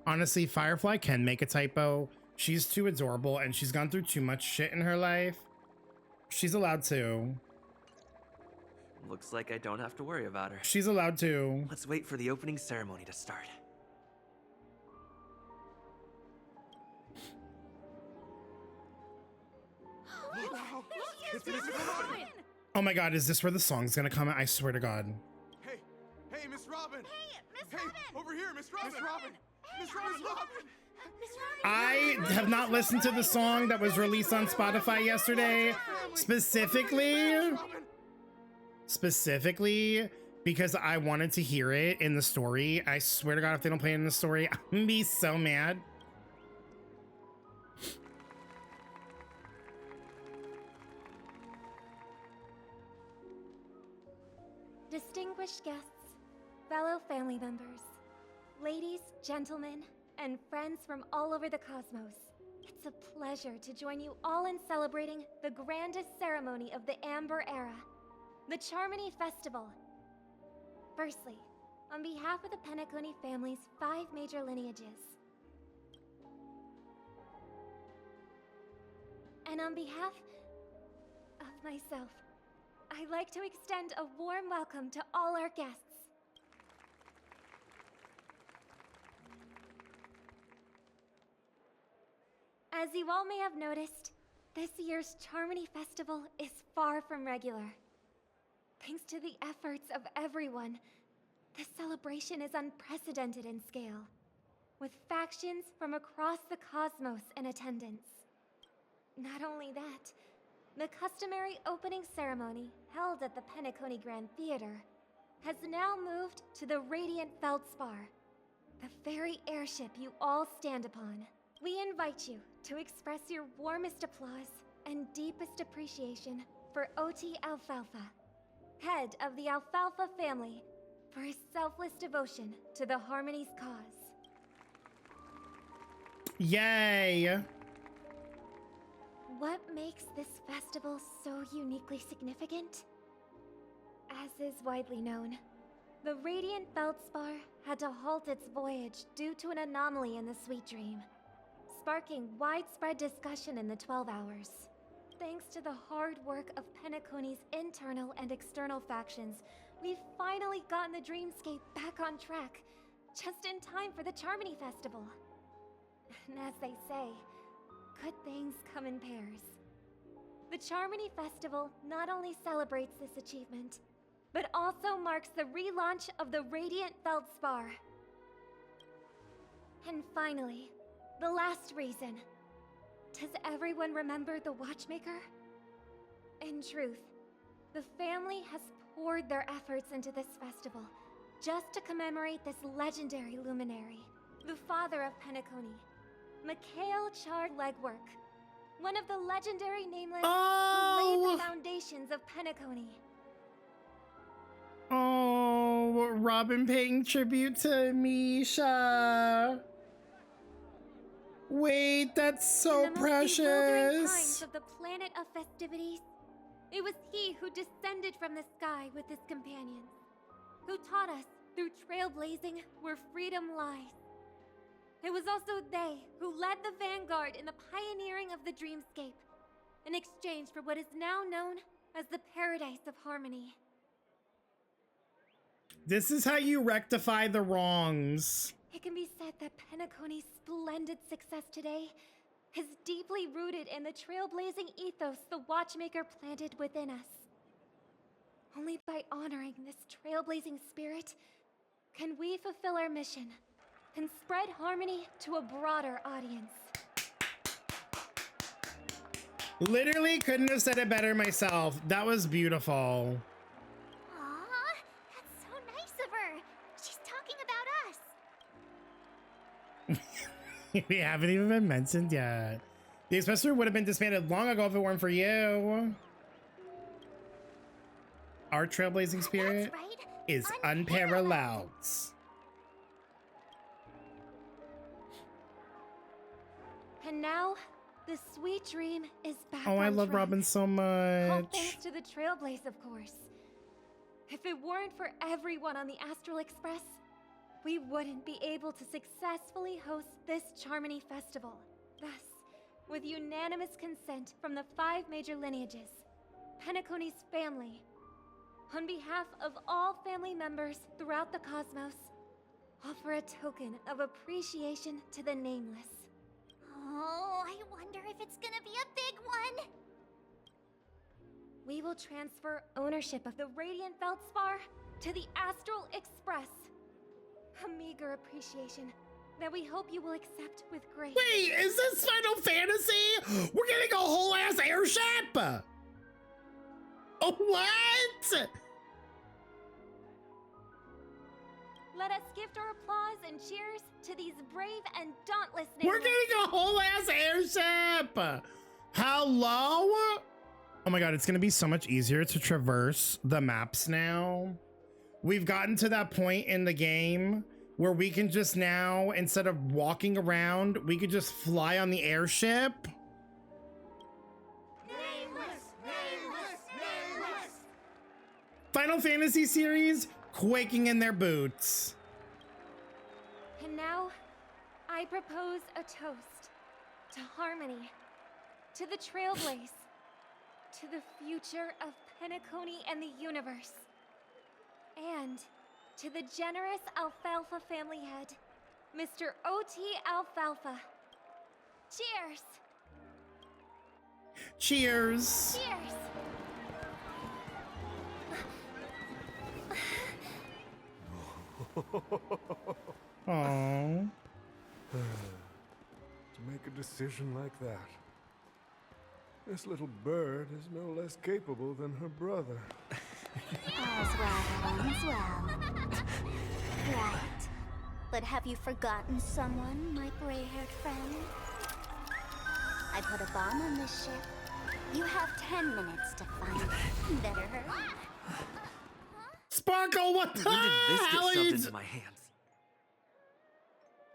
Honestly, Firefly can make a typo. She's too adorable and she's gone through too much shit in her life. She's allowed to.
Looks like I don't have to worry about her.
She's allowed to.
Let's wait for the opening ceremony to start.
Oh my god, is this where the song's gonna come? I swear to god.
Hey, Miss Robin! Hey, Miss Robin! Over here, Miss Robin! Miss Robin! Miss Robin!
I have not listened to the song that was released on Spotify yesterday, specifically because I wanted to hear it in the story. I swear to god, if they don't play it in the story, I'm gonna be so mad.
Distinguished guests, fellow family members, ladies, gentlemen, and friends from all over the cosmos. It's a pleasure to join you all in celebrating the grandest ceremony of the Amber Era, the Charmony Festival. Firstly, on behalf of the Penacony family's 5 major lineages, and on behalf of myself, I'd like to extend a warm welcome to all our guests. As you all may have noticed, this year's Charmony Festival is far from regular. Thanks to the efforts of everyone, this celebration is unprecedented in scale, with factions from across the cosmos in attendance. Not only that, the customary opening ceremony, held at the Penacony Grand Theater, has now moved to the radiant Felspar, the very airship you all stand upon. We invite you to express your warmest applause and deepest appreciation for OT Alfalfa, head of the Alfalfa family, for his selfless devotion to the Harmony's cause. What makes this festival so uniquely significant? As is widely known, the Radiant Felspar had to halt its voyage due to an anomaly in the Sweet Dream, sparking widespread discussion in the 12 Hours. Thanks to the hard work of Penacony's internal and external factions, we've finally gotten the dreamscape back on track, just in time for the Charmony Festival. And as they say, good things come in pairs. The Charmony Festival not only celebrates this achievement, but also marks the relaunch of the Radiant Felspar. And finally, the last reason. Does everyone remember the Watchmaker? In truth, the family has poured their efforts into this festival just to commemorate this legendary luminary, the father of Penacony, Mikhail Char Legwork, one of the legendary Nameless who laid the foundations of Penacony.
Oh, Robin paying tribute to Misha. Wait, that's so
In the most bewildering times
precious.
of the planet of festivities, it was he who descended from the sky with his companions, who taught us through trailblazing where freedom lies. It was also they who led the vanguard in the pioneering of the dreamscape, in exchange for what is now known as the Paradise of Harmony.
This is how you rectify the wrongs.
It can be said that Penacony's splendid success today is deeply rooted in the trailblazing ethos the Watchmaker planted within us. Only by honoring this trailblazing spirit can we fulfill our mission and spread harmony to a broader audience.
Literally couldn't have said it better myself. That was beautiful.
Aw, that's so nice of her. She's talking about us.
We haven't even been mentioned yet. The Expressor would have been disbanded long ago if it weren't for you. Our trailblazing spirit is unparalleled.
And now, the sweet dream is back
Oh, I
on
love
track.
Robin so
All
much.
thanks to the Trailblaze, of course. If it weren't for everyone on the Astral Express, we wouldn't be able to successfully host this Charmony Festival. Thus, with unanimous consent from the 5 major lineages, Penacony's family, on behalf of all family members throughout the cosmos, offer a token of appreciation to the Nameless.
Oh, I wonder if it's gonna be a big one.
We will transfer ownership of the Radiant Felspar to the Astral Express. A meager appreciation that we hope you will accept with grace.
Wait, is this Final Fantasy? We're getting a whole ass airship. Oh, what?
Let us gift our applause and cheers to these brave and dauntless
We're
Nameless.
getting a whole ass airship. Hello? Oh my god, it's gonna be so much easier to traverse the maps now. We've gotten to that point in the game where we can just now, instead of walking around, we could just fly on the airship. Final Fantasy series quaking in their boots.
And now, I propose a toast to harmony, to the Trailblaze, to the future of Penacony and the universe, and to the generous Alfalfa family head, Mr. O.T. Alfalfa. Cheers!
Cheers.
Cheers!
Aww.
To make a decision like that. This little bird is no less capable than her brother.
All's well, all's well. Right. But have you forgotten someone, my gray-haired friend? I put a bomb on this ship. You have 10 minutes to find it. Better hurry.
Sparkle, what the
When did this get
hell are
shoved
you
into my hands?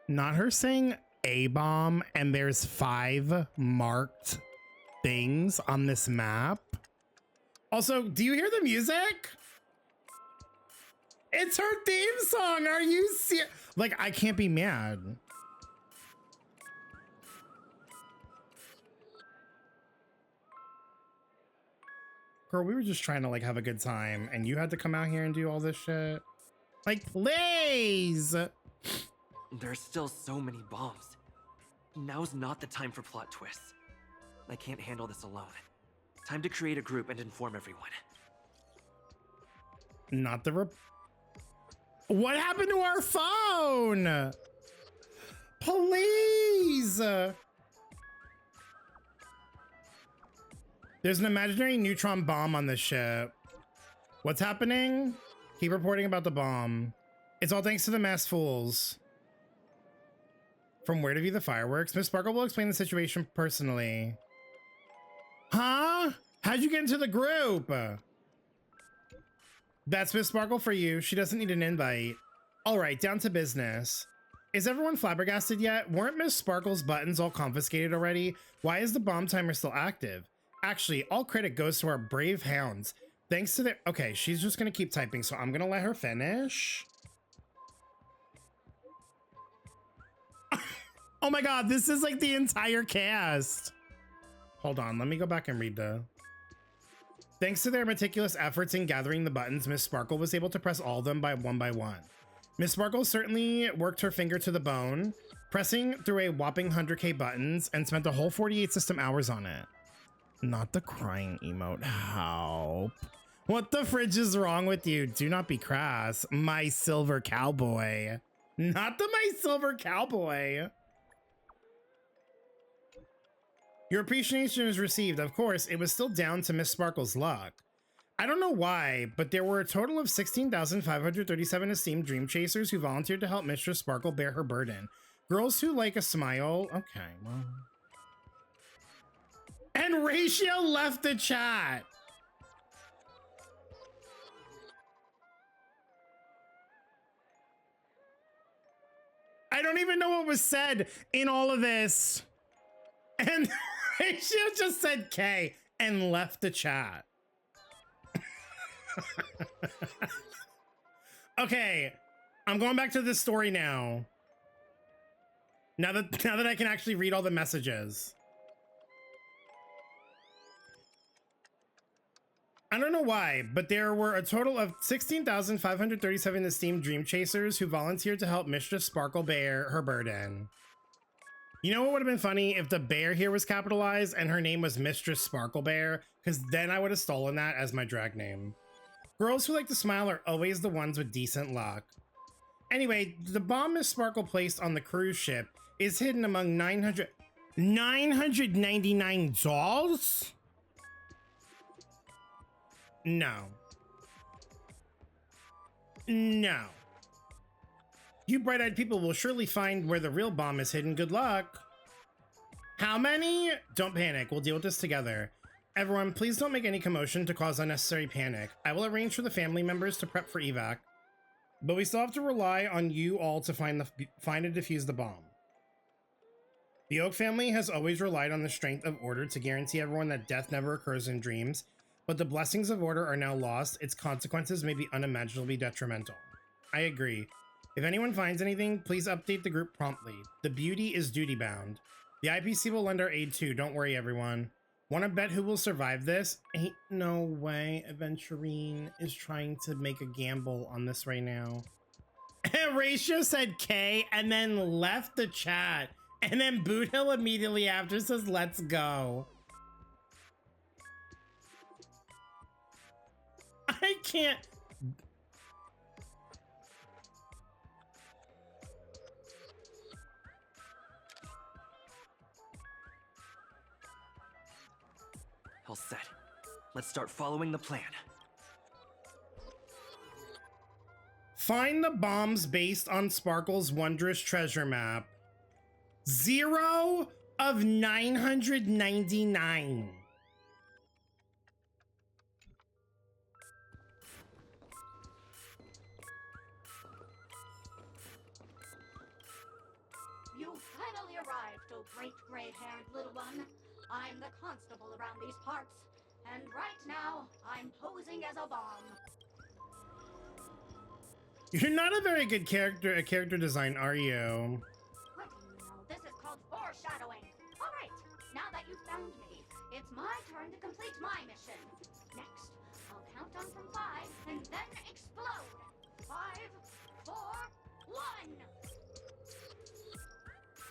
Not her saying A-bomb and there's 5 marked things on this map. Also, do you hear the music? It's her theme song. Are you serious? Like, I can't be mad. Girl, we were just trying to like have a good time and you had to come out here and do all this shit. Like, please.
There's still so many bombs. Now's not the time for plot twists. I can't handle this alone. Time to create a group and inform everyone.
Not the What happened to our phone? Please. There's an imaginary neutron bomb on this ship. What's happening? Keep reporting about the bomb. It's all thanks to the masked fools. From where to view the fireworks? Miss Sparkle will explain the situation personally. Huh? How'd you get into the group? That's Miss Sparkle for you. She doesn't need an invite. All right, down to business. Is everyone flabbergasted yet? Weren't Miss Sparkle's buttons all confiscated already? Why is the bomb timer still active? Actually, all credit goes to our brave hounds. Thanks to their... Okay, she's just going to keep typing, so I'm going to let her finish. Oh my god, this is like the entire cast. Hold on, let me go back and read the... Thanks to their meticulous efforts in gathering the buttons, Miss Sparkle was able to press all of them by one. Miss Sparkle certainly worked her finger to the bone, pressing through a whopping 100k buttons and spent a whole 48 system hours on it. Not the crying emote, help. What the fridge is wrong with you? Do not be crass, my silver cowboy. Not the my silver cowboy. Your appreciation is received. Of course, it was still down to Miss Sparkle's luck. I don't know why, but there were a total of 16,537 esteemed dream chasers who volunteered to help Mistress Sparkle bear her burden. Girls who like a smile. Okay, well. And Ratio left the chat. I don't even know what was said in all of this. And Ratio just said K and left the chat. Okay, I'm going back to this story now. Now that I can actually read all the messages. I don't know why, but there were a total of 16,537 esteemed dream chasers who volunteered to help Mistress Sparkle bear her burden. You know what would have been funny if the bear here was capitalized and her name was Mistress Sparkle Bear, because then I would have stolen that as my drag name. Girls who like to smile are always the ones with decent luck. Anyway, the bomb Miss Sparkle placed on the cruise ship is hidden among 999 dolls? No. No. You bright-eyed people will surely find where the real bomb is hidden. Good luck. How many? Don't panic. We'll deal with this together. Everyone, please don't make any commotion to cause unnecessary panic. I will arrange for the family members to prep for evac, but we still have to rely on you all to find and defuse the bomb. The Oak family has always relied on the strength of order to guarantee everyone that death never occurs in dreams, but the blessings of order are now lost. Its consequences may be unimaginably detrimental. I agree. If anyone finds anything, please update the group promptly. The beauty is duty bound. The IPC will lend our aid too. Don't worry, everyone. Want to bet who will survive this? Ain't no way Aventurine is trying to make a gamble on this right now. Ratio said K and then left the chat. And then Boot Hill immediately after says, let's go. I can't.
All set. Let's start following the plan.
Find the bombs based on Sparkle's wondrous treasure map. 0 of 999.
You finally arrived, oh great gray-haired little one. I'm the constable around these parts, and right now, I'm posing as a bomb.
You're not a very good character design, are you?
What do you know? This is called foreshadowing. All right, now that you've found me, it's my turn to complete my mission. Next, I'll count down from 5 and then explode. 5, 4,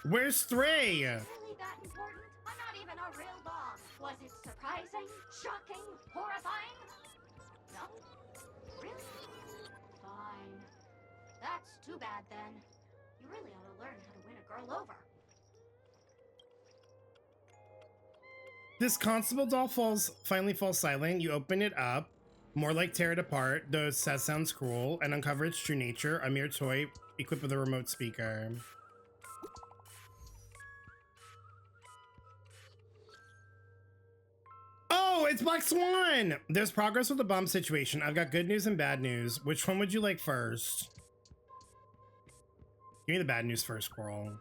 1.
Where's 3?
Really that important? I'm not even a real bomb. Was it surprising, shocking, horrifying? No? Really? Fine. That's too bad then. You really ought to learn how to win a girl over.
This constable doll finally falls silent. You open it up, more like tear it apart, though it sounds cruel, and uncover its true nature, a mere toy equipped with a remote speaker. Oh, it's Black Swan! There's progress with the bomb situation. I've got good news and bad news. Which one would you like first? Give me the bad news first, Squirrel.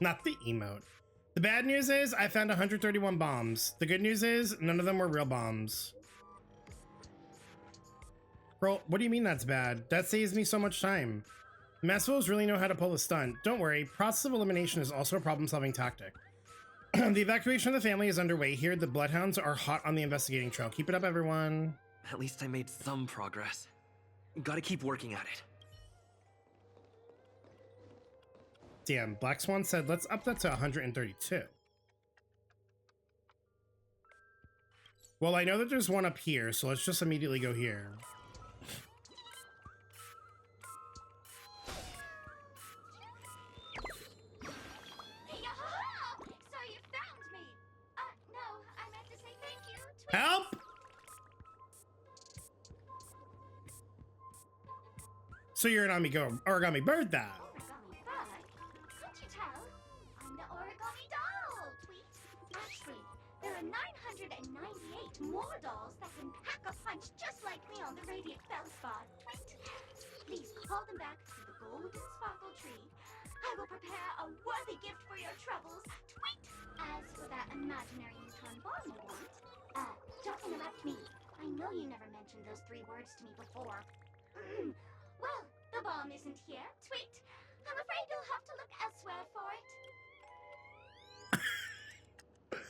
Not the emote. The bad news is I found 131 bombs. The good news is none of them were real bombs. Bro, what do you mean that's bad? That saves me so much time. Massivos really know how to pull a stunt. Don't worry, process of elimination is also a problem-solving tactic. The evacuation of the family is underway here. The Bloodhounds are hot on the investigating trail. Keep it up, everyone.
At least I made some progress. Gotta keep working at it.
Damn, Black Swan said let's up that to 132. Well, I know that there's one up here, so let's just immediately go here. Help! So you're an origami bird now.
Origami bird? Can't you tell? I'm the origami doll, Tweet. Actually, there are 998 more dolls that can pack a punch just like me on the radiant Felspar, Tweet. Please call them back to the golden sparkle tree. I will prepare a worthy gift for your troubles, Tweet. As for that imaginary neutron bomb you want, don't interrupt me. I know you never mentioned those 3 words to me before. Well, the bomb isn't here, Tweet. I'm afraid you'll have to look elsewhere for it.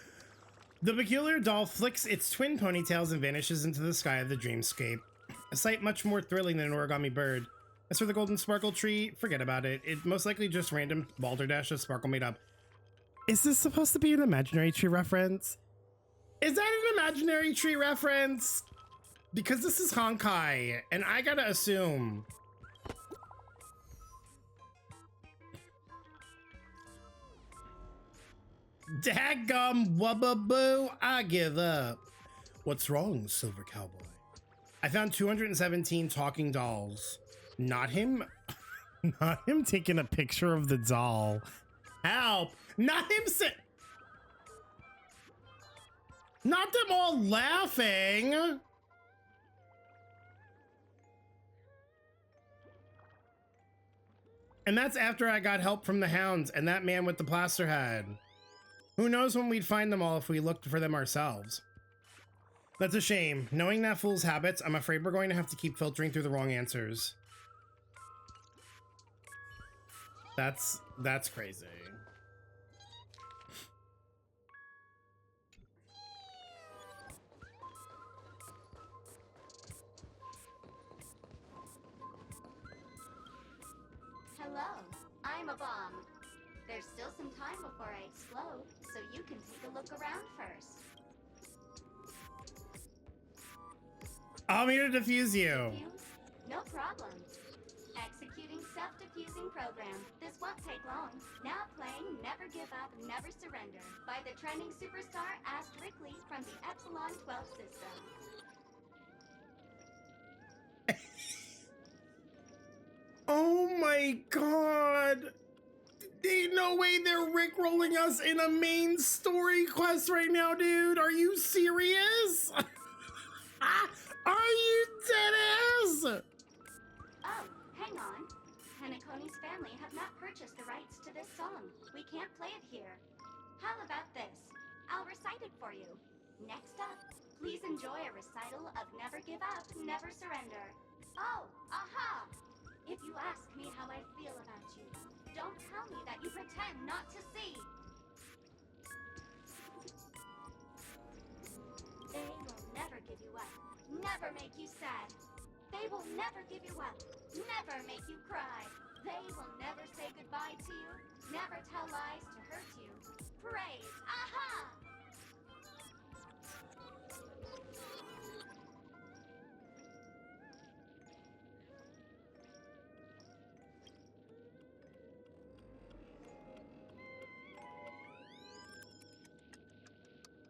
The peculiar doll flicks its twin ponytails and vanishes into the sky of the dreamscape. A sight much more thrilling than an origami bird. As for the golden sparkle tree, forget about it. It most likely just random balderdash that Sparkle made up. Is this supposed to be an imaginary tree reference? Is that an imaginary tree reference? Because this is Honkai, and I gotta assume. Daggum wubbaboo, I give up. What's wrong, Silver Cowboy? I found 217 talking dolls. Not him. Not him taking a picture of the doll. Help! Not him Not them all laughing. And that's after I got help from the hounds and that man with the plaster head. Who knows when we'd find them all if we looked for them ourselves. That's a shame. Knowing that fool's habits, I'm afraid we're going to have to keep filtering through the wrong answers. That's crazy.
Hello, I'm a bomb. There's still some time before I explode, so you can take a look around first.
I'm here to defuse you.
No problem. Executing self-diffusing program. This won't take long. Now playing Never Give Up, Never Surrender by the trending superstar Rickley from the Epsilon 12 system.
Oh my god! Ain't no way they're rickrolling us in a main story quest right now, dude! Are you serious? Are you deadass?
Oh, hang on. Penacony's family have not purchased the rights to this this song. We can't play it here. How about this? I'll recite it for you. Next up, please enjoy a recital of Never Give Up, Never Surrender. Oh, aha! If you ask me how I feel about you, don't tell me that you pretend not to see. They will never give you up, never make you sad. They will never give you up, never make you cry. They will never say goodbye to you, never tell lies to hurt you. Praise, aha!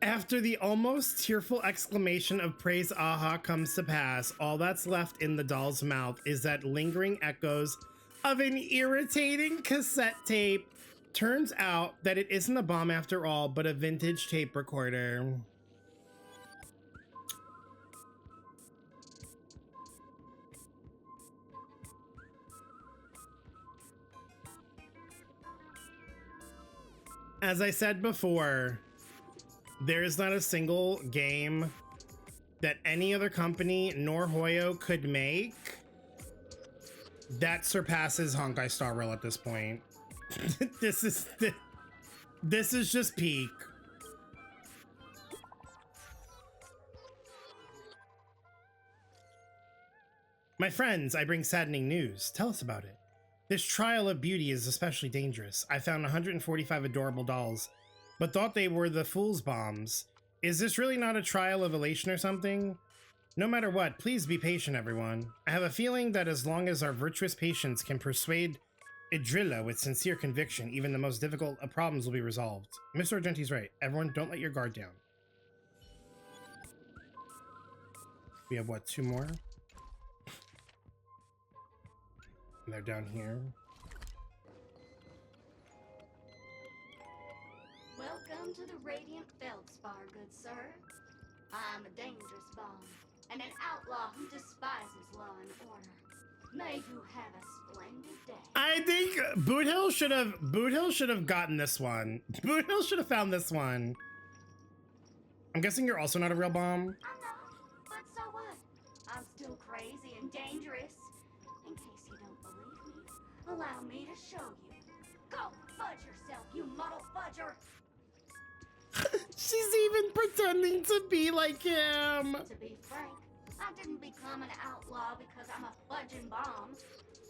After the almost tearful exclamation of praise aha comes to pass, all that's left in the doll's mouth is that lingering echoes of an irritating cassette tape. Turns out that it isn't a bomb after all, but a vintage tape recorder. As I said before, there is not a single game that any other company nor Hoyo could make that surpasses Honkai Star Rail at this point. This is just peak. My friends, I bring saddening news. Tell us about it. This trial of beauty is especially dangerous. I found 145 adorable dolls, but thought they were the fool's bombs. Is this really not a trial of elation or something? No matter what, please be patient, everyone. I have a feeling that as long as our virtuous patience can persuade Idrilla with sincere conviction, even the most difficult of problems will be resolved. Mr. Argenti's right. Everyone, don't let your guard down. We have, what, 2 more? And they're down here.
Welcome to the Radiant Felspar, good sir. I'm a dangerous bomb, and an outlaw who despises law and order. May you have a splendid day.
I think Boot Hill should have gotten this one. Boot Hill should have found this one. I'm guessing you're also not a real bomb.
I'm not, but so what? I'm still crazy and dangerous. In case you don't believe me, allow me to show you. Go fudge yourself, you muddle fudger!
She's even pretending to be like him.
To be frank, I didn't become an outlaw because I'm a fudging bomb.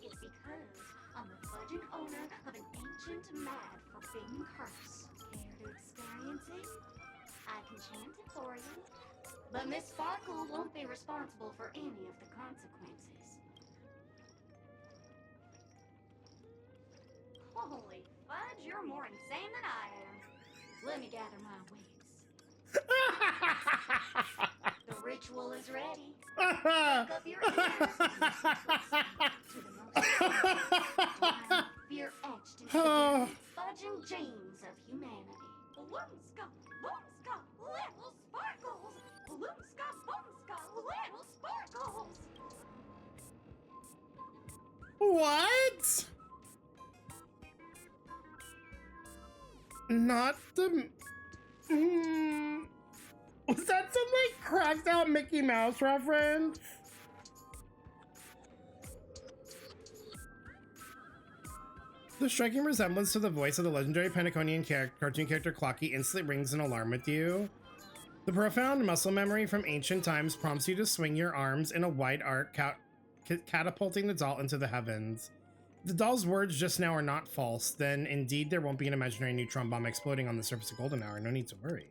It's because I'm the fudging owner of an ancient mad forbidden curse. Care to experience it? I can chant it for you. But Miss Sparkle won't be responsible for any of the consequences. Holy fudge, you're more insane than I am. Let me gather my wits. The ritual is ready. Pick up your ears to the most fear etched into the fudging genes of humanity. Boomska, boomska, little sparkles. Boomska, boomska, little sparkles.
What? Not the... Was that some like cracked out Mickey Mouse reference? The striking resemblance to the voice of the legendary Penaconian cartoon character Clocky instantly rings an alarm with you. The profound muscle memory from ancient times prompts you to swing your arms in a wide arc, catapulting the doll into the heavens. The doll's words just now are not false, then indeed there won't be an imaginary neutron bomb exploding on the surface of Golden Hour. No need to worry.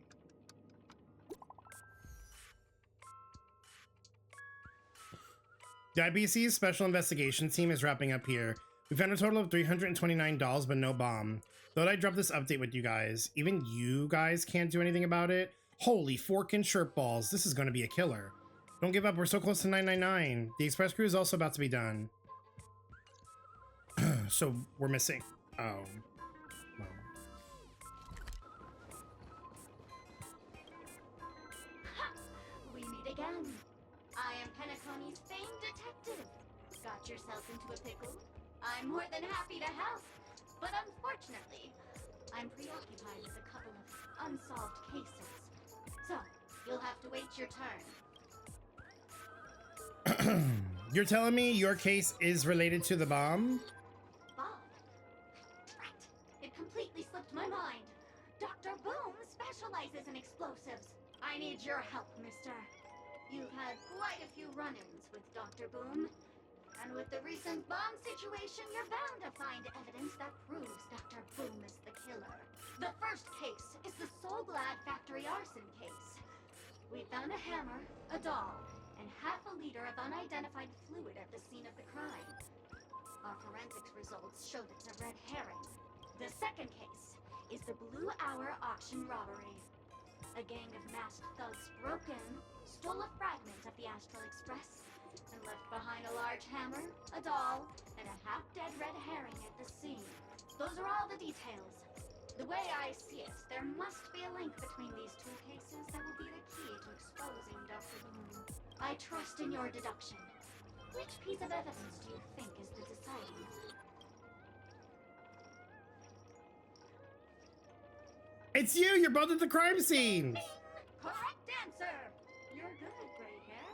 The IBC's Special Investigations team is wrapping up here. We found a total of 329 dolls, but no bomb. Thought I'd drop this update with you guys. Even you guys can't do anything about it? Holy fork and shirt balls. This is going to be a killer. Don't give up. We're so close to 999. The express crew is also about to be done. So we're missing. Oh. Well.
Ha! We meet again. I am Penacony's famed detective. Got yourself into a pickle? I'm more than happy to help. But unfortunately, I'm preoccupied with a couple of unsolved cases. So, you'll have to wait your turn.
You're telling me your case is related to the bomb?
Bob. Drat. It completely slipped my mind. Dr. Boom specializes in explosives. I need your help, mister. You've had quite a few run-ins with Dr. Boom. And with the recent bomb situation, you're bound to find evidence that proves Dr. Boom is the killer. The first case is the Soul Glad factory arson case. We found a hammer, a doll, and half a liter of unidentified fluid at the scene of the crime. Our forensics results showed it's a red herring. The second case is the Blue Hour auction robbery. A gang of masked thugs broke in, stole a fragment of the Astral Express, and left behind a large hammer, a doll, and a half-dead red herring at the scene. Those are all the details. The way I see it, there must be a link between these two cases that will be the key to exposing Dr. Boom. I trust in your deduction. Which piece of evidence do you think is the deciding?
It's you! You're both at the crime scene!
Correct answer! You're good at gray hair.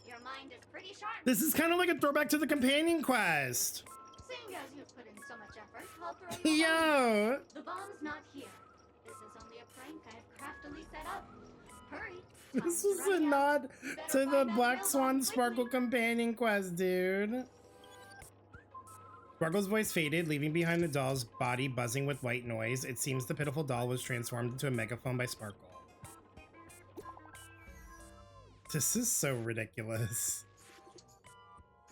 Your mind is pretty sharp.
This is kind of like a throwback to the companion quest.
Seeing as you've put in so much effort, I'll throw you
Yo!
The bomb's not here. This is only a prank I've craftily set up. Hurry.
This is a nod to the Black Swan Sparkle companion quest, dude. Sparkle's voice faded, leaving behind the doll's body buzzing with white noise. It seems the pitiful doll was transformed into a megaphone by Sparkle. This is so ridiculous.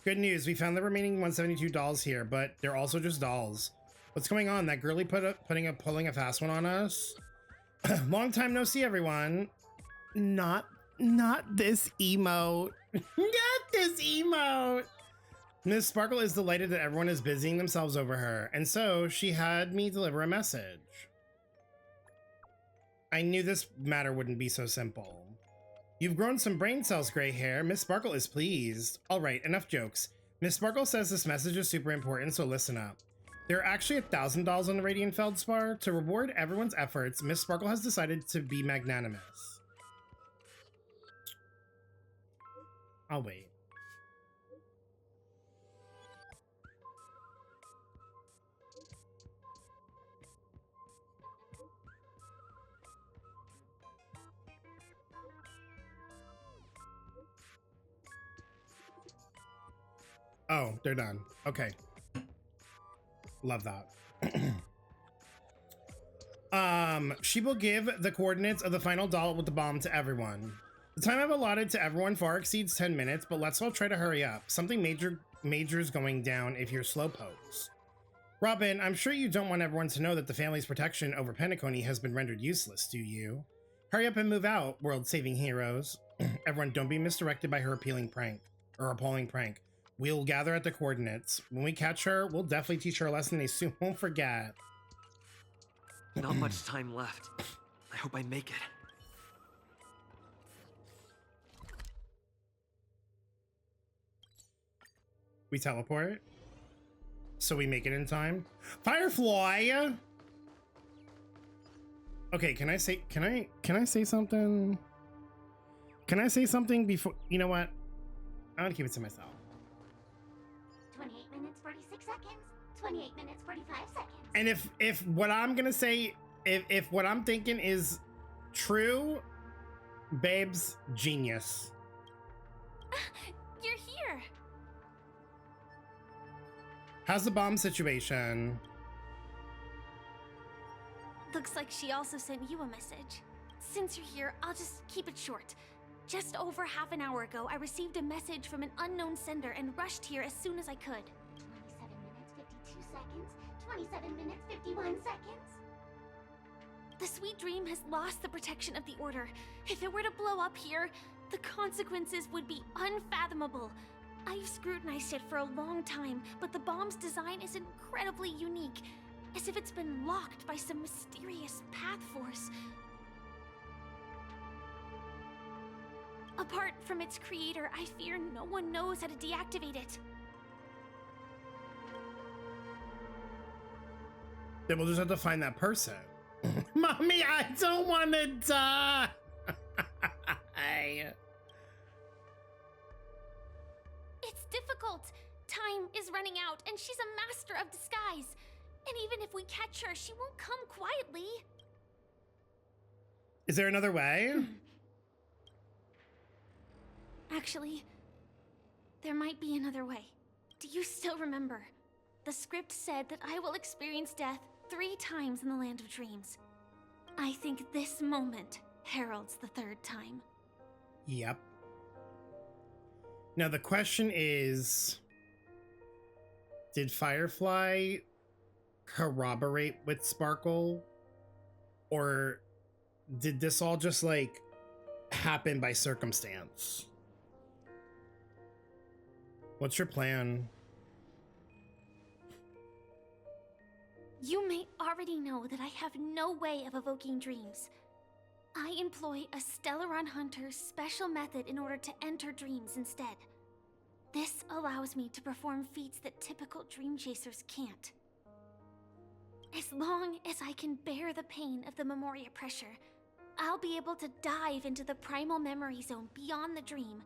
Good news, we found the remaining 172 dolls here, but they're also just dolls. What's going on? That girlie pulling a fast one on us? Long time no see, everyone. Not this emote. Not this emote. Miss Sparkle is delighted that everyone is busying themselves over her, and so she had me deliver a message. I knew this matter wouldn't be so simple. You've grown some brain cells, gray hair. Miss Sparkle is pleased. All right, enough jokes. Miss Sparkle says this message is super important, so listen up. There are actually 1,000 dolls on the Radiant Felspar. To reward everyone's efforts, Miss Sparkle has decided to be magnanimous. I'll wait. Oh, they're done. Okay. Love that. She will give the coordinates of the final doll with the bomb to everyone. The time I've allotted to everyone far exceeds 10 minutes, but let's all try to hurry up. Something major's going down if you're slowpokes. Robin, I'm sure you don't want everyone to know that the family's protection over Penacony has been rendered useless, do you? Hurry up and move out, world-saving heroes. Everyone, don't be misdirected by her appalling prank. We'll gather at the coordinates. When we catch her, we'll definitely teach her a lesson they soon won't forget.
Not much time left. I hope I make it.
We teleport? So we make it in time? Firefly! Okay, can I say something? Can I say something before? You know what? I'm gonna keep it to myself.
28 minutes, 46 seconds. 28 minutes, 45 seconds.
And if what I'm gonna say, if what I'm thinking is true, babes, genius.
You're here.
How's the bomb situation?
Looks like she also sent you a message. Since you're here, I'll just keep it short. Just over half an hour ago, I received a message from an unknown sender and rushed here as soon as I could.
27 minutes, 52 seconds. 27 minutes, 51 seconds.
The Sweet Dream has lost the protection of the Order. If it were to blow up here, the consequences would be unfathomable. I've scrutinized it for a long time, but the bomb's design is incredibly unique, as if it's been locked by some mysterious path force. Apart from its creator, I fear no one knows how to deactivate it.
Then we'll just have to find that person. Mommy, I don't want to die.
It's difficult. Time is running out, and she's a master of disguise. And even if we catch her, she won't come quietly.
Is there another way?
Actually, there might be another way. Do you still remember? The script said that I will experience death 3 times in the Land of Dreams. I think this moment heralds the 3rd time.
Yep. Now the question is, did Firefly corroborate with Sparkle? Or did this all just like happen by circumstance? What's your plan?
You may already know that I have no way of evoking dreams. I employ a Stellaron Hunter's special method in order to enter dreams instead. This allows me to perform feats that typical dream chasers can't. As long as I can bear the pain of the Memoria pressure, I'll be able to dive into the primal memory zone beyond the dream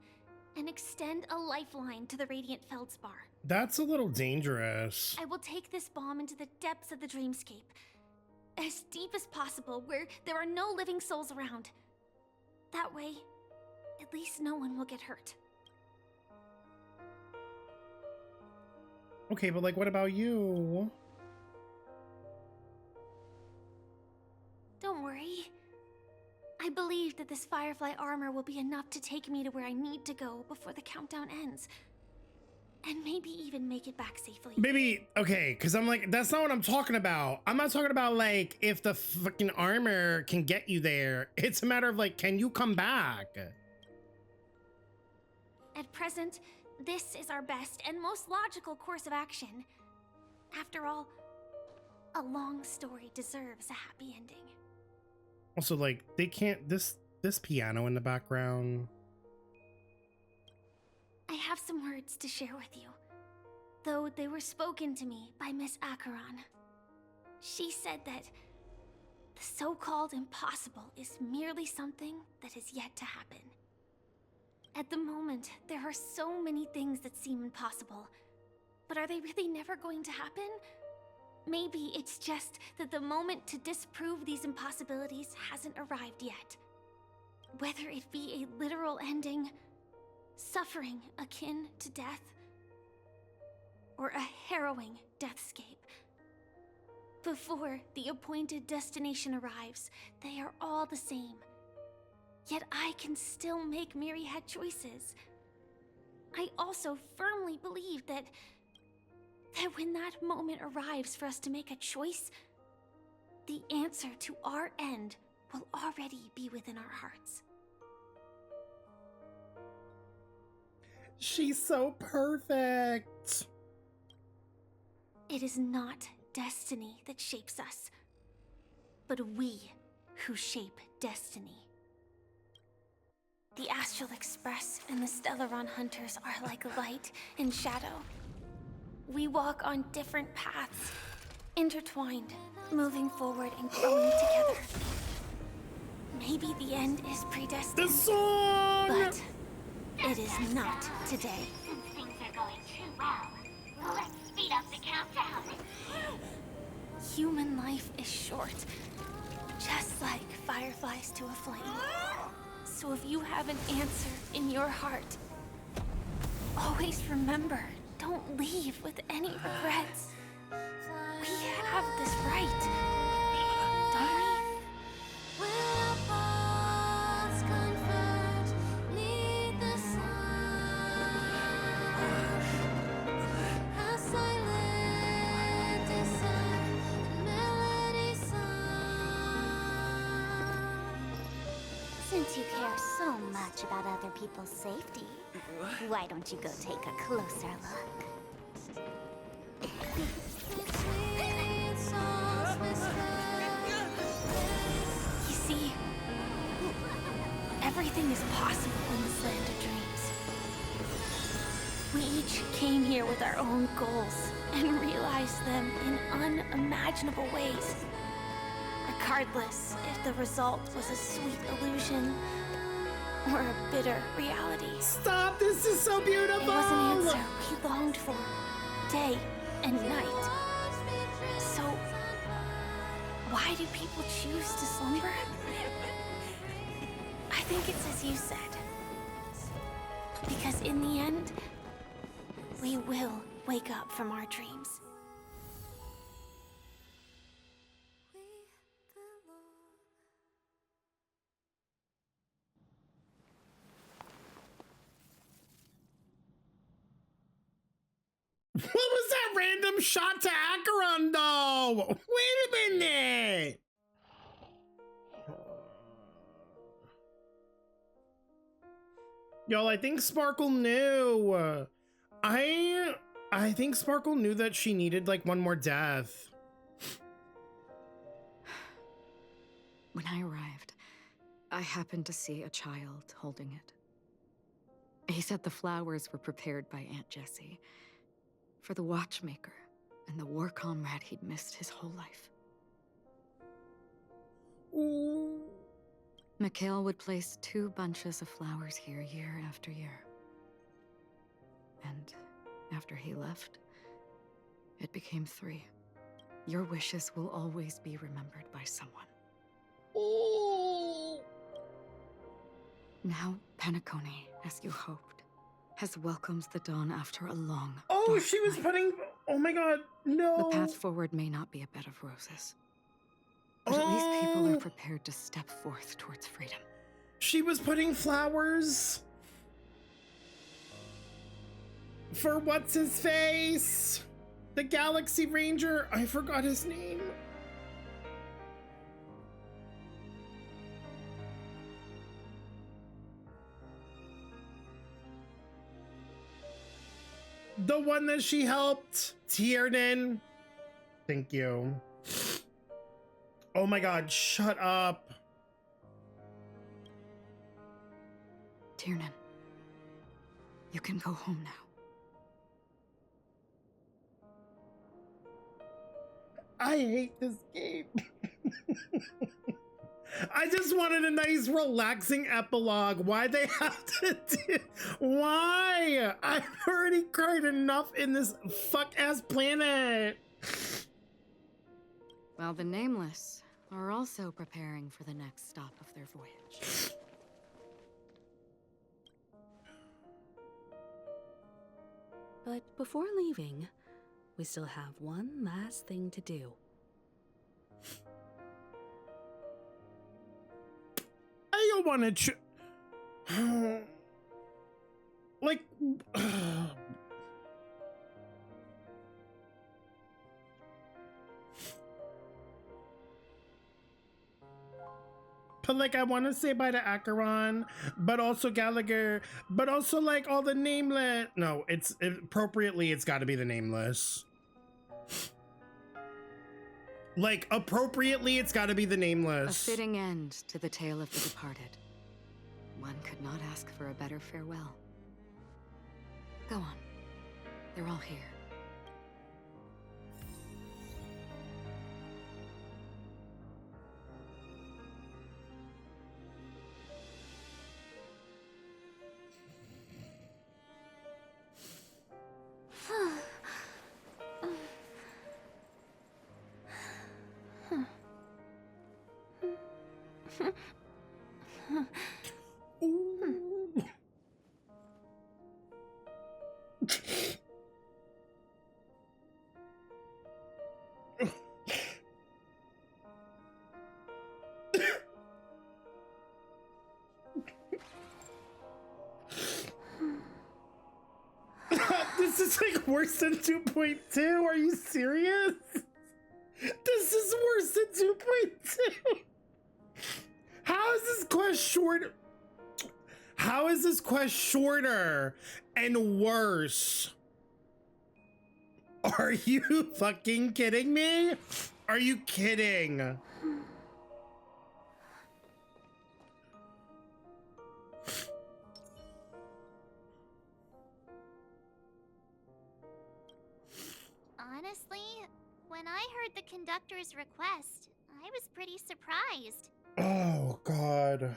and extend a lifeline to the radiant Felspar.
That's a little dangerous.
I will take this bomb into the depths of the dreamscape, as deep as possible, where there are no living souls around. That way, at least no one will get hurt.
Okay, but like, what about you?
Don't worry. I believe that this Firefly armor will be enough to take me to where I need to go before the countdown ends. And maybe even make it back safely.
Baby, okay, because I'm like, that's not what I'm talking about. I'm not talking about like if the fucking armor can get you there. It's a matter of like, can you come back?
At present, this is our best and most logical course of action. After all, a long story deserves a happy ending.
Also, like, they can't, this piano in the background.
I have some words to share with you, though they were spoken to me by Miss Acheron. She said that the so-called impossible is merely something that is yet to happen. At the moment, there are so many things that seem impossible, but are they really never going to happen? Maybe it's just that the moment to disprove these impossibilities hasn't arrived yet. Whether it be a literal ending, suffering akin to death, or a harrowing deathscape. Before the appointed destination arrives, they are all the same. Yet I can still make myriad choices. I also firmly believe that when that moment arrives for us to make a choice, the answer to our end will already be within our hearts.
She's so perfect.
It is not destiny that shapes us, but we who shape destiny. The Astral Express and the Stellaron Hunters are like light and shadow. We walk on different paths, intertwined, moving forward and growing together. Maybe the end is predestined,
the Swan!
But it is not today.
Since things are going too well, let's speed up the countdown.
Human life is short, just like fireflies to a flame. So if you have an answer in your heart, always remember, don't leave with any regrets. We have this right, don't we?
Since you care so much about other people's safety, why don't you go take a closer look?
You see, everything is possible in this land of dreams. We each came here with our own goals and realize them in unimaginable ways. Regardless if the result was a sweet illusion or a bitter reality.
Stop! This is so beautiful!
It was an answer we longed for, day and night. So, why do people choose to slumber? I think it's as you said. Because in the end, we will wake up from our dreams.
What was that random shot to Acheron, though? Wait a minute. Y'all, I think Sparkle knew. I think Sparkle knew that she needed like one more death.
When I arrived, I happened to see a child holding it. He said the flowers were prepared by Aunt Jessie for the watchmaker and the war comrade he'd missed his whole life.
Ooh.
Mikhail would place 2 bunches of flowers here year after year. And after he left, it became 3. Your wishes will always be remembered by someone.
Ooh.
Now, Penacony, as you hoped, has welcomed the dawn after a long,
Oh, she was putting... Oh my god, no.
The path forward may not be a bed of roses. But at least people are prepared to step forth towards freedom.
She was putting flowers for what's his face? The Galaxy Ranger. I forgot his name. The one that she helped, Tiernan. Thank you. Oh my god, shut up.
Tiernan, you can go home now.
I hate this game. I just wanted a nice relaxing epilogue. Why they have to do... Why? I've already cried enough in this fuck-ass planet.
While the Nameless are also preparing for the next stop of their voyage.
But before leaving, we still have one last thing to do.
I don't want to like but like I want to say bye to Acheron, but also Gallagher, but also like all the Nameless. No, appropriately it's got to be the Nameless. Like, appropriately, it's got to be the Nameless.
A fitting end to the tale of the departed. One could not ask for a better farewell. Go on. They're all here. This is like worse than 2.2. Are you serious? This is worse than 2.2. How is this quest shorter? How is this quest shorter and worse? Are you fucking kidding me? Are you kidding?
When I heard the conductor's request, I was pretty surprised.
Oh, God.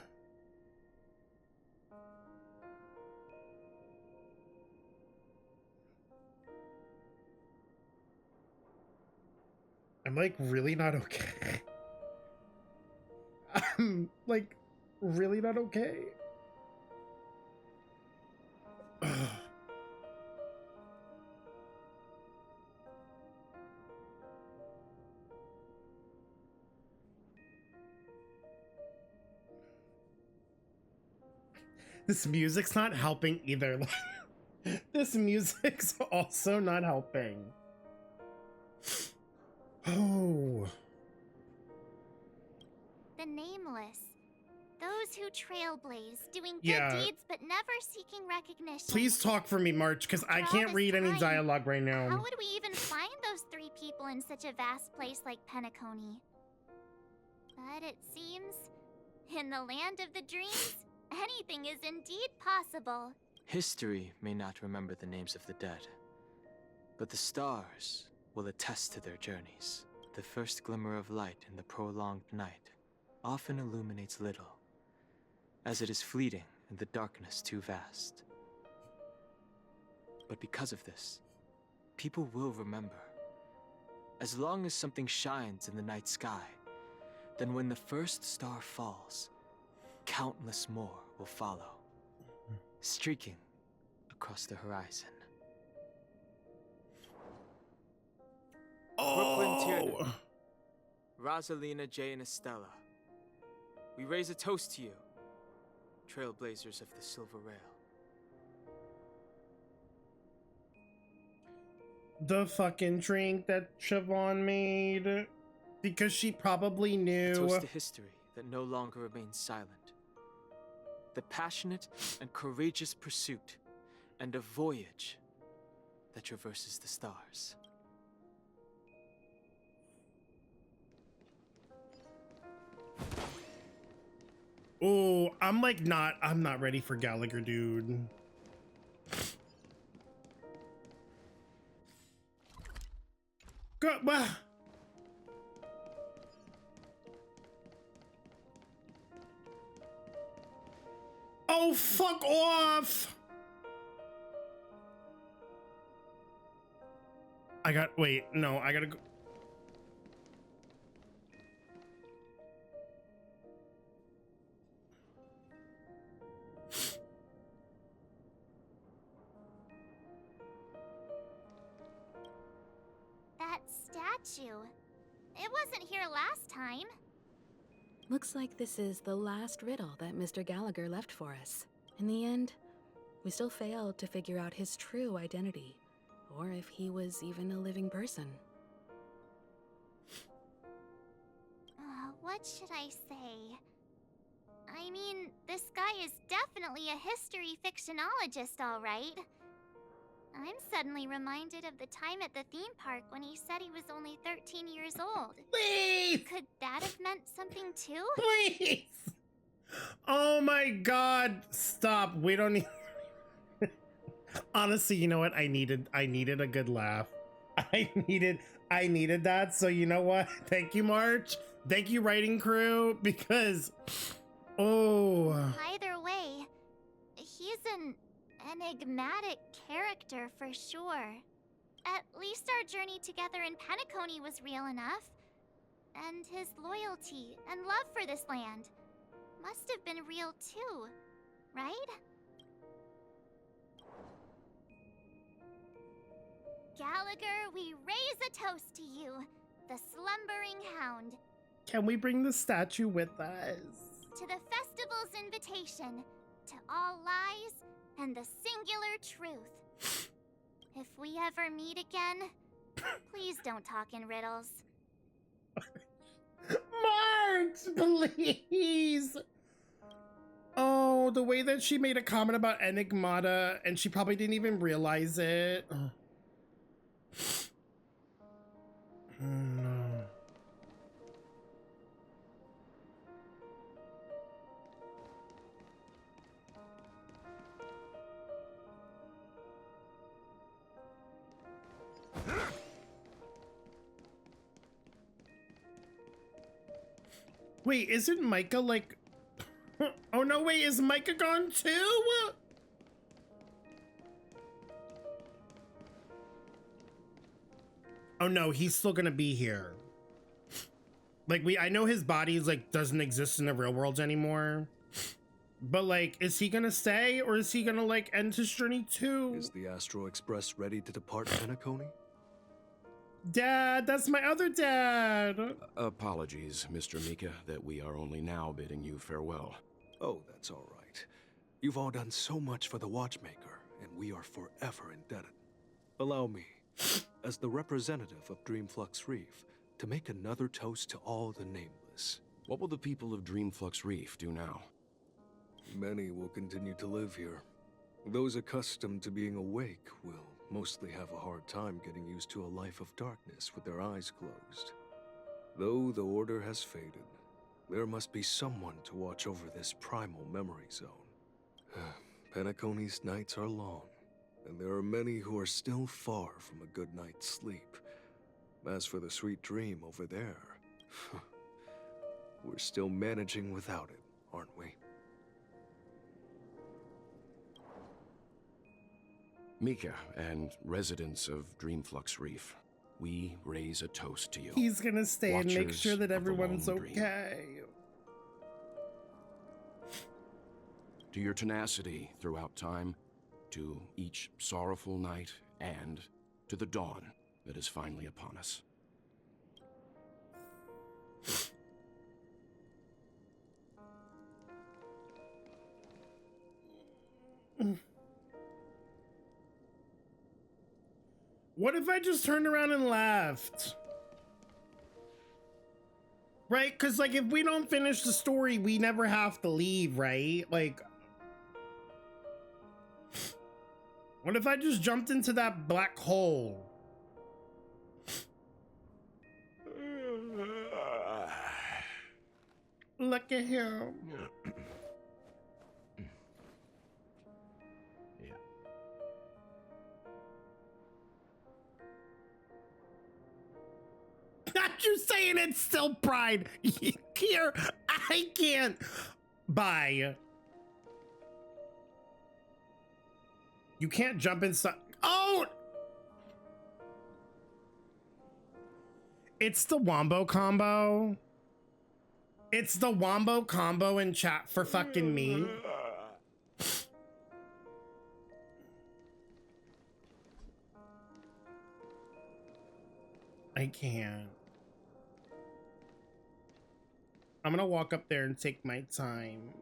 I'm like really not okay. I'm like really not okay. This music's not helping either. This music's also not helping. Oh.
The nameless. Those who trailblaze, doing good
Yeah.
deeds but never seeking recognition.
Please talk for me, March, because I
After all
can't
this
read any
time,
dialogue right now.
How would we even find those 3 people in such a vast place like Penacony? But it seems, in the land of the dreams, anything is indeed possible.
History may not remember the names of the dead, but the stars will attest to their journeys. The first glimmer of light in the prolonged night often illuminates little, as it is fleeting and the darkness too vast. But because of this, people will remember. As long as something shines in the night sky, then when the first star falls, countless more will follow, streaking across the horizon. Brooklyn Tierney, Rosalina J. and Estella, we raise a toast to you, trailblazers of the Silver Rail.
The fucking drink that Siobhan made. Because she probably knew.
A toast to history that no longer remains silent. The passionate and courageous pursuit, and a voyage that traverses the stars.
Oh, I'm not ready for Gallagher, dude. Go, oh, fuck off! I gotta go.
That statue. It wasn't here last time.
Looks like this is the last riddle that Mr. Gallagher left for us. In the end, we still failed to figure out his true identity, or if he was even a living person.
What should I say? I mean, this guy is definitely a history fictionologist, all right. I'm suddenly reminded of the time at the theme park when he said he was only 13 years old.
Please!
Could that have meant something too?
Please! Oh my god, stop. We don't need... Honestly, you know what? I needed a good laugh. I needed that, so you know what? Thank you, March. Thank you, writing crew, because... Oh...
Either way, he's an enigmatic character for sure. At least our journey together in Penacony was real enough. And his loyalty and love for this land must have been real too, right? Gallagher, we raise a toast to you, the slumbering hound.
Can we bring the statue with us?
To the festival's invitation, to all lies and the singular truth. If we ever meet again, please don't talk in riddles.
March, please! Oh, the way that she made a comment about Enigmata, and she probably didn't even realize it. Oh. No.
Wait, isn't Micah like... Oh no, wait, is Micah gone too? Oh no, he's still gonna be here. Like, I know his body like doesn't exist in the real world anymore. But like, is he gonna stay or is he gonna like end his journey too?
Is the Astral Express ready to depart Penacony?
Dad, that's my other dad.
Apologies, Mr. Mika, that we are only now bidding you farewell.
Oh, that's all right. You've all done so much for the Watchmaker, and we are forever indebted. Allow me, as the representative of Dreamflux Reef, to make another toast to all the nameless.
What will the people of Dreamflux Reef do now?
Many will continue to live here. Those accustomed to being awake will mostly have a hard time getting used to a life of darkness with their eyes closed. Though the order has faded, there must be someone to watch over this primal memory zone. Penacony's nights are long, and there are many who are still far from a good night's sleep. As for the sweet dream over there, we're still managing without it, aren't we?
Mika and residents of Dreamflux Reef, we raise a toast to you.
He's gonna stay and make
Watchers
sure that
of the
everyone's
Lone Dream.
okay.
To your tenacity throughout time, to each sorrowful night, and to the dawn that is finally upon us.
What if I just turned around and left? Right? Because, like, if we don't finish the story, we never have to leave, right? Like, what if I just jumped into that black hole? Look at him. Not you saying it's still pride. Here, I can't. Bye. You can't jump inside. Oh! It's the Wombo combo. It's the Wombo combo in chat for fucking me. I can't. I'm gonna walk up there and take my time.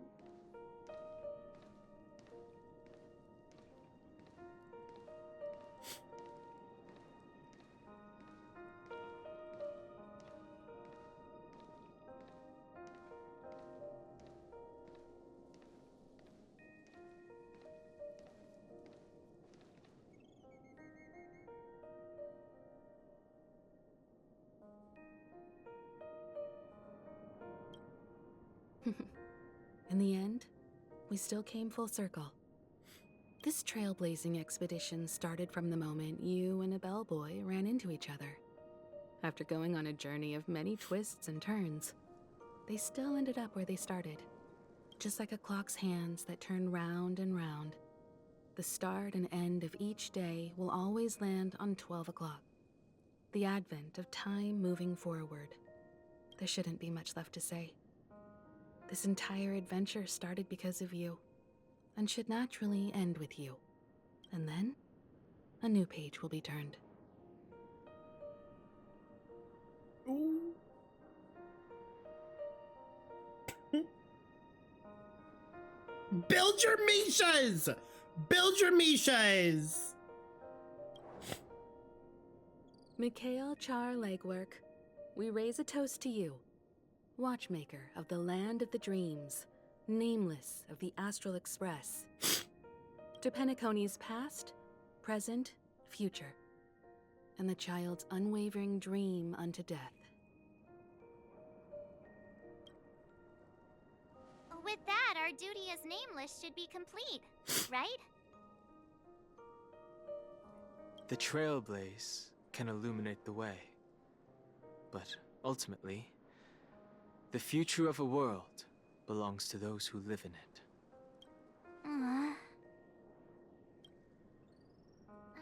In the end, we still came full circle. This trailblazing expedition started from the moment you and a bellboy ran into each other. After going on a journey of many twists and turns, they still ended up where they started. Just like a clock's hands that turn round and round, the start and end of each day will always land on 12 o'clock. The advent of time moving forward. There shouldn't be much left to say. This entire adventure started because of you, and should naturally end with you. And then, a new page will be turned.
Ooh. Build your Mishas! Build your Mishas!
Mikhail Char Legwork, we raise a toast to you, Watchmaker of the Land of the Dreams, Nameless of the Astral Express. To Penacony's past, present, future, and the child's unwavering dream unto death.
With that, our duty as Nameless should be complete, right?
The trailblaze can illuminate the way, but ultimately, The future of a world belongs to those who live in it.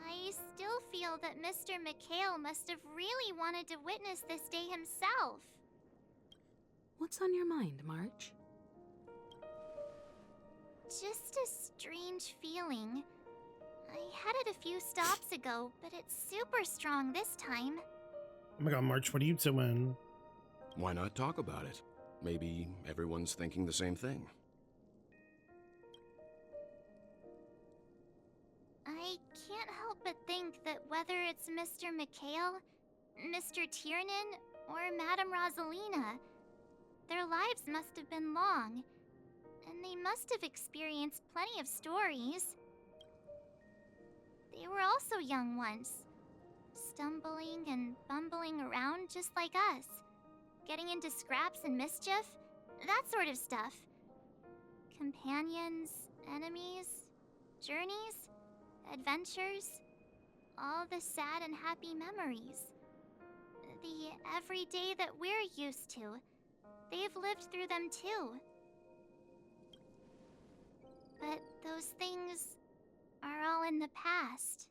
I still feel that Mr. McHale must have really wanted to witness this day himself.
What's on your mind, March?
Just a strange feeling. I had it a few stops ago, but it's super strong this time.
Oh my god, March, what are you doing?
Why not talk about it? Maybe everyone's thinking the same thing.
I can't help but think that whether it's Mr. McHale, Mr. Tiernan, or Madame Rosalina, their lives must have been long, and they must have experienced plenty of stories. They were also young once, stumbling and bumbling around just like us, getting into scraps and mischief, that sort of stuff. Companions, enemies, journeys, adventures, all the sad and happy memories. The everyday that we're used to, they've lived through them too. But those things are all in the past.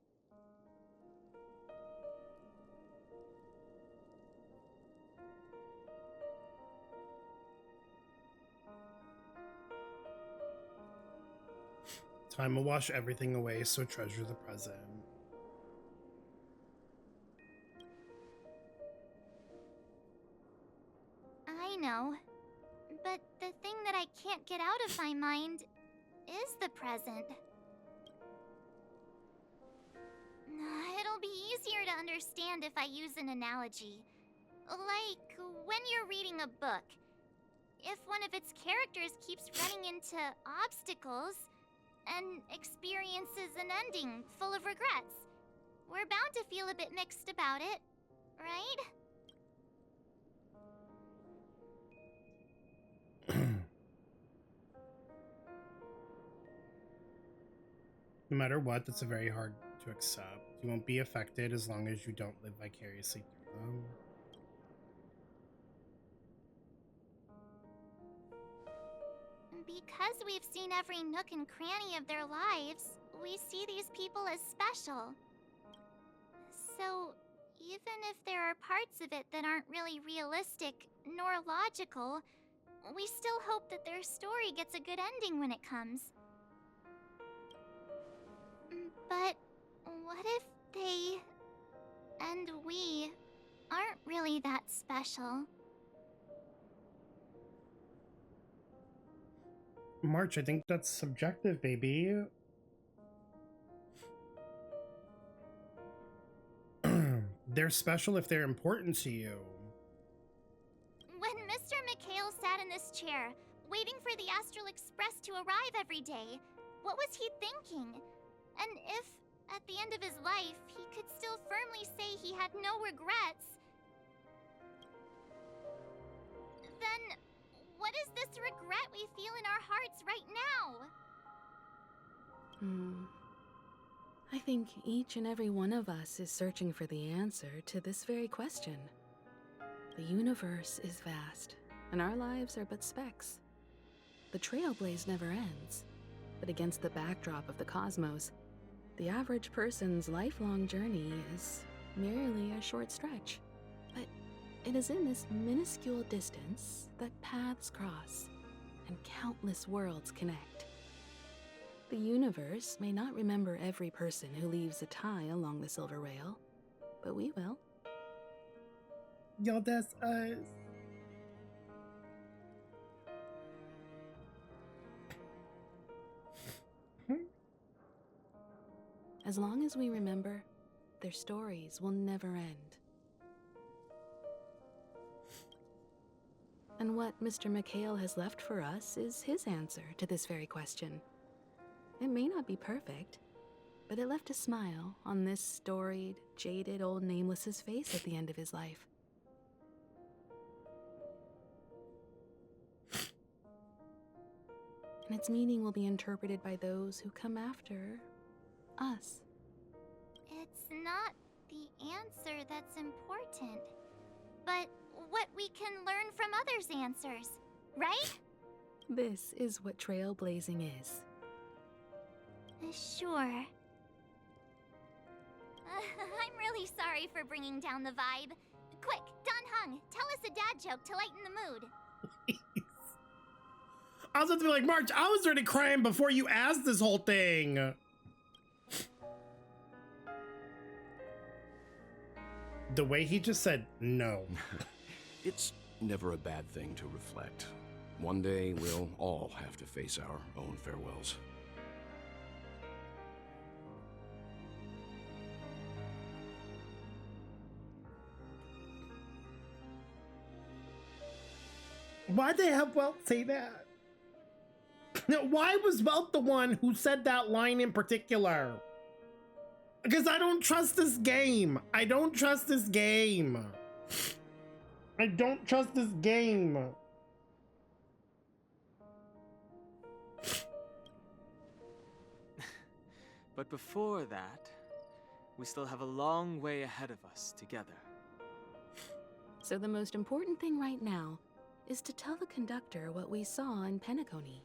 Time will wash everything away, so treasure the present.
I know, but the thing that I can't get out of my mind is the present. It'll be easier to understand if I use an analogy. Like when you're reading a book. If one of its characters keeps running into obstacles and experiences an ending full of regrets, we're bound to feel a bit mixed about it, right?
No matter what, that's a very hard to accept. You won't be affected as long as you don't live vicariously through them.
Because we've seen every nook and cranny of their lives, we see these people as special. So, even if there are parts of it that aren't really realistic nor logical, we still hope that their story gets a good ending when it comes. But what if they and we aren't really that special?
March, I think that's subjective, baby. They're special if they're important to you.
When Mr. McHale sat in this chair, waiting for the Astral Express to arrive every day, what was he thinking? And if, at the end of his life, he could still firmly say he had no regrets, then what is this regret we feel in our hearts right now?
I think each and every one of us is searching for the answer to this very question. The universe is vast, and our lives are but specks. The trailblaze never ends, but against the backdrop of the cosmos, the average person's lifelong journey is merely a short stretch. But it is in this minuscule distance that paths cross and countless worlds connect. The universe may not remember every person who leaves a tie along the Silver Rail, but we will.
Yo, that's us.
As long as we remember, their stories will never end. And what Mr. McHale has left for us is his answer to this very question. It may not be perfect, but it left a smile on this storied, jaded old Nameless's face at the end of his life. And its meaning will be interpreted by those who come after us.
It's not the answer that's important, but what we can learn from others' answers, right?
This is what trailblazing is.
Sure. I'm really sorry for bringing down the vibe. Quick, Don Hung, tell us a dad joke to lighten the mood.
I was about to be like, March, I was already crying before you asked this whole thing. The way he just said no.
It's never a bad thing to reflect. One day we'll all have to face our own farewells.
Why'd they have Welt say that? Why was Welt the one who said that line in particular? Because I don't trust this game. I don't trust this game. I don't trust this game.
But before that, we still have a long way ahead of us together.
So the most important thing right now is to tell the conductor what we saw in Penacony.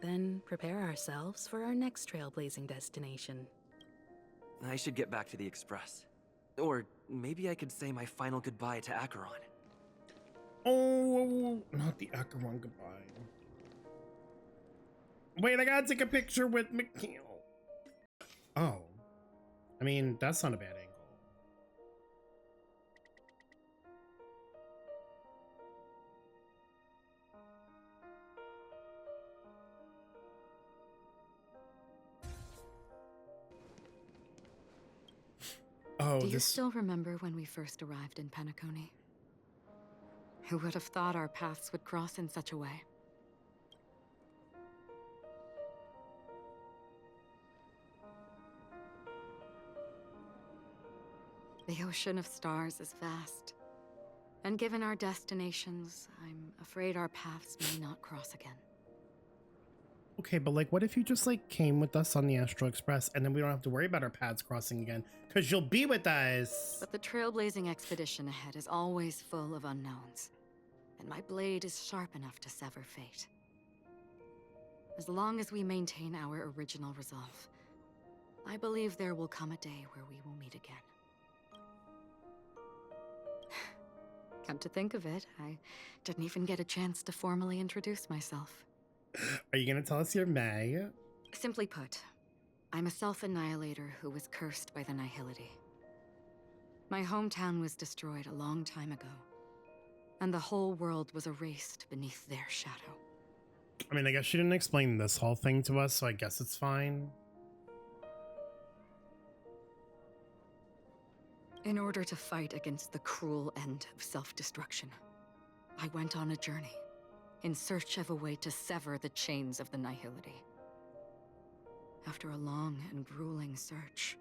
Then prepare ourselves for our next trailblazing destination.
I should get back to the Express. Or maybe I could say my final goodbye to Acheron.
Oh, not the Acheron goodbye. Wait, I gotta take a picture with Mikhail. Oh. I mean, that's not a bad angle. Oh,
Do you still remember when we first arrived in Penacony? Who would have thought our paths would cross in such a way? The ocean of stars is vast. And given our destinations, I'm afraid our paths may not cross again.
Okay, but like, what if you just like came with us on the Astral Express and then we don't have to worry about our paths crossing again? Because you'll be with us.
But the trailblazing expedition ahead is always full of unknowns. And my blade is sharp enough to sever fate. As long as we maintain our original resolve, I believe there will come a day where we will meet again. Come to think of it, I didn't even get a chance to formally introduce myself.
Are you gonna tell us you're May?
Simply put, I'm a self-annihilator who was cursed by the Nihility. My hometown was destroyed a long time ago, and the whole world was erased beneath their shadow.
I mean, I guess she didn't explain this whole thing to us, so I guess it's fine.
In order to fight against the cruel end of self-destruction, I went on a journey in search of a way to sever the chains of the Nihility. After a long and grueling search,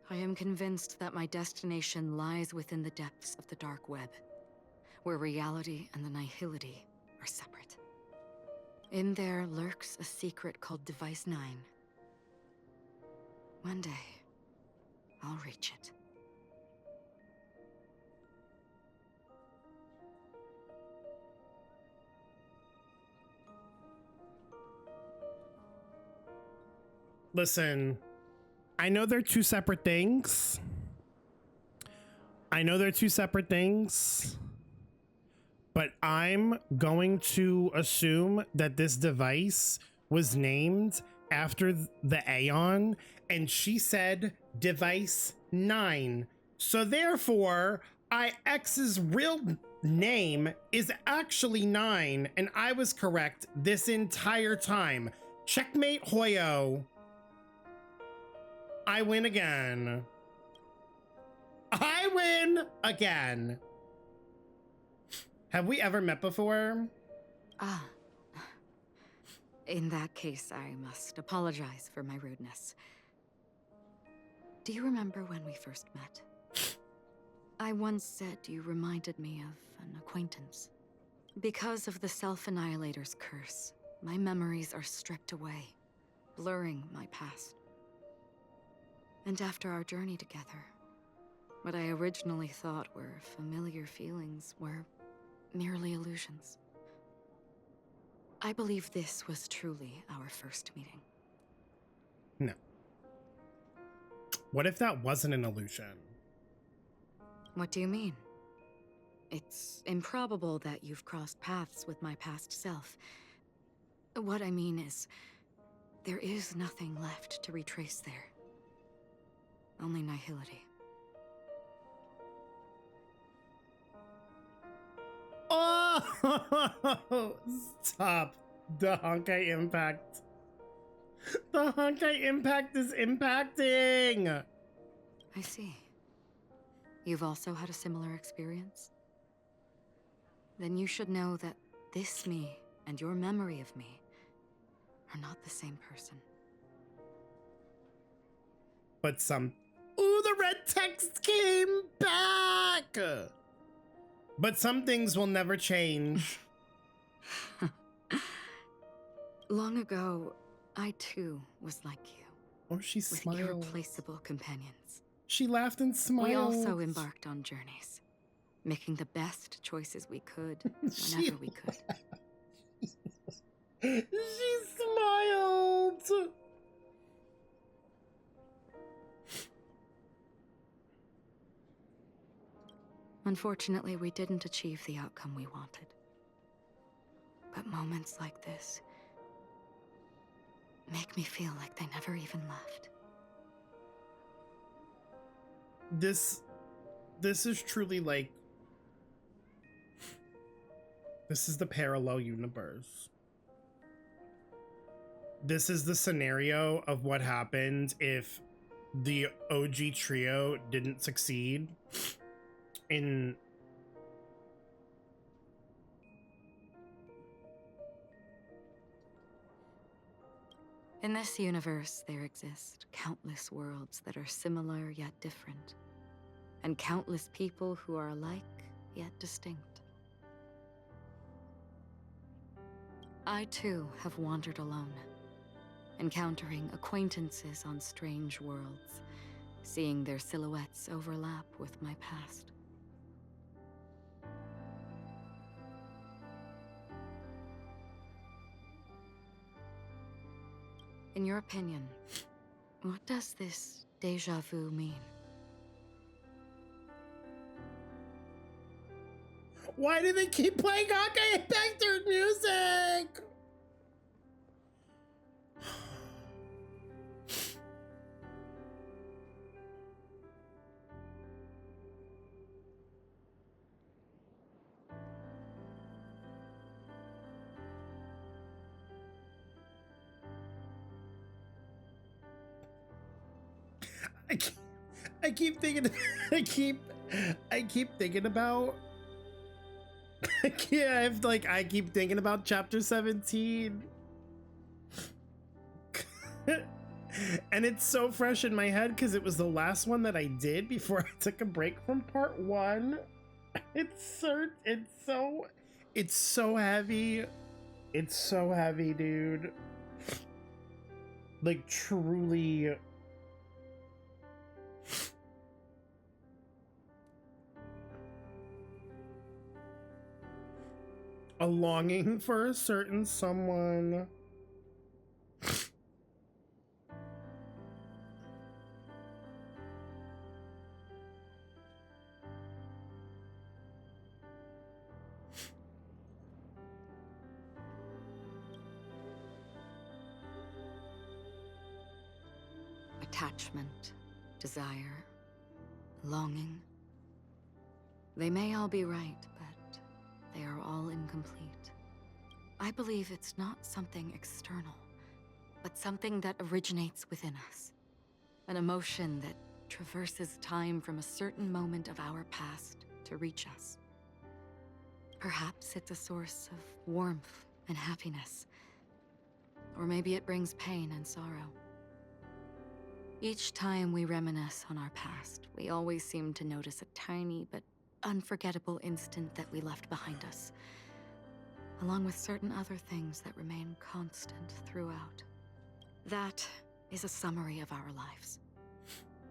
I am convinced that my destination lies within the depths of the dark web, where reality and the Nihility are separate. In there lurks a secret called Device 9. One day, I'll reach it.
Listen, I know they're two separate things. But I'm going to assume that this device was named after the Aeon, and she said Device 9. So therefore, IX's real name is actually 9, and I was correct this entire time. Checkmate, Hoyo. I win again. I win again. Have we ever met before?
Ah. In that case, I must apologize for my rudeness. Do you remember when we first met? I once said you reminded me of an acquaintance. Because of the Self-Annihilator's curse, my memories are stripped away, blurring my past. And after our journey together, What I originally thought were familiar feelings were merely illusions. I believe this was truly our first meeting.
No. What if that wasn't an illusion?
What do you mean? It's improbable that you've crossed paths with my past self. What I mean is, there is nothing left to retrace there. Only nihility.
Oh, stop. The Honkai impact. The Honkai impact is impacting.
I see. You've also had a similar experience? Then you should know that this me and your memory of me are not the same person.
But some... Ooh, the red text came back! But some things will never change.
Long ago, I too was like you.
Oh, she smiled.
With irreplaceable companions.
She laughed and smiled.
We also embarked on journeys, making the best choices we could, whenever we could.
She smiled!
Unfortunately, we didn't achieve the outcome we wanted. But moments like this make me feel like they never even left.
This is truly like... This is the parallel universe. This is the scenario of what happened if the OG trio didn't succeed in...
In this universe, there exist countless worlds that are similar yet different, and countless people who are alike yet distinct. I too have wandered alone, encountering acquaintances on strange worlds, seeing their silhouettes overlap with my past. In your opinion, what does this déjà vu mean?
Why do they keep playing Honkai Impact through music? I keep thinking, I keep thinking about, I keep thinking about chapter 17. And it's so fresh in my head because it was the last one that I did before I took a break from part 1. It's so heavy. It's so heavy, dude. Like, truly. A longing for a certain someone.
Attachment, desire, longing. They may all be right, but they are all incomplete. I believe it's not something external, but something that originates within us. An emotion that traverses time from a certain moment of our past to reach us. Perhaps it's a source of warmth and happiness. Or maybe it brings pain and sorrow. Each time we reminisce on our past, we always seem to notice a tiny but unforgettable instant that we left behind us, along with certain other things that remain constant throughout. That is a summary of our lives.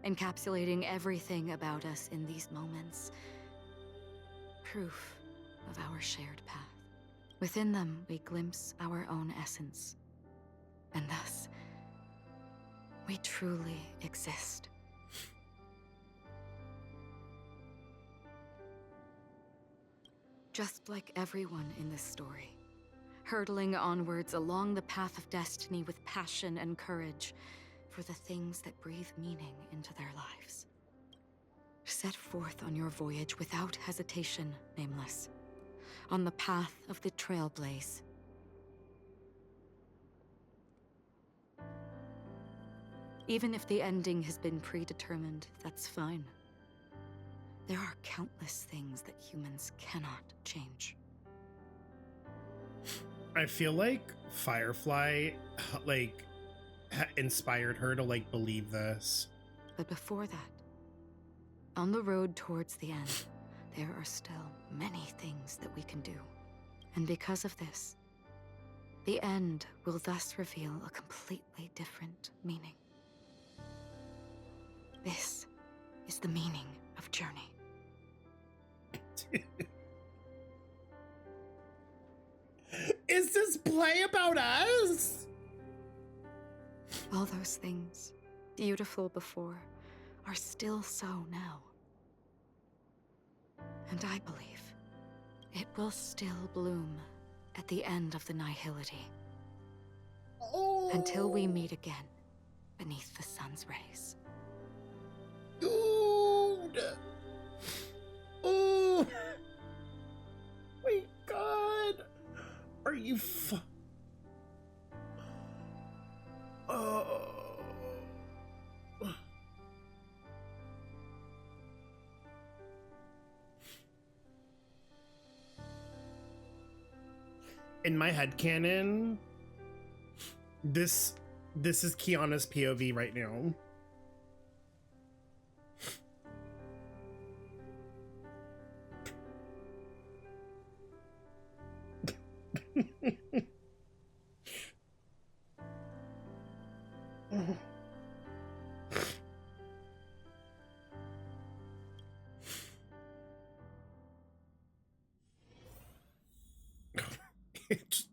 encapsulating everything about us in these moments. Proof of our shared path. Within them, we glimpse our own essence. And thus, we truly exist. Just like everyone in this story, hurtling onwards along the path of destiny with passion and courage for the things that breathe meaning into their lives. Set forth on your voyage without hesitation, Nameless, on the path of the Trailblaze. Even if the ending has been predetermined, that's fine. There are countless things that humans cannot change.
I feel like Firefly, inspired her to, believe this.
But before that, on the road towards the end, there are still many things that we can do. And because of this, the end will thus reveal a completely different meaning. This is the meaning of Journey.
Is this play about us?
All those things, beautiful before, are still so now. And I believe it will still bloom at the end of the nihility.
Oh.
Until we meet again beneath the sun's rays.
Dude! Oh! My God! Are you Oh.
In my headcanon, this is Kiana's POV right now.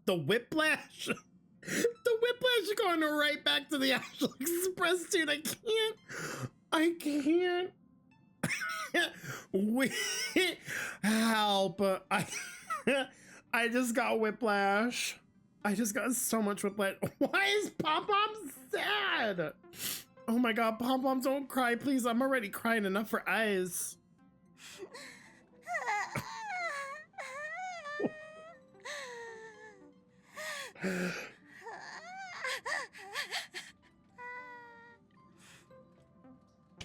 The whiplash. The whiplash going right back to the Astral Express, dude. I can't. Help. I just got whiplash. I just got so much whiplash. Why is Pom Pom sad? Oh my God, Pom Pom, don't cry, please. I'm already crying enough for eyes.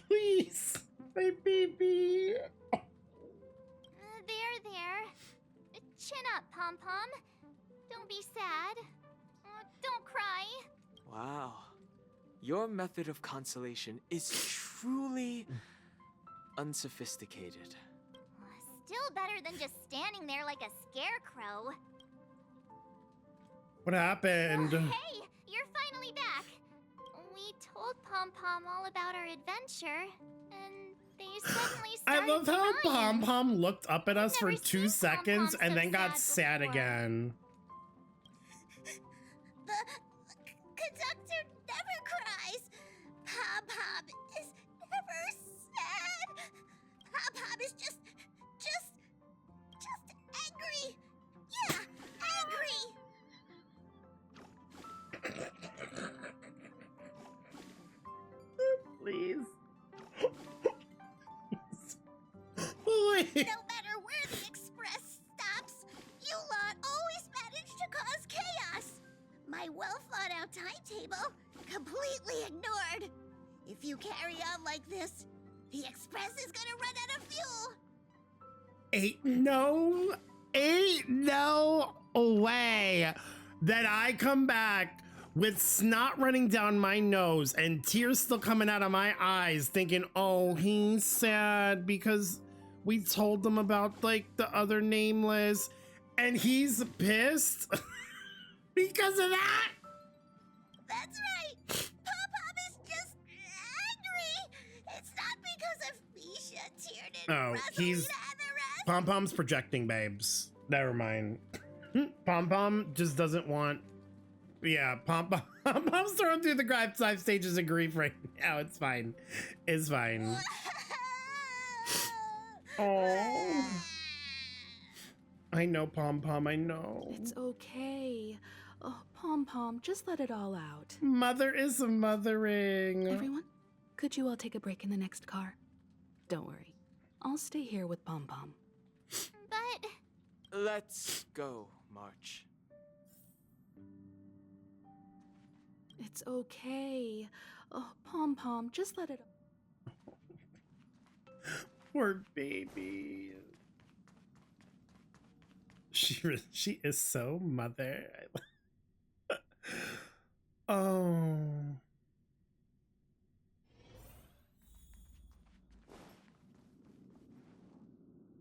Please, my baby.
There. Chin up, Pom Pom. Don't be sad. Don't cry.
Wow. Your method of consolation is truly unsophisticated.
Still better than just standing there like a scarecrow.
What happened?
Hey, you're finally back. We told Pom Pom all about our adventure, and they suddenly started
I love how
crying.
Pom Pom looked up at us for 2 seconds and then got sad again.
The conductor never cries. Pom Pom is never sad. Pom Pom is just angry. Yeah, angry.
Please.
No matter where the express stops, you lot always manage to cause chaos. My well-thought-out timetable completely ignored. If you carry on like this, the express is gonna run out of fuel.
Ain't no way that I come back with snot running down my nose and tears still coming out of my eyes thinking, oh, he's sad because we told them about the other Nameless and he's pissed because of that.
That's right. Pom Pom is just angry. It's
Oh, he's Pom Pom's projecting, babes. Never mind. Pom Pom just doesn't want. Yeah, Pom Pom's thrown through the 5 stages of grief right now. It's fine. It's fine. Oh, I know, Pom Pom. I know.
It's okay. Oh, Pom Pom, just let it all out.
Mother is mothering.
Everyone, could you all take a break in the next car? Don't worry. I'll stay here with Pom Pom.
But...
Let's go, March.
It's okay. Oh, Pom Pom, just let it...
Poor baby. She is so mother. Oh.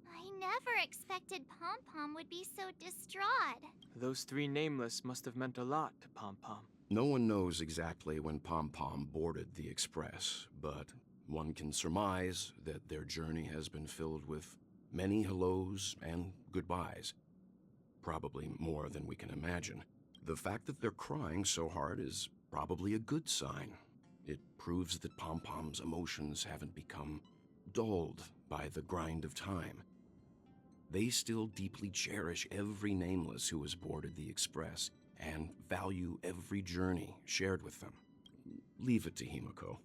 I never expected Pom Pom would be so distraught.
Those 3 nameless must have meant a lot to Pom Pom.
No one knows exactly when Pom Pom boarded the Express, but one can surmise that their journey has been filled with many hellos and goodbyes. Probably more than we can imagine. The fact that they're crying so hard is probably a good sign. It proves that Pom Pom's emotions haven't become dulled by the grind of time. They still deeply cherish every nameless who has boarded the Express and value every journey shared with them. Leave it to Himiko.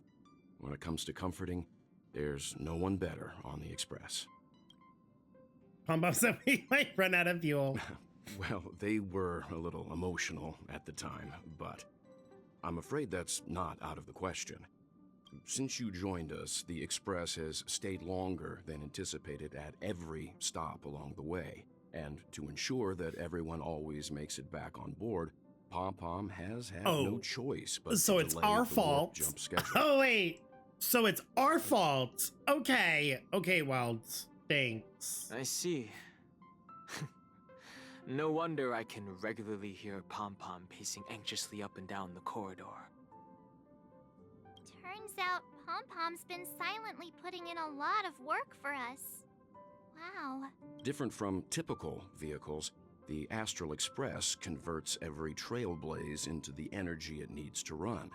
When it comes to comforting, there's no one better on the Express.
Pom Pom said we might run out of fuel.
Well, they were a little emotional at the time, but I'm afraid that's not out of the question. Since you joined us, the Express has stayed longer than anticipated at every stop along the way. And to ensure that everyone always makes it back on board, Pom Pom has had no choice but
so
to
it's
delay
our
the
fault.
warp jump schedule.
Oh wait, so it's our fault. Okay, well, thanks.
I see. No wonder I can regularly hear Pom Pom pacing anxiously up and down the corridor.
Turns out Pom Pom's been silently putting in a lot of work for us. Wow.
Different from typical vehicles, the Astral Express converts every trailblaze into the energy it needs to run.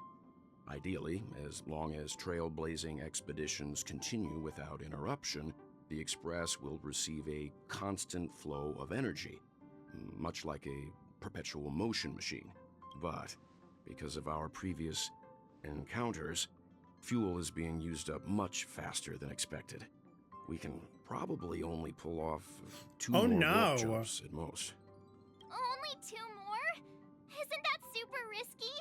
Ideally, as long as trailblazing expeditions continue without interruption, the Express will receive a constant flow of energy, much like a perpetual motion machine. But because of our previous encounters, fuel is being used up much faster than expected. We can probably only pull off 2 more warp jumps at most.
Only 2 more? Isn't that super risky?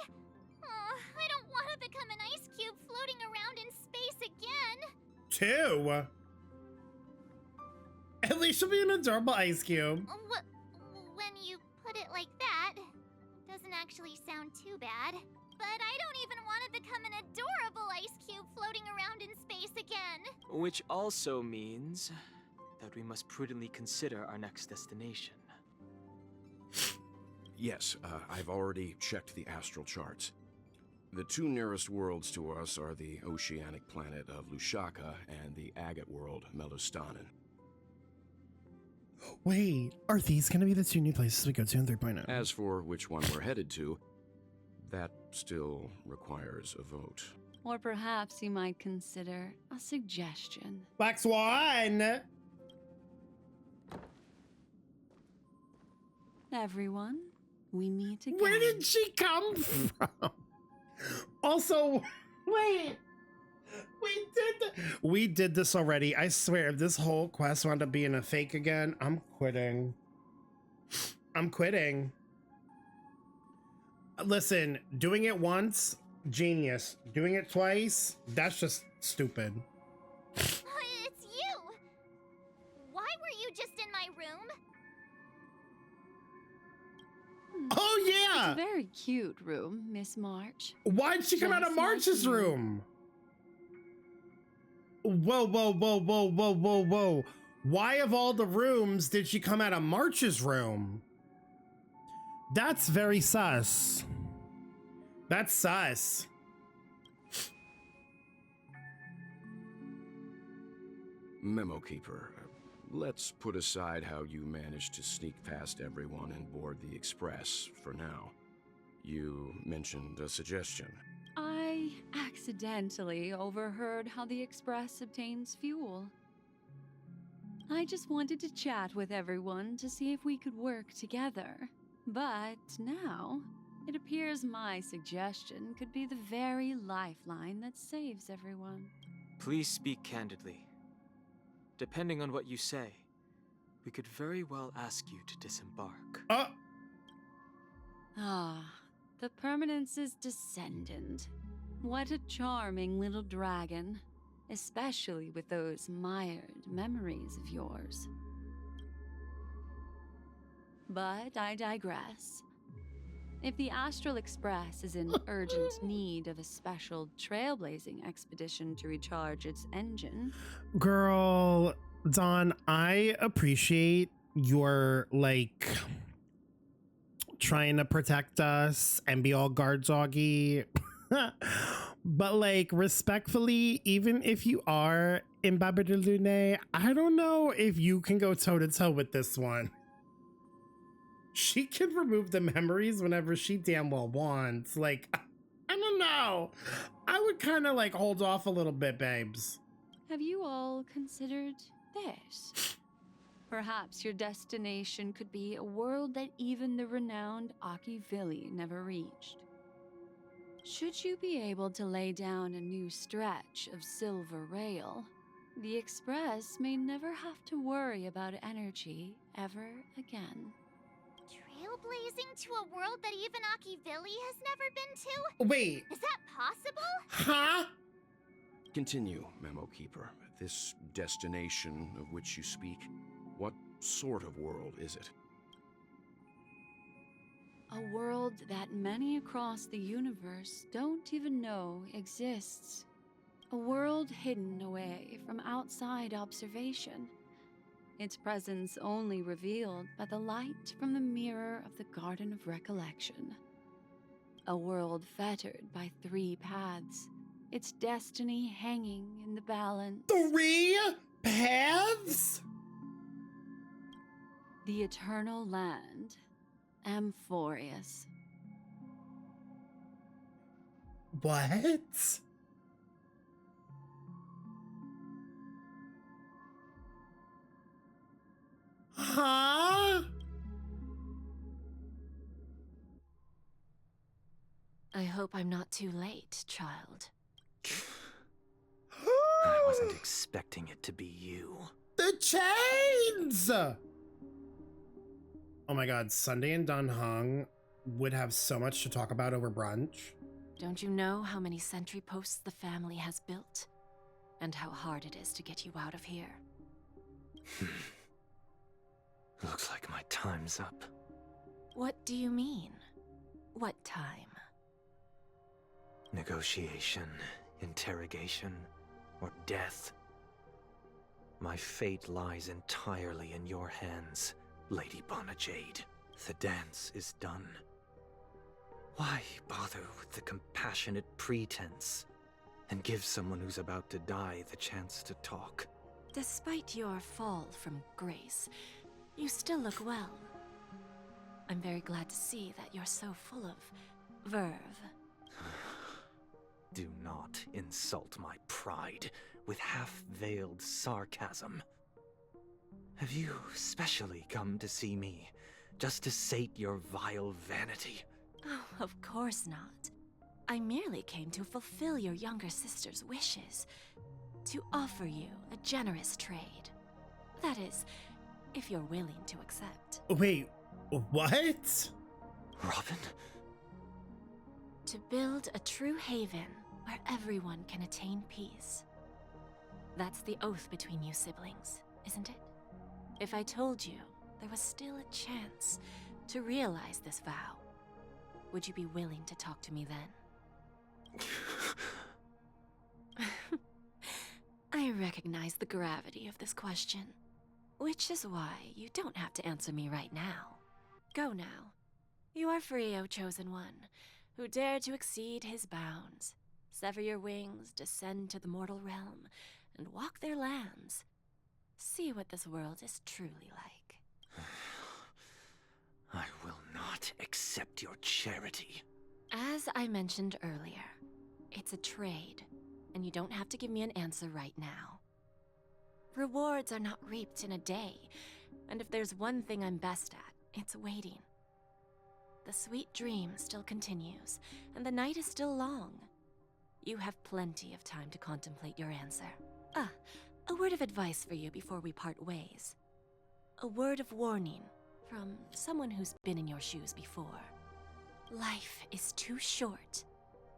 I don't want to become an ice cube floating around in space again.
2? At least she'll be an adorable ice cube.
When you put it like that, doesn't actually sound too bad. But I don't even want to become an adorable ice cube floating around in space again.
Which also means that we must prudently consider our next destination.
Yes, I've already checked the astral charts. The 2 nearest worlds to us are the oceanic planet of Lushaka and the agate world, Melostanin.
Wait, are these going to be the 2 new places we go to in 3.0?
As for which one we're headed to, that still requires a vote.
Or perhaps you might consider a suggestion.
Black Swan!
Everyone, we meet again.
Where did she come from? Also, wait. We did this already. I swear, if this whole quest wound up being a fake again, I'm quitting. I'm quitting. Listen, doing it once, genius. Doing it twice, that's just stupid.
It's you! Why were you just in my room?
Oh, yeah!
It's a very cute room, Miss March.
Why'd she come out of March's room? Whoa. Why of all the rooms did she come out of March's room? That's very sus. That's sus.
Memo Keeper, let's put aside how you managed to sneak past everyone and board the Express for now. You mentioned a suggestion.
I accidentally overheard how the Express obtains fuel. I just wanted to chat with everyone to see if we could work together. But now, it appears my suggestion could be the very lifeline that saves everyone.
Please speak candidly. Depending on what you say, we could very well ask you to disembark.
The Permanence's descendant. What a charming little dragon. Especially with those mired memories of yours. But I digress. If the Astral Express is in urgent need of a special trailblazing expedition to recharge its engine...
Girl, Dawn, I appreciate your, like, trying to protect us and be all guard doggy. But, like, respectfully, even if you are in Babylone, I don't know if you can go toe-to-toe with this one. She can remove the memories whenever she damn well wants. Like, I don't know. I would kind of, like, hold off a little bit, babes.
Have you all considered this? Perhaps your destination could be a world that even the renowned Achevili never reached. Should you be able to lay down a new stretch of silver rail, the Express may never have to worry about energy ever again.
Trailblazing to a world that even Achevili has never been to?
Wait.
Is that possible?
Huh?
Continue, Memo Keeper. This destination of which you speak, what sort of world is it?
A world that many across the universe don't even know exists. A world hidden away from outside observation. Its presence only revealed by the light from the mirror of the Garden of Recollection. A world fettered by 3 paths, its destiny hanging in the balance.
3 paths?
The Eternal Land, Amphorius.
What? Huh?
I hope I'm not too late, child.
I wasn't expecting it to be you.
The chains! Oh my god, Sunday and Dunhung would have so much to talk about over brunch.
Don't you know how many sentry posts the family has built? And how hard it is to get you out of here?
Looks like my time's up.
What do you mean? What time?
Negotiation, interrogation, or death. My fate lies entirely in your hands, Lady Bon Jade. The dance is done. Why bother with the compassionate pretense and give someone who's about to die the chance to talk?
Despite your fall from grace, you still look well. I'm very glad to see that you're so full of verve.
Do not insult my pride with half-veiled sarcasm. Have you specially come to see me just to sate your vile vanity?
Oh, of course not. I merely came to fulfill your younger sister's wishes, to offer you a generous trade. That is, if you're willing to accept.
Wait, what?
Robin?
To build a true haven where everyone can attain peace. That's the oath between you siblings, isn't it? If I told you there was still a chance to realize this vow, would you be willing to talk to me then? I recognize the gravity of this question, which is why you don't have to answer me right now. Go now. You are free, O Chosen One, who dare to exceed his bounds. Sever your wings, descend to the mortal realm, and walk their lands. See what this world is truly like.
I will not accept your charity.
As I mentioned earlier, it's a trade, and you don't have to give me an answer right now. Rewards are not reaped in a day, and if there's one thing I'm best at, it's waiting. The sweet dream still continues, and the night is still long. You have plenty of time to contemplate your answer. A word of advice for you before we part ways. A word of warning from someone who's been in your shoes before. Life is too short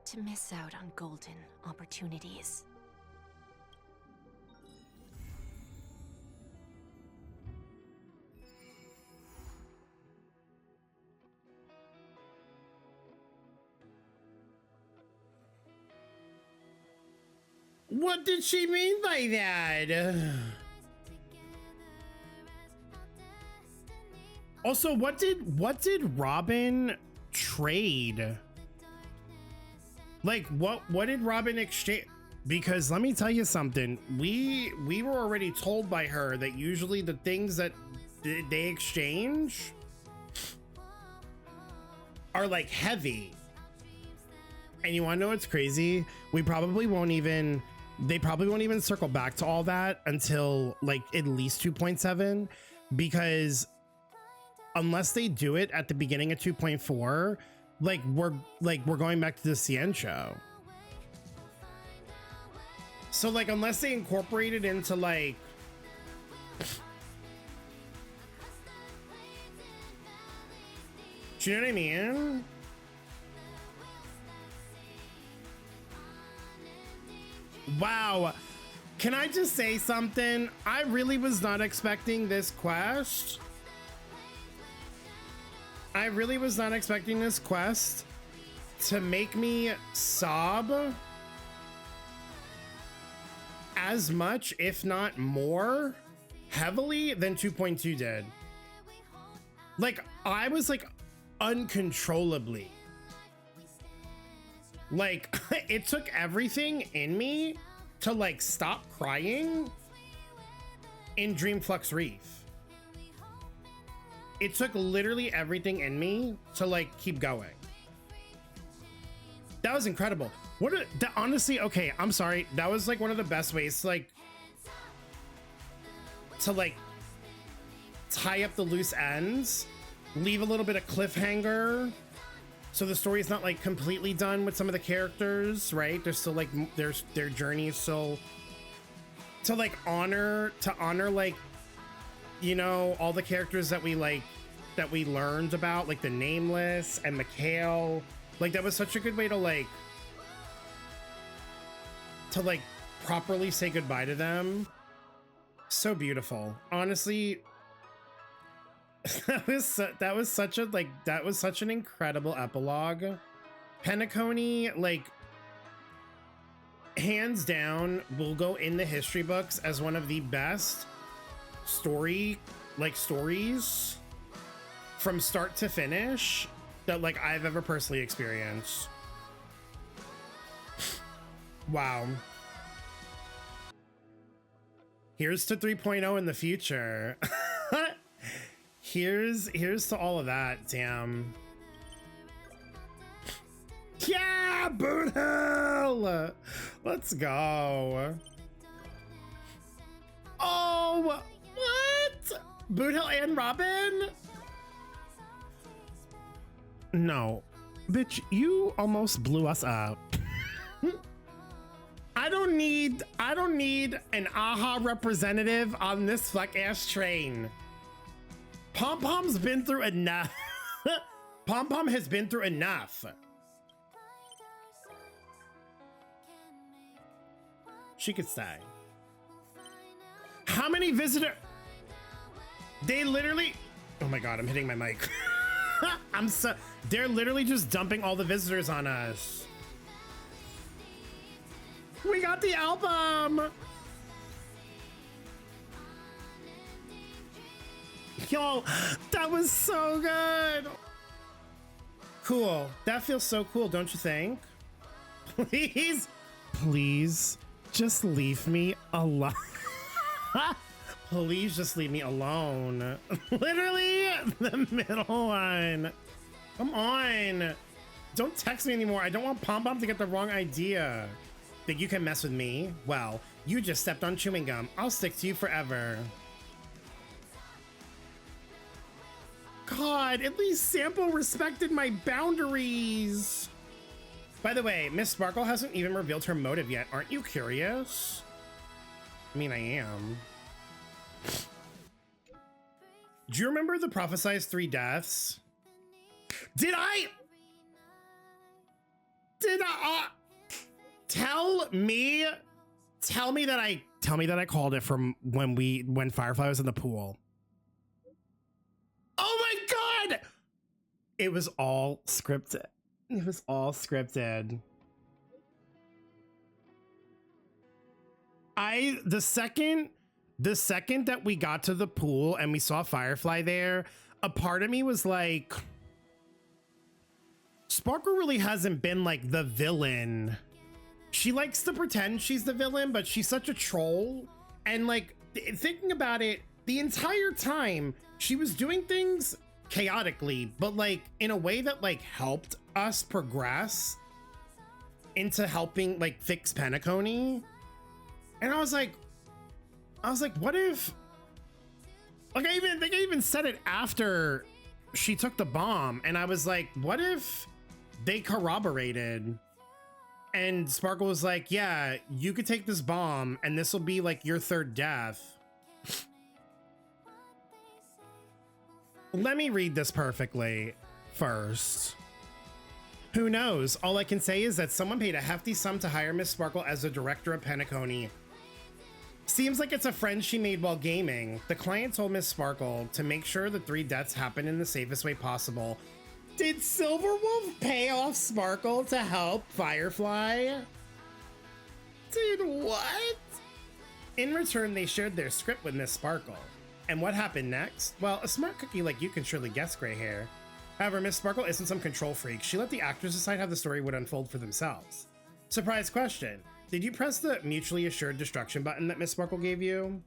to miss out on golden opportunities.
What did she mean by that? Also, what did Robin trade? Like, what did Robin exchange? Because let me tell you something. We were already told by her that usually the things that they exchange are like heavy. And you want to know what's crazy? They probably won't even circle back to all that until like at least 2.7, because unless they do it at the beginning of 2.4, we're going back to the CN show. So like unless they incorporate it into like do you know what I mean? Wow, can I just say something? I really was not expecting this quest. I really was not expecting this quest to make me sob as much, if not more, heavily than 2.2 did. Like, I was like uncontrollably. Like, it took everything in me to like stop crying in Dreamflux Reef. It took literally everything in me to like keep going. That was incredible. Honestly, okay, I'm sorry. That was like one of the best ways to tie up the loose ends, leave a little bit of cliffhanger. So the story is not like completely done with some of the characters, right? There's still like their journey is still to honor like, you know, all the characters that we learned about, like the Nameless and Mikhail. Like that was such a good way to properly say goodbye to them. So beautiful, honestly. That was such an incredible epilogue. Penacony, like, hands down, will go in the history books as one of the best stories from start to finish that like I've ever personally experienced. Wow. Here's to 3.0 in the future. Here's to all of that. Damn. Yeah, Boot Hell! Let's go. Oh, what? Boot Hell and Robin? No, bitch, you almost blew us up. I don't need an AHA representative on this fuck ass train. Pom Pom's been through enough. Pom Pom has been through enough. She could stay. How many visitors? They literally. Oh my god, I'm hitting my mic. They're literally just dumping all the visitors on us. We got the album. Yo, that was so good. Cool. That feels so cool, don't you think? Please just leave me alone.
Please just leave me alone. Literally the middle one. Come on. Don't text me anymore. I don't want Pom Pom to get the wrong idea. Think you can mess with me? Well, you just stepped on chewing gum. I'll stick to you forever. God, at least Sampo respected my boundaries. By the way, Miss Sparkle hasn't even revealed her motive yet. Aren't you curious? I mean, I am. Do you remember the prophesized 3 deaths? Did I tell me that I called it from when Firefly was in the pool? Oh my God! It was all scripted. It was all scripted. The second that we got to the pool and we saw Firefly there, a part of me was like, Sparkle really hasn't been like the villain. She likes to pretend she's the villain, but she's such a troll. And like, thinking about it, the entire time she was doing things chaotically, but like in a way that like helped us progress into helping like fix Penacony. And I was like, what if, like, I think I even said it after she took the bomb, and I was like, what if they corroborated? And Sparkle was like, yeah, you could take this bomb and this will be like your 3rd death. Let me read this perfectly first. Who knows? All I can say is that someone paid a hefty sum to hire Miss Sparkle as the director of Penacony. Seems like it's a friend she made while gaming. The client told Miss Sparkle to make sure the 3 deaths happen in the safest way possible. Did Silverwolf pay off Sparkle to help Firefly? Dude, what? In return, they shared their script with Miss Sparkle. And what happened next? Well, a smart cookie like you can surely guess, gray hair. However, Miss Sparkle isn't some control freak. She let the actors decide how the story would unfold for themselves. Surprise question. Did you press the mutually assured destruction button that Miss Sparkle gave you?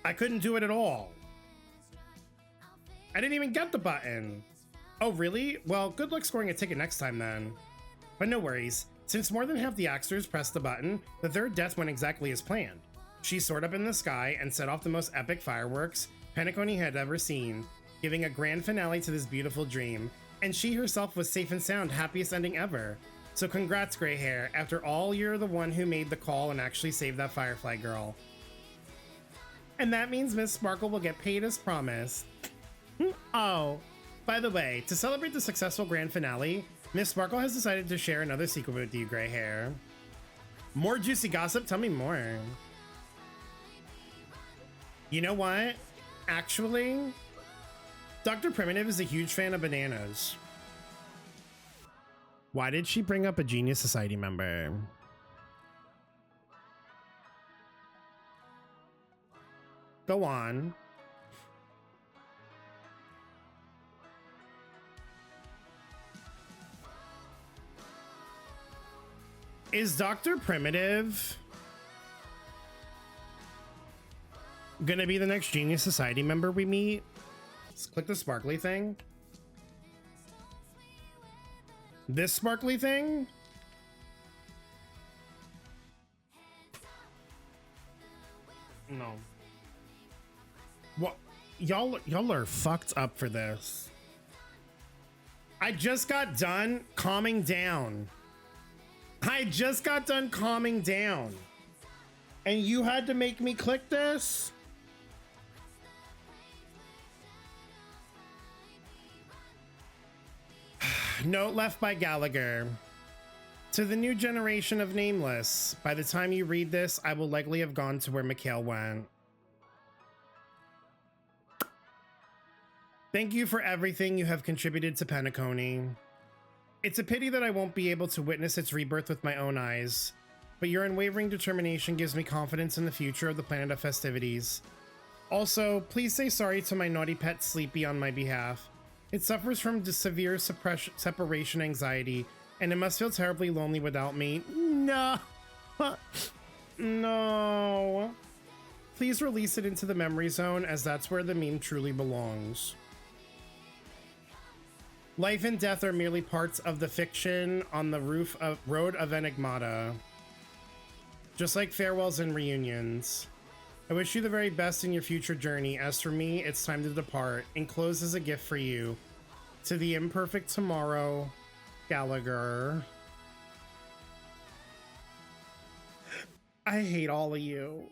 I couldn't do it at all. I didn't even get the button. Oh, really? Well, good luck scoring a ticket next time then. But no worries. Since more than half the actors pressed the button, the 3rd death went exactly as planned. She soared up in the sky and set off the most epic fireworks Penacony had ever seen, giving a grand finale to this beautiful dream. And she herself was safe and sound, happiest ending ever. So congrats, gray hair. After all, you're the one who made the call and actually saved that Firefly girl. And that means Miss Sparkle will get paid as promised. Oh, by the way, to celebrate the successful grand finale, Miss Sparkle has decided to share another secret with you, gray hair. More juicy gossip? Tell me more. You know what? Actually, Dr. Primitive is a huge fan of bananas. Why did she bring up a Genius Society member? Go on. Is Dr. Primitive gonna be the next Genius Society member we meet? Let's click the sparkly thing. This sparkly thing? No. What? Y'all are fucked up for this. I just got done calming down. I just got done calming down. And you had to make me click this? Note left by Gallagher. To the new generation of Nameless, by the time you read this, I will likely have gone to where Mikhail went. Thank you for everything you have contributed to Penacony. It's a pity that I won't be able to witness its rebirth with my own eyes, but your unwavering determination gives me confidence in the future of the Planet of Festivities. Also, please say sorry to my naughty pet Sleepy on my behalf. It suffers from severe separation anxiety, and it must feel terribly lonely without me. No. No. Please release it into the memory zone, as that's where the meme truly belongs. Life and death are merely parts of the fiction on the road of Enigmata. Just like farewells and reunions. I wish you the very best in your future journey. As for me, it's time to depart. Enclosed as a gift for you. To the imperfect tomorrow, Gallagher. I hate all of you.